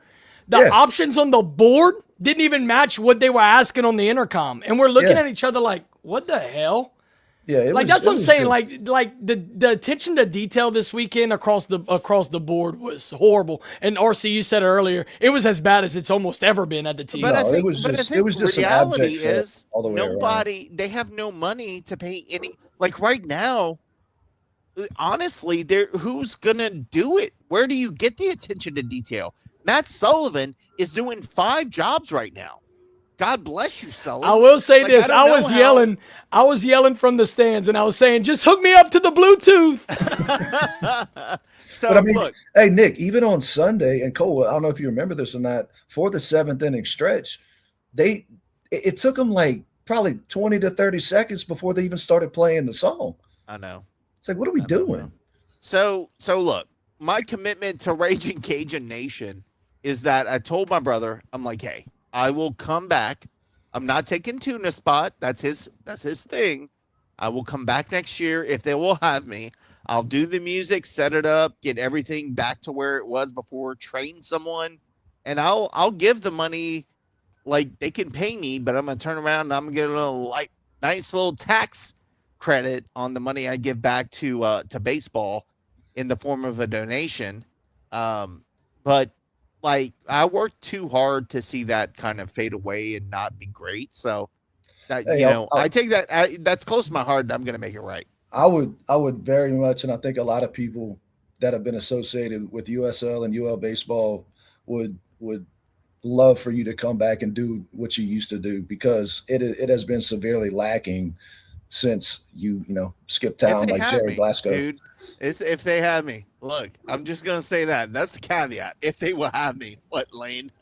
The options on the board didn't even match what they were asking on the intercom, and we're looking at each other like, "What the hell?" Yeah, that's what I'm saying. Like the attention to detail this weekend across the board was horrible. And RC, you said it earlier, it was as bad as it's almost ever been at the team. But I think reality is nobody. They have no money to pay any. Like right now, honestly, who's gonna do it? Where do you get the attention to detail? Matt Sullivan is doing 5 jobs right now. God bless you, Sully. I will say this. I was yelling from the stands, and I was saying, just hook me up to the Bluetooth. So, but I mean, look. Hey, Nick, even on Sunday, and Cole, I don't know if you remember this or not, for the 7th inning stretch, it took them like probably 20 to 30 seconds before they even started playing the song. I know. It's like, what are we doing? So look, my commitment to Raging Cajun Nation is that I told my brother, I'm like, hey, I will come back. I'm not taking Tuna spot. That's his thing. I will come back next year if they will have me. I'll do the music, set it up, get everything back to where it was before, train someone, and I'll give the money. Like, they can pay me, but I'm gonna turn around and I'm gonna get a little nice little tax credit on the money I give back to baseball in the form of a donation. But like, I worked too hard to see that kind of fade away and not be great. So that, Hey, I take that. That's close to my heart. And I'm gonna make it right. I would very much, and I think a lot of people that have been associated with USL and UL baseball would love for you to come back and do what you used to do, because it has been severely lacking since you skipped town like Jerry Blasco. Dude, it's if they have me. Look, I'm just gonna say that. That's the caveat. If they will have me, what, Lane?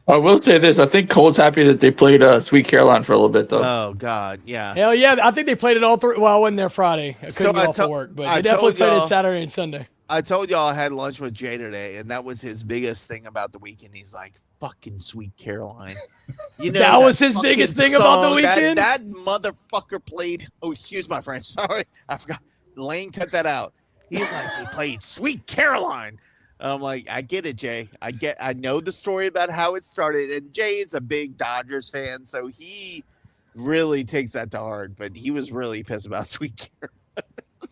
I will say this: I think Cole's happy that they played Sweet Caroline for a little bit, though. Oh God, yeah. Hell yeah! I think they played it all through. Well, I wasn't there Friday. I couldn't get off of work, but they definitely played it Saturday and Sunday. I told y'all I had lunch with Jay today, and that was his biggest thing about the weekend. He's like, "Fucking Sweet Caroline." You know, that was his biggest thing about the weekend. That motherfucker played. Oh, excuse my French. Sorry, I forgot. Lane cut that out. He's like, he played Sweet Caroline. I'm like, I get it, Jay. I know the story about how it started, and Jay is a big Dodgers fan, so he really takes that to heart. But he was really pissed about Sweet Caroline.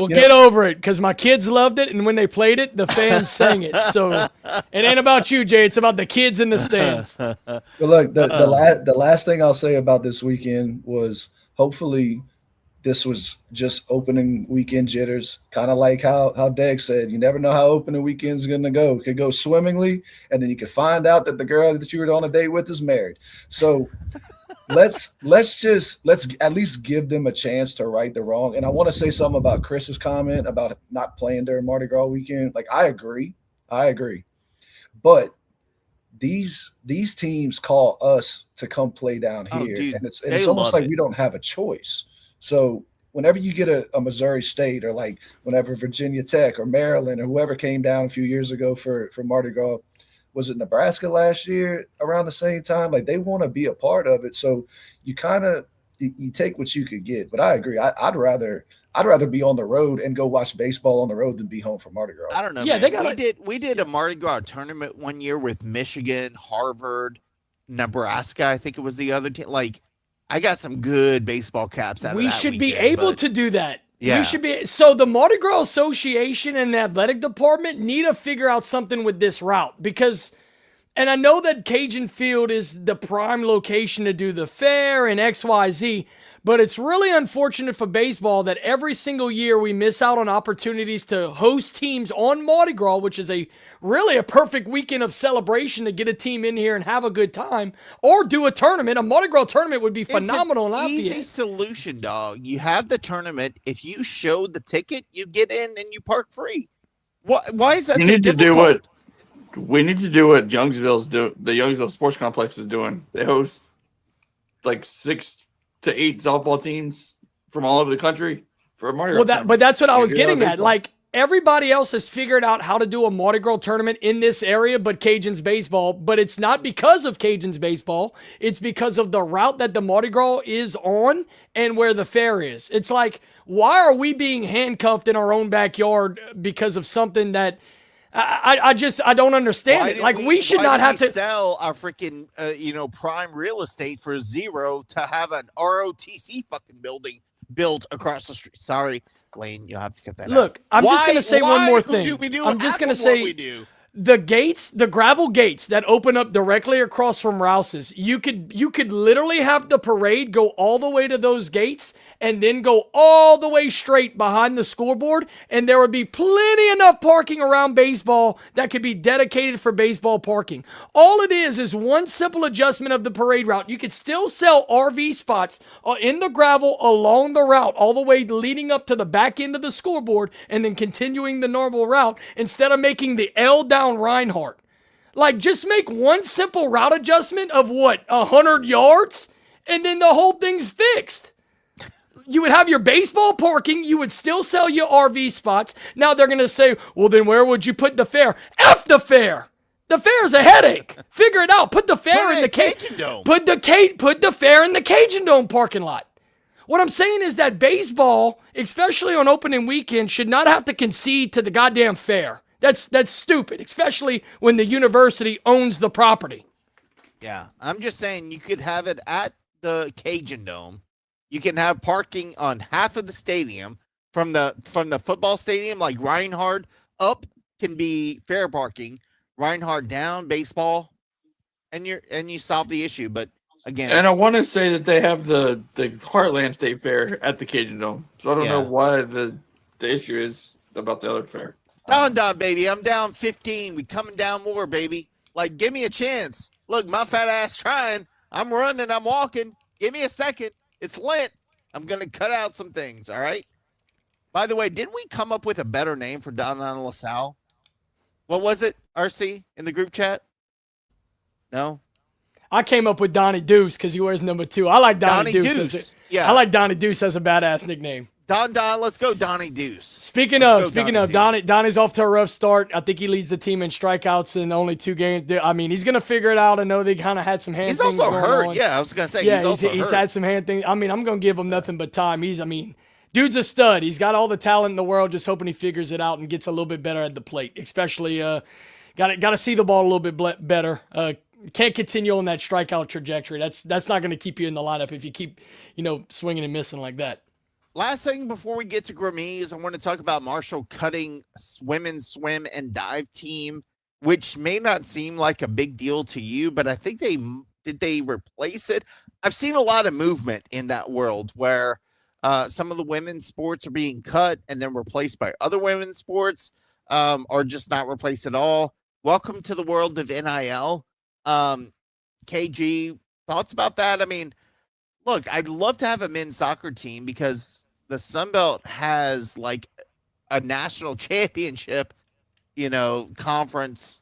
Well, get over it, because my kids loved it, and when they played it, the fans sang it. So it ain't about you, Jay. It's about the kids in the stands. But look, the last thing I'll say about this weekend was, hopefully this was just opening weekend jitters, kind of like how Deg said, you never know how opening weekend's going to go. It could go swimmingly, and then you could find out that the girl that you were on a date with is married. So let's at least give them a chance to right the wrong. And I want to say something about Chris's comment about not playing during Mardi Gras weekend. Like, I agree. But these teams call us to come play down here, dude, and it's almost like we don't have a choice. So whenever you get a Missouri State, or like whenever Virginia Tech or Maryland or whoever came down a few years ago for Mardi Gras, was it Nebraska last year around the same time? Like, they want to be a part of it. So you kind of you take what you could get. But I agree. I'd rather be on the road and go watch baseball on the road than be home for Mardi Gras. I don't know. Yeah, man. We did a Mardi Gras tournament one year with Michigan, Harvard, Nebraska. I think it was the other team. Like, I got some good baseball caps out of that. We should be able to do that. Yeah. We should be. So the Mardi Gras Association and the athletic department need to figure out something with this route, because, and I know that Cajun Field is the prime location to do the fair and XYZ, but it's really unfortunate for baseball that every single year we miss out on opportunities to host teams on Mardi Gras, which is really a perfect weekend of celebration to get a team in here and have a good time, or do a tournament. A Mardi Gras tournament would be phenomenal. It's an easy solution, dog. You have the tournament. If you show the ticket, you get in and you park free. Why is that so difficult? We need to do what Youngsville's do. The Youngsville Sports Complex is doing. They host like 6 to 8 softball teams from all over the country for a Mardi Gras. But that's what I was getting at. Like, everybody else has figured out how to do a Mardi Gras tournament in this area, but Cajuns baseball. But it's not because of Cajuns baseball. It's because of the route that the Mardi Gras is on and where the fair is. It's like, why are we being handcuffed in our own backyard because of something that I don't understand it. Like, we should not have to sell our freaking prime real estate for zero to have an ROTC fucking building built across the street. Sorry, Lane, you'll have to cut that out. Look, I'm just going to say one more thing. I'm just going to say, we do. The gates, the gravel gates that open up directly across from Rouse's, you could literally have the parade go all the way to those gates and then go all the way straight behind the scoreboard, and there would be plenty enough parking around baseball that could be dedicated for baseball parking. All it is one simple adjustment of the parade route. You could still sell RV spots in the gravel along the route, all the way leading up to the back end of the scoreboard and then continuing the normal route, instead of making the L down Reinhardt. Like, just make one simple route adjustment of 100 yards, and then the whole thing's fixed. you would have your baseball parking. You would still sell your RV spots. Now they're going to say, well, then where would you put the fair? F the fair. The fair's a headache. Figure it out. Put the fair in the Cajun Dome. Put the fair in the Cajun Dome parking lot. What I'm saying is that baseball, especially on opening weekend, should not have to concede to the goddamn fair. That's stupid, especially when the university owns the property. Yeah, I'm just saying you could have it at the Cajun Dome. You can have parking on half of the stadium from the football stadium, like Reinhard up can be fair parking. Reinhard down, baseball, and you solve the issue. But again, and I want to say that they have the Heartland State Fair at the Cajun Dome, so I don't know why the issue is about the other fair. Down, baby, I'm down 15. We coming down more, baby. Like, give me a chance. Look, my fat ass trying. I'm running. I'm walking. Give me a second. It's lit. I'm gonna cut out some things. All right. By the way, did we come up with a better name for Don LaSalle? What was it, RC, in the group chat? No? I came up with Donnie Deuce because he wears number 2. I like Donnie Deuce. I like Donnie Deuce as a badass nickname. Don, let's go Donnie Deuce. Speaking of, Donnie's off to a rough start. I think he leads the team in strikeouts in only 2 games. I mean, he's going to figure it out. I know they kind of had some hand things He's also going hurt. on. Yeah, I was going to say, he's had some hand things. I mean, I'm going to give him nothing but time. Dude's a stud. He's got all the talent in the world. Just hoping he figures it out and gets a little bit better at the plate. Especially, got to see the ball a little bit better. Can't continue on that strikeout trajectory. That's not going to keep you in the lineup if you keep, swinging and missing like that. Last thing before we get to Grammies, I want to talk about Marshall cutting women's swim and dive team, which may not seem like a big deal to you, but I think did they replace it? I've seen a lot of movement in that world where some of the women's sports are being cut and then replaced by other women's sports, or just not replaced at all. Welcome to the world of NIL. KG, thoughts about that? I mean, look, I'd love to have a men's soccer team because the Sun Belt has like a national championship, conference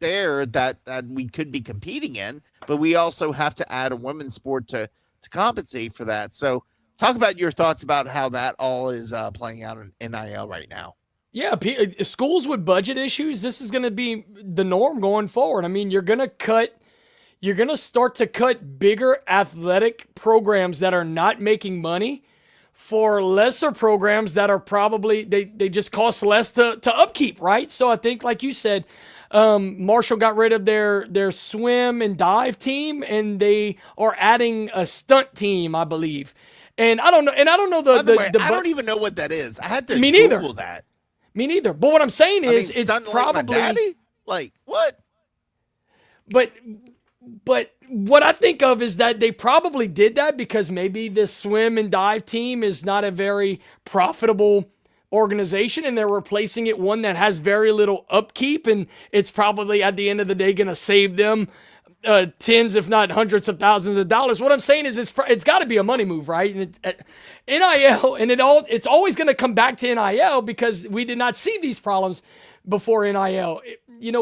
there that we could be competing in, but we also have to add a women's sport to compensate for that. So talk about your thoughts about how that all is playing out in NIL right now. Yeah, schools with budget issues, this is going to be the norm going forward. I mean, you're going to start to cut bigger athletic programs that are not making money for lesser programs that are probably, they just cost less to upkeep, right? So I think, like you said, Marshall got rid of their swim and dive team, and they are adding a stunt team, I believe. And I don't know. By the way, I don't even know what that is. I had to Google that. Me neither. But what I'm saying is, it's probably like my daddy? Like what? But what I think of is that they probably did that because maybe this swim and dive team is not a very profitable organization, and they're replacing it one that has very little upkeep, and it's probably at the end of the day going to save them tens, if not hundreds of thousands of dollars. What I'm saying is it's got to be a money move, right? And NIL, and it's always going to come back to NIL because we did not see these problems before NIL.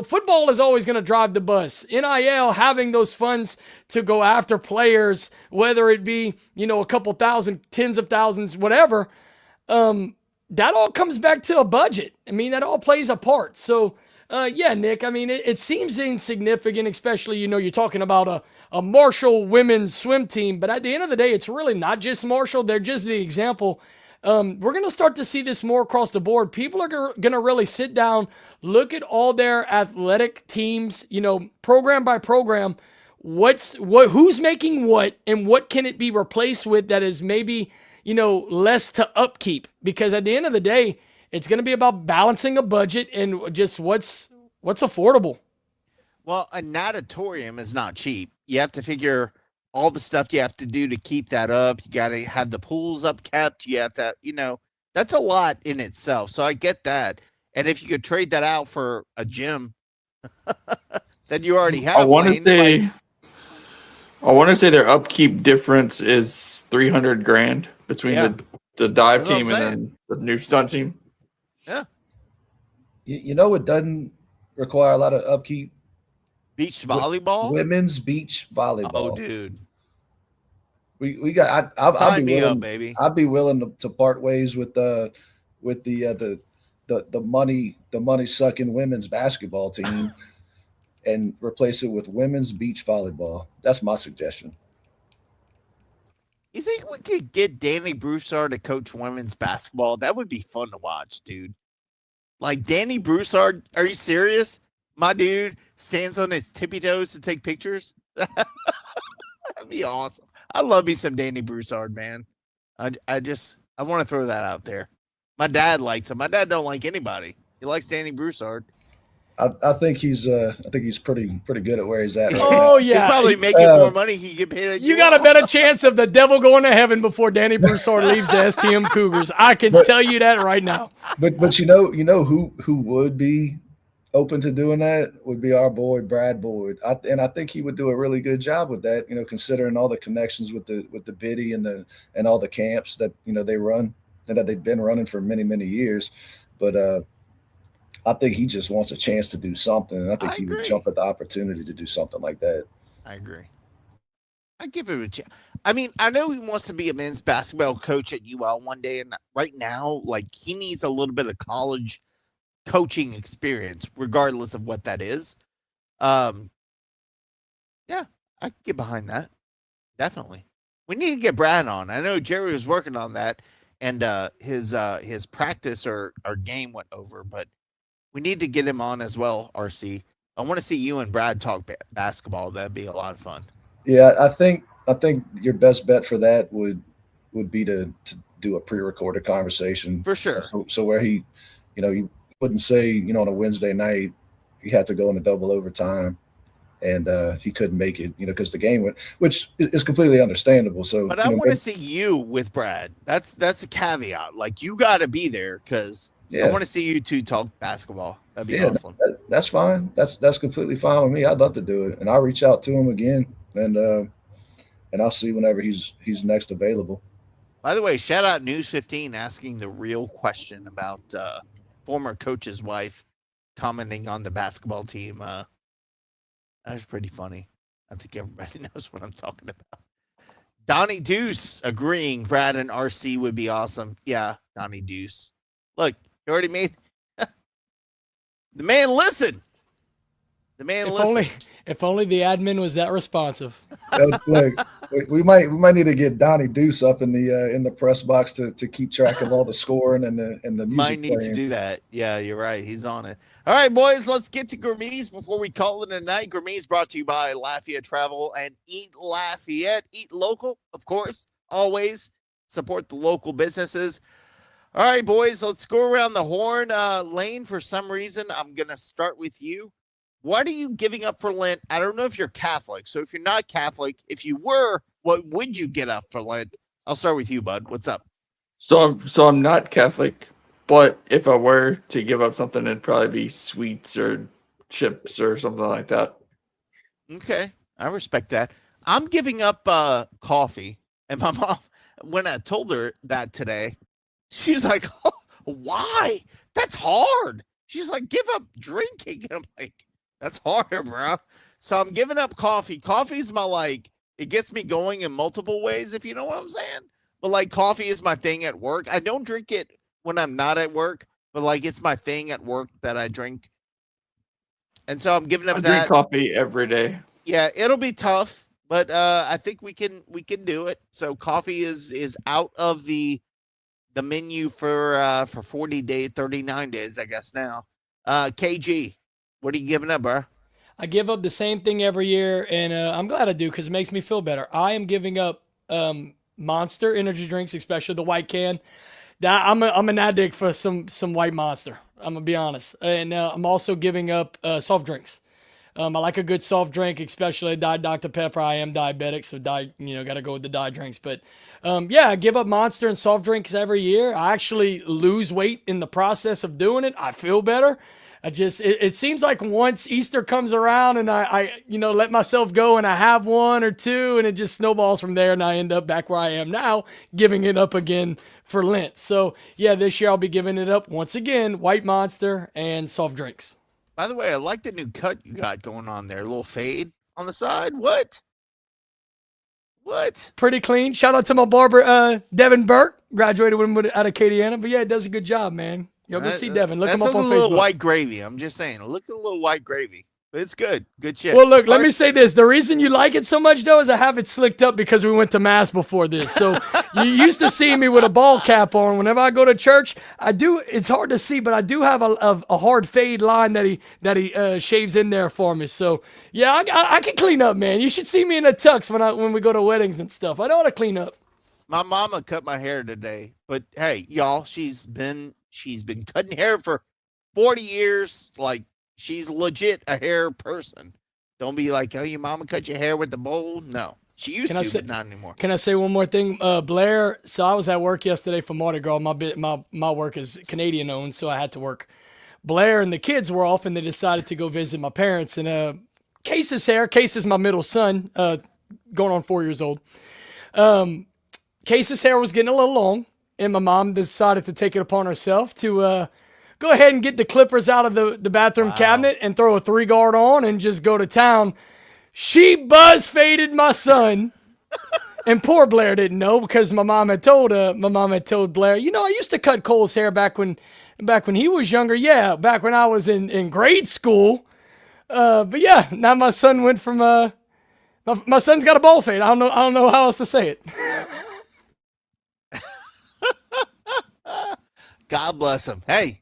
Football is always going to drive the bus. NIL, having those funds to go after players, whether it be, a couple thousand, tens of thousands, whatever, that all comes back to a budget. I mean, that all plays a part. So, yeah, Nick, I mean, it seems insignificant, especially, you're talking about a Marshall women's swim team, but at the end of the day, it's really not just Marshall. They're just the example. We're going to start to see this more across the board. People are going to really sit down, look at all their athletic teams, program by program, who's making what, and what can it be replaced with that is maybe, less to upkeep, because at the end of the day, it's going to be about balancing a budget and just what's affordable. Well, a natatorium is not cheap. You have to figure all the stuff you have to do to keep that up. You got to have the pools up kept. You have to, that's a lot in itself. So I get that. And if you could trade that out for a gym that you already have, I want to say their upkeep difference is $300,000 between the dive team and then the new stunt team. Yeah. It doesn't require a lot of upkeep. Beach volleyball? Women's beach volleyball. Oh, dude. We got. I'd Sign be me willing, up, baby. I'd be willing to part ways with the money sucking women's basketball team and replace it with women's beach volleyball. That's my suggestion. You think we could get Danny Broussard to coach women's basketball? That would be fun to watch, dude. Like Danny Broussard, are you serious? My dude stands on his tippy toes to take pictures. That'd be awesome. I love me some Danny Broussard, man. I want to throw that out there. My dad likes him. My dad don't like anybody. He likes Danny Broussard. I think he's pretty good at where he's at. Right Oh now. yeah, He's probably making more money. He get paid. At you got a better chance of the devil going to heaven before Danny Broussard leaves the STM Cougars. I can tell you that right now. But you know who would be open to doing that would be our boy Brad Boyd. I think he would do a really good job with that. Considering all the connections with the biddy and all the camps that they run and that they've been running for many years. But I think he just wants a chance to do something, and I think he would jump at the opportunity to do something like that. I agree. I give him a chance. I mean, I know he wants to be a men's basketball coach at UL one day, and right now, like, he needs a little bit of college coaching experience, regardless of what that is. Yeah, I can get behind that. Definitely. We need to get Brad on. I know Jerry was working on that, and his practice or game went over, but we need to get him on as well, RC. I want to see you and Brad talk basketball. That'd be a lot of fun. Yeah, I think your best bet for that would be to do a pre-recorded conversation for sure. So where he wouldn't say on a Wednesday night he had to go into double overtime and he couldn't make it because the game went, which is completely understandable. So, but I want to see you with Brad. That's a caveat. Like, you got to be there because. Yeah. I want to see you two talk basketball. That'd be awesome. That's fine. That's completely fine with me. I'd love to do it, and I'll reach out to him again, and I'll see whenever he's next available. By the way, shout out News 15 asking the real question about former coach's wife commenting on the basketball team. That was pretty funny. I think everybody knows what I'm talking about. Donnie Deuce agreeing Brad and RC would be awesome. Yeah, Donnie Deuce. Look. You already made the man listen. The man listen. If only the admin was that responsive. Look, we might need to get Donnie Deuce up in the press box to keep track of all the scoring and the music. Might need to do that. Yeah, you're right. He's on it. All right, boys, let's get to Gourmet's before we call it a night. Gourmet's brought to you by Lafayette Travel and Eat Lafayette. Eat local, of course. Always support the local businesses. All right, boys, let's go around the horn. Lane, for some reason, I'm going to start with you. What are you giving up for Lent? I don't know if you're Catholic. So if you're not Catholic, if you were, what would you get up for Lent? I'll start with you, bud. What's up? So I'm not Catholic, but if I were to give up something, it'd probably be sweets or chips or something like that. Okay, I respect that. I'm giving up coffee. And my mom, when I told her that today, she's like, oh, why? That's hard. She's like, give up drinking. And I'm like, that's hard, bro. So I'm giving up coffee. Coffee's my, it gets me going in multiple ways, if you know what I'm saying. But, coffee is my thing at work. I don't drink it when I'm not at work, but, it's my thing at work that I drink. And so I'm giving up I that. drink coffee every day. Yeah, it'll be tough, but I think we can do it. So coffee is out of the menu for 40 days, 39 days, I guess now. KG, what are you giving up, bro? I give up the same thing every year, and I'm glad I do because it makes me feel better. I am giving up Monster energy drinks, especially the white can. I'm an addict for some white Monster. I'm gonna be honest, and I'm also giving up soft drinks. I like a good soft drink, especially a Diet Dr. Pepper. I am diabetic, so got to go with the diet drinks. But I give up Monster and soft drinks every year. I actually lose weight in the process of doing it. I feel better. It seems like once Easter comes around and I let myself go and I have one or two and it just snowballs from there and I end up back where I am now, giving it up again for Lent. So yeah, this year I'll be giving it up once again, white Monster and soft drinks. By the way, I like the new cut you got going on there. A little fade on the side. What? What? Pretty clean. Shout out to my barber, Devin Burke. Graduated with him out of Acadiana. But yeah, it does a good job, man. Y'all go see Devin. Look him up on a little Facebook. white gravy. I'm just saying. Look at a little white gravy. But it's good. Good shit. Well, look, let me say this. The reason you like it so much, though, is I have it slicked up because we went to Mass before this. So you used to see me with a ball cap on. Whenever I go to church, I do. It's hard to see, but I do have a hard fade line that he shaves in there for me. So, yeah, I can clean up, man. You should see me in a tux when we go to weddings and stuff. I know how to clean up. My mama cut my hair today. But, hey, y'all, she's been cutting hair for 40 years, like, she's legit a hair person. Don't be like, oh, your mama cut your hair with the bowl. No, she used to, but not anymore. Can I say one more thing? Blair, so I was at work yesterday for Mardi Gras. My work is Canadian owned, so I had to work. Blair and the kids were off, and they decided to go visit my parents. And Case's hair, Case is my middle son, going on 4 years old. Case's hair was getting a little long, and my mom decided to take it upon herself to go ahead and get the clippers out of the bathroom cabinet and throw a 3-guard on and just go to town. She buzz faded my son. And poor Blair didn't know because my mom had told Blair, you know, I used to cut Cole's hair back when he was younger. Yeah, back when I was in grade school. But yeah, now my son went from my son's got a ball fade. I don't know how else to say it. God bless him. Hey.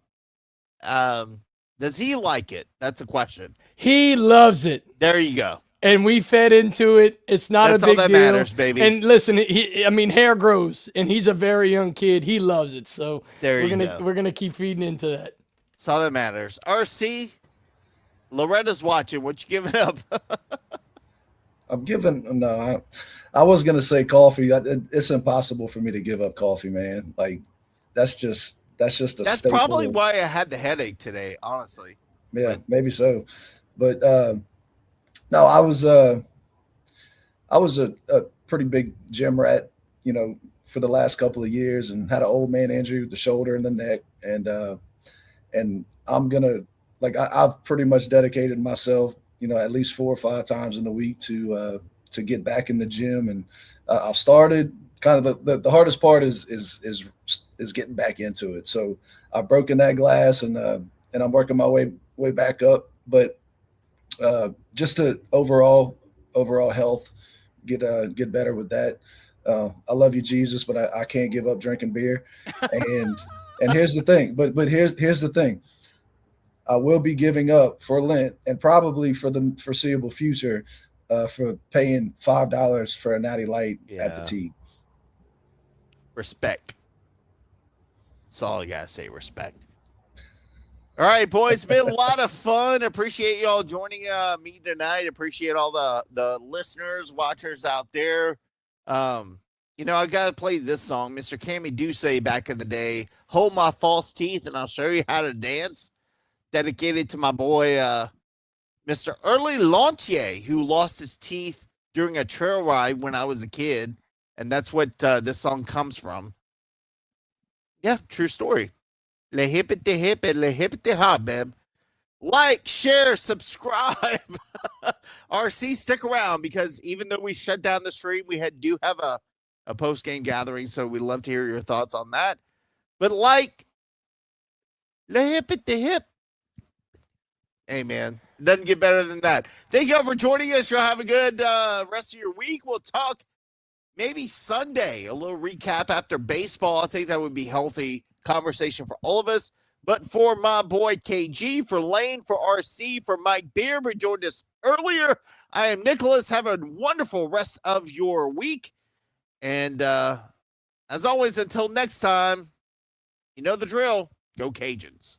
Does he like it? That's a question. He loves it. There you go. And we fed into it. It's not That's a big all that deal. matters, baby. And listen, hair grows, and he's a very young kid. He loves it. So we're gonna keep feeding into that. That's all that matters. RC, Loretta's watching. What you giving up? I'm giving no. I was gonna say coffee. It's impossible for me to give up coffee, man. Like that's That's probably why I had the headache today, honestly. Yeah, maybe so. But no, I was a pretty big gym rat, you know, for the last couple of years, and had an old man injury with the shoulder and the neck, and I'm gonna I've pretty much dedicated myself, you know, at least 4 or 5 times in the week to get back in the gym, and I've started. Kind of the hardest part is getting back into it. So I've broken that glass, and I'm working my way back up. But just to overall health, get better with that. I love you, Jesus, but I can't give up drinking beer. And here's the thing. But here's the thing. I will be giving up for Lent and probably for the foreseeable future for paying $5 for a Natty Light at the T. Respect. That's all I gotta say. Respect. All right, boys. It's been a lot of fun. Appreciate y'all joining me tonight. Appreciate all the listeners, watchers out there. You know, I gotta play this song, Mr. Cammy Duce back in the day. Hold my false teeth, and I'll show you how to dance. Dedicated to my boy, Mr. Early Launtier, who lost his teeth during a trail ride when I was a kid. And that's what this song comes from. Yeah, true story. Le hippity hip and le hippity hop, babe. Like, share, subscribe. RC, stick around because even though we shut down the stream, we do have a post-game gathering, so we'd love to hear your thoughts on that. But like, le hippity hip. Hey, man. Doesn't get better than that. Thank y'all for joining us. Y'all have a good rest of your week. We'll talk maybe Sunday, a little recap after baseball. I think that would be healthy conversation for all of us. But for my boy KG, for Lane, for RC, for Mike Beer, who joined us earlier, I am Nicholas. Have a wonderful rest of your week. And as always, until next time, you know the drill. Go Cajuns.